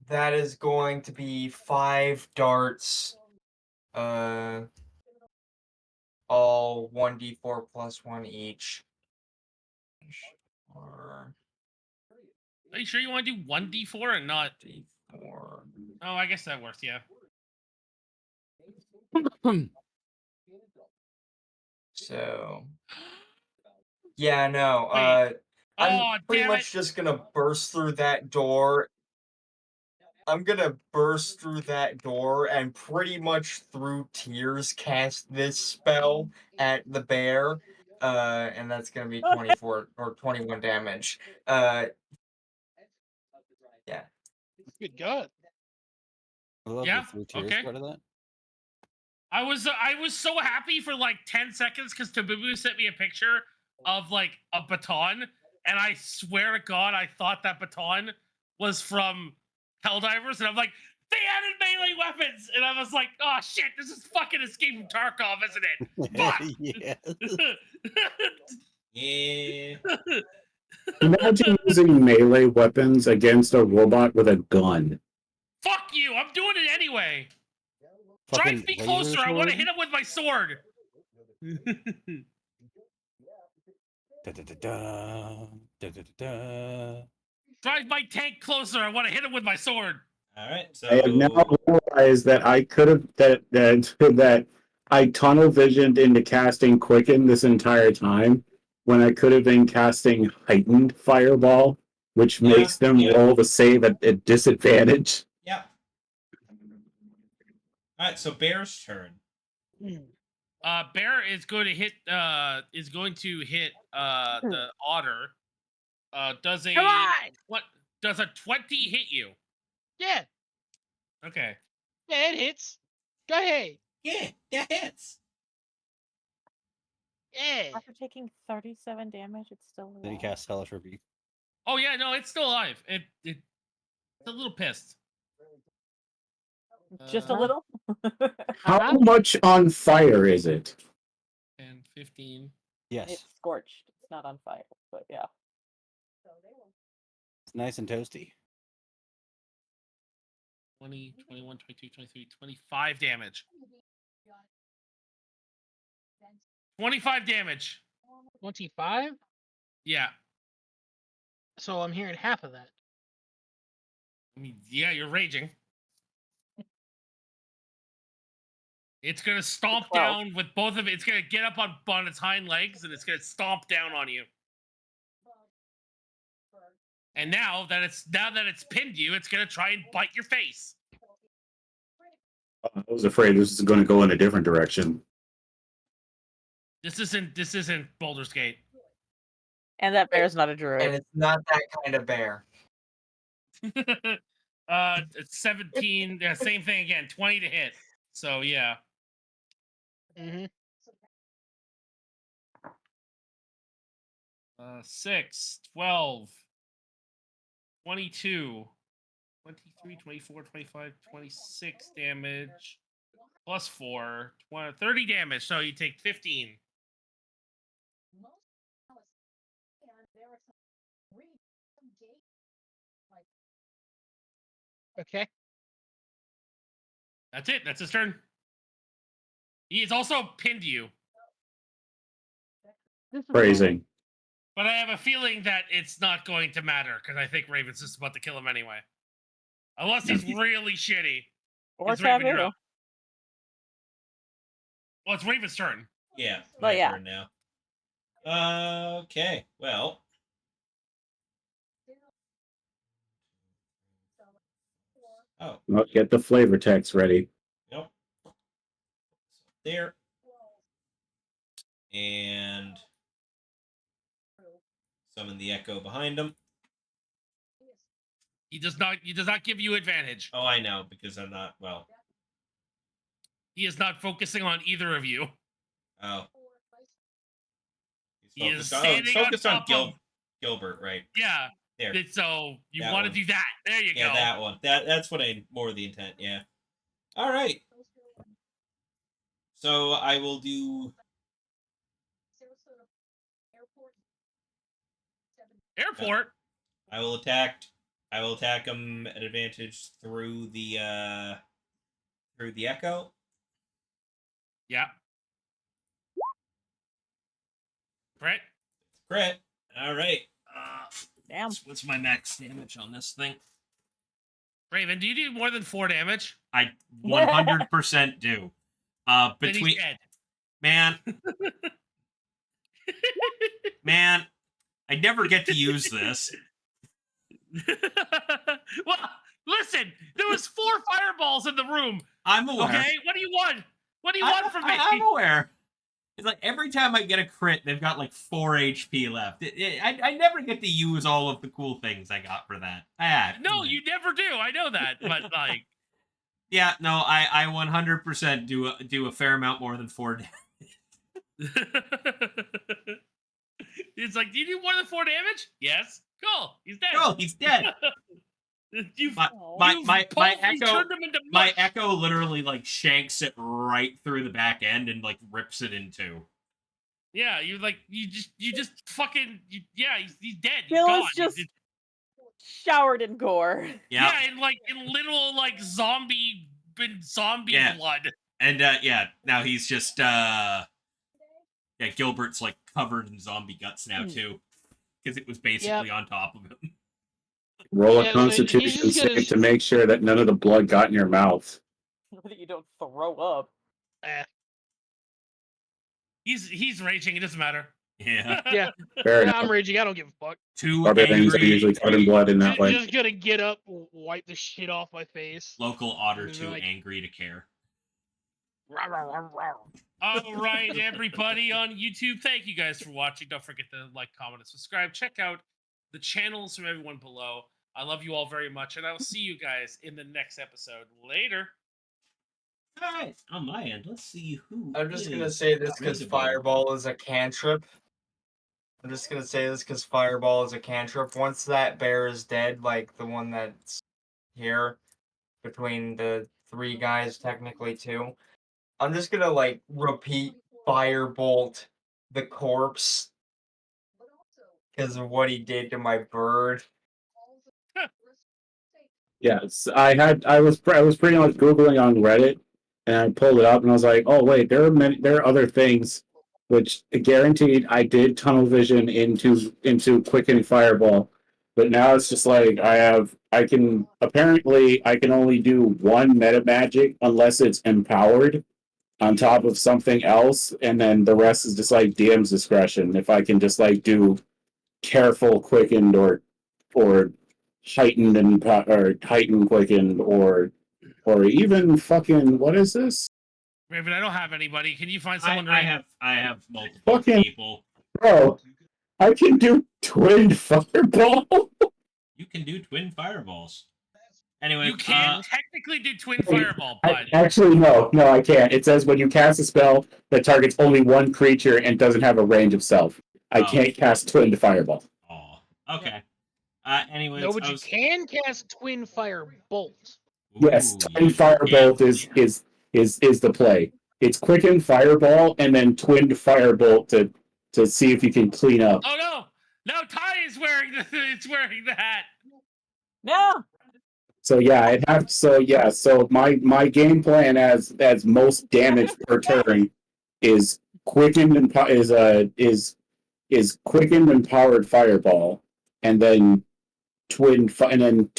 that is going to be 5 darts. All 1d4 plus 1 each. Or Are you sure you want to do 1d4 and not? d4. Oh, I guess that works. Yeah. So Yeah, no. Wait. I'm Oh, pretty damn it. much just gonna burst through that door. I'm gonna burst through that door and pretty much through tears cast this spell at the bear. And that's gonna be 24 or 21 damage. Yeah. Good God. I love Yeah, the 3 tiers okay. part of that. I was so happy for like 10 seconds because Tabubu sent me a picture of like a baton, and I swear to God, I thought that baton was from Helldivers, and I'm like, they added melee weapons, and I was like, oh shit, this is fucking Escape from Tarkov, isn't it? Fuck! Yeah. Yeah. Imagine using melee weapons against a robot with a gun. Fuck you! I'm doing it anyway. Fucking Drive me laser closer. I want to sword? hit him with my sword. Da, da, da, da, da, da, da. Drive my tank closer. I want to hit him with my sword. All right. So I have now realized that I could have that I tunnel visioned into casting Quicken this entire time when I could have been casting Heightened Fireball, which Yeah, makes them yeah. roll the save at a disadvantage. Yep. All right. So Bear's turn. Bear is going to hit. The otter. Does a Come on! what? Does a 20 hit you? Yeah. Okay. Yeah, it hits. Go ahead. Yeah, that hits. Yeah. After taking 37 damage, it's still Then he alive. casts Hellish Rebuke. Oh yeah, no, it's still alive. It's a little pissed. Just a little? How much on fire is it? 10, 15. Yes. It's scorched. It's not on fire, but yeah. It's nice and toasty. 20, 21, 22, 23, 25 damage. 25 damage. 25? Yeah. So I'm hearing half of that. I mean, yeah, you're raging. It's gonna stomp 12. down with both of it. It's gonna get up on its hind legs and it's gonna stomp down on you. And now that it's pinned you, it's gonna try and bite your face. I was afraid this was going to go in a different direction. This isn't Baldur's Gate. And that bear's not a And druid. it's not that kind of bear. It's 17. Yeah, same thing again. 20 to hit. So yeah. Mm-hmm. 6, 12, 22, 23, 24, 25, 26 damage. Plus 4, 20, 30 damage. So you take 15. Okay. That's it. That's his turn. He has also pinned you. Phrasing. But I have a feeling that it's not going to matter because I think Raven's just about to kill him anyway. Unless he's really shitty. Or It's Raven, you're taboo. up. Well, it's Raven's turn. Yeah. Well, My yeah. turn now. Okay. Well. Oh. Well, get the flavor text ready. Nope. There. And summon the echo behind him. He does not give you advantage. Oh, I know, because I'm not, well. He is not focusing on either of you. Oh. He He's is focused standing on, focused on top of- Gilbert, right? Yeah. There. So you That want to one. do that. There you Yeah, go. that one. That's what I more the intent, yeah. All right. So I will do Airport. I will attack him at advantage through the echo. Yeah. Right. Crit. All right. Damn. What's my max damage on this thing? Raven, do you do more than 4 damage? I 100% do. Then he's Between dead. man, Man, I never get to use this. Well, listen, there was 4 fireballs in the room. I'm aware. Okay, what do you want? What do you want from me? I'm aware. It's like every time I get a crit, they've got like 4 HP left. I never get to use all of the cool things I got for that. No, you never do. I know that, but like, yeah, no, I 100% do a fair amount more than 4 damage. It's like, do you do more than 4 damage? Yes. Cool. He's dead. Cool, he's dead. My echo literally like shanks it right through the back end and like rips it in two. Yeah, you just fucking he's dead. He's Bill gone. is just showered in gore. Yeah, and like in little like zombie blood. And now he's just Gilbert's like covered in zombie guts now too, because it was basically on top of him. Roll a Constitution save to make sure that none of the blood got in your mouth. That you don't throw up. He's raging. It doesn't matter. Yeah. Yeah. Fair I'm enough. raging. I don't give a fuck. Other things are usually covered in blood in that way. Just gonna get up, wipe the shit off my face. Local otter too angry to care. All right, everybody on YouTube, thank you guys for watching. Don't forget to like, comment, and subscribe. Check out the channels from everyone below. I love you all very much, and I will see you guys in the next episode. Later. All right, on my end, let's see who. I'm just gonna say this because Fireball is a cantrip. Once that bear is dead, like the one that's here, between the 3 guys, technically 2, I'm just gonna like repeat Firebolt the corpse because of what he did to my bird. Yes, I was pretty much Googling on Reddit, and I pulled it up, and I was like, oh wait, there are other things, which guaranteed I did tunnel vision into Quicken Fireball, but now it's just like I can only do 1 meta magic unless it's empowered on top of something else, and then the rest is just like DM's discretion. If I can just like do careful quickened or heightened quickened or even fucking what is this? Raven, I don't have anybody. Can you find someone? I have multiple Fucking people. Bro, I can do twin fireball. You can do twin fireballs. Anyway, you can't technically do twin fireball, but Actually, no, I can't. It says when you cast a spell that targets only 1 creature and doesn't have a range of self. I can't cast twin fireball. Oh, okay. Anyways, no, but you can cast twin firebolt. Yes, twin firebolt is the play. It's quicken fireball and then twin firebolt to see if you can clean up. Oh no, Ty is wearing the hat. No. So yeah, So my game plan as most damage per turn is quickened and is quickened and powered fireball, and then twinned and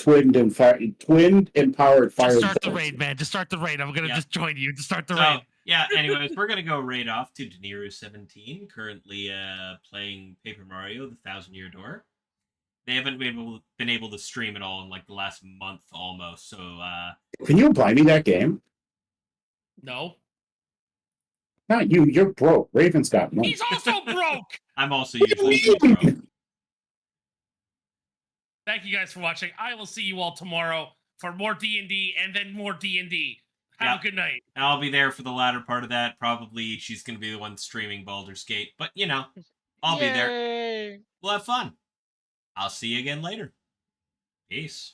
powered fireball. Just start the raid, man. Just start the raid. I'm gonna just join you to start the raid. Yeah. Anyways, we're gonna go raid off to Deniru17, currently playing Paper Mario: The 1,000-Year Door. They haven't been able to stream at all in like the last month almost. So can you buy me that game? No. Not you. You're broke. Raven's got money. He's also broke. I'm also usually broke. Thank you guys for watching. I will see you all tomorrow for more D&D and then more D&D. Have a good night. I'll be there for the latter part of that. Probably she's going to be the one streaming Baldur's Gate. But, I'll be there. We'll have fun. I'll see you again later. Peace.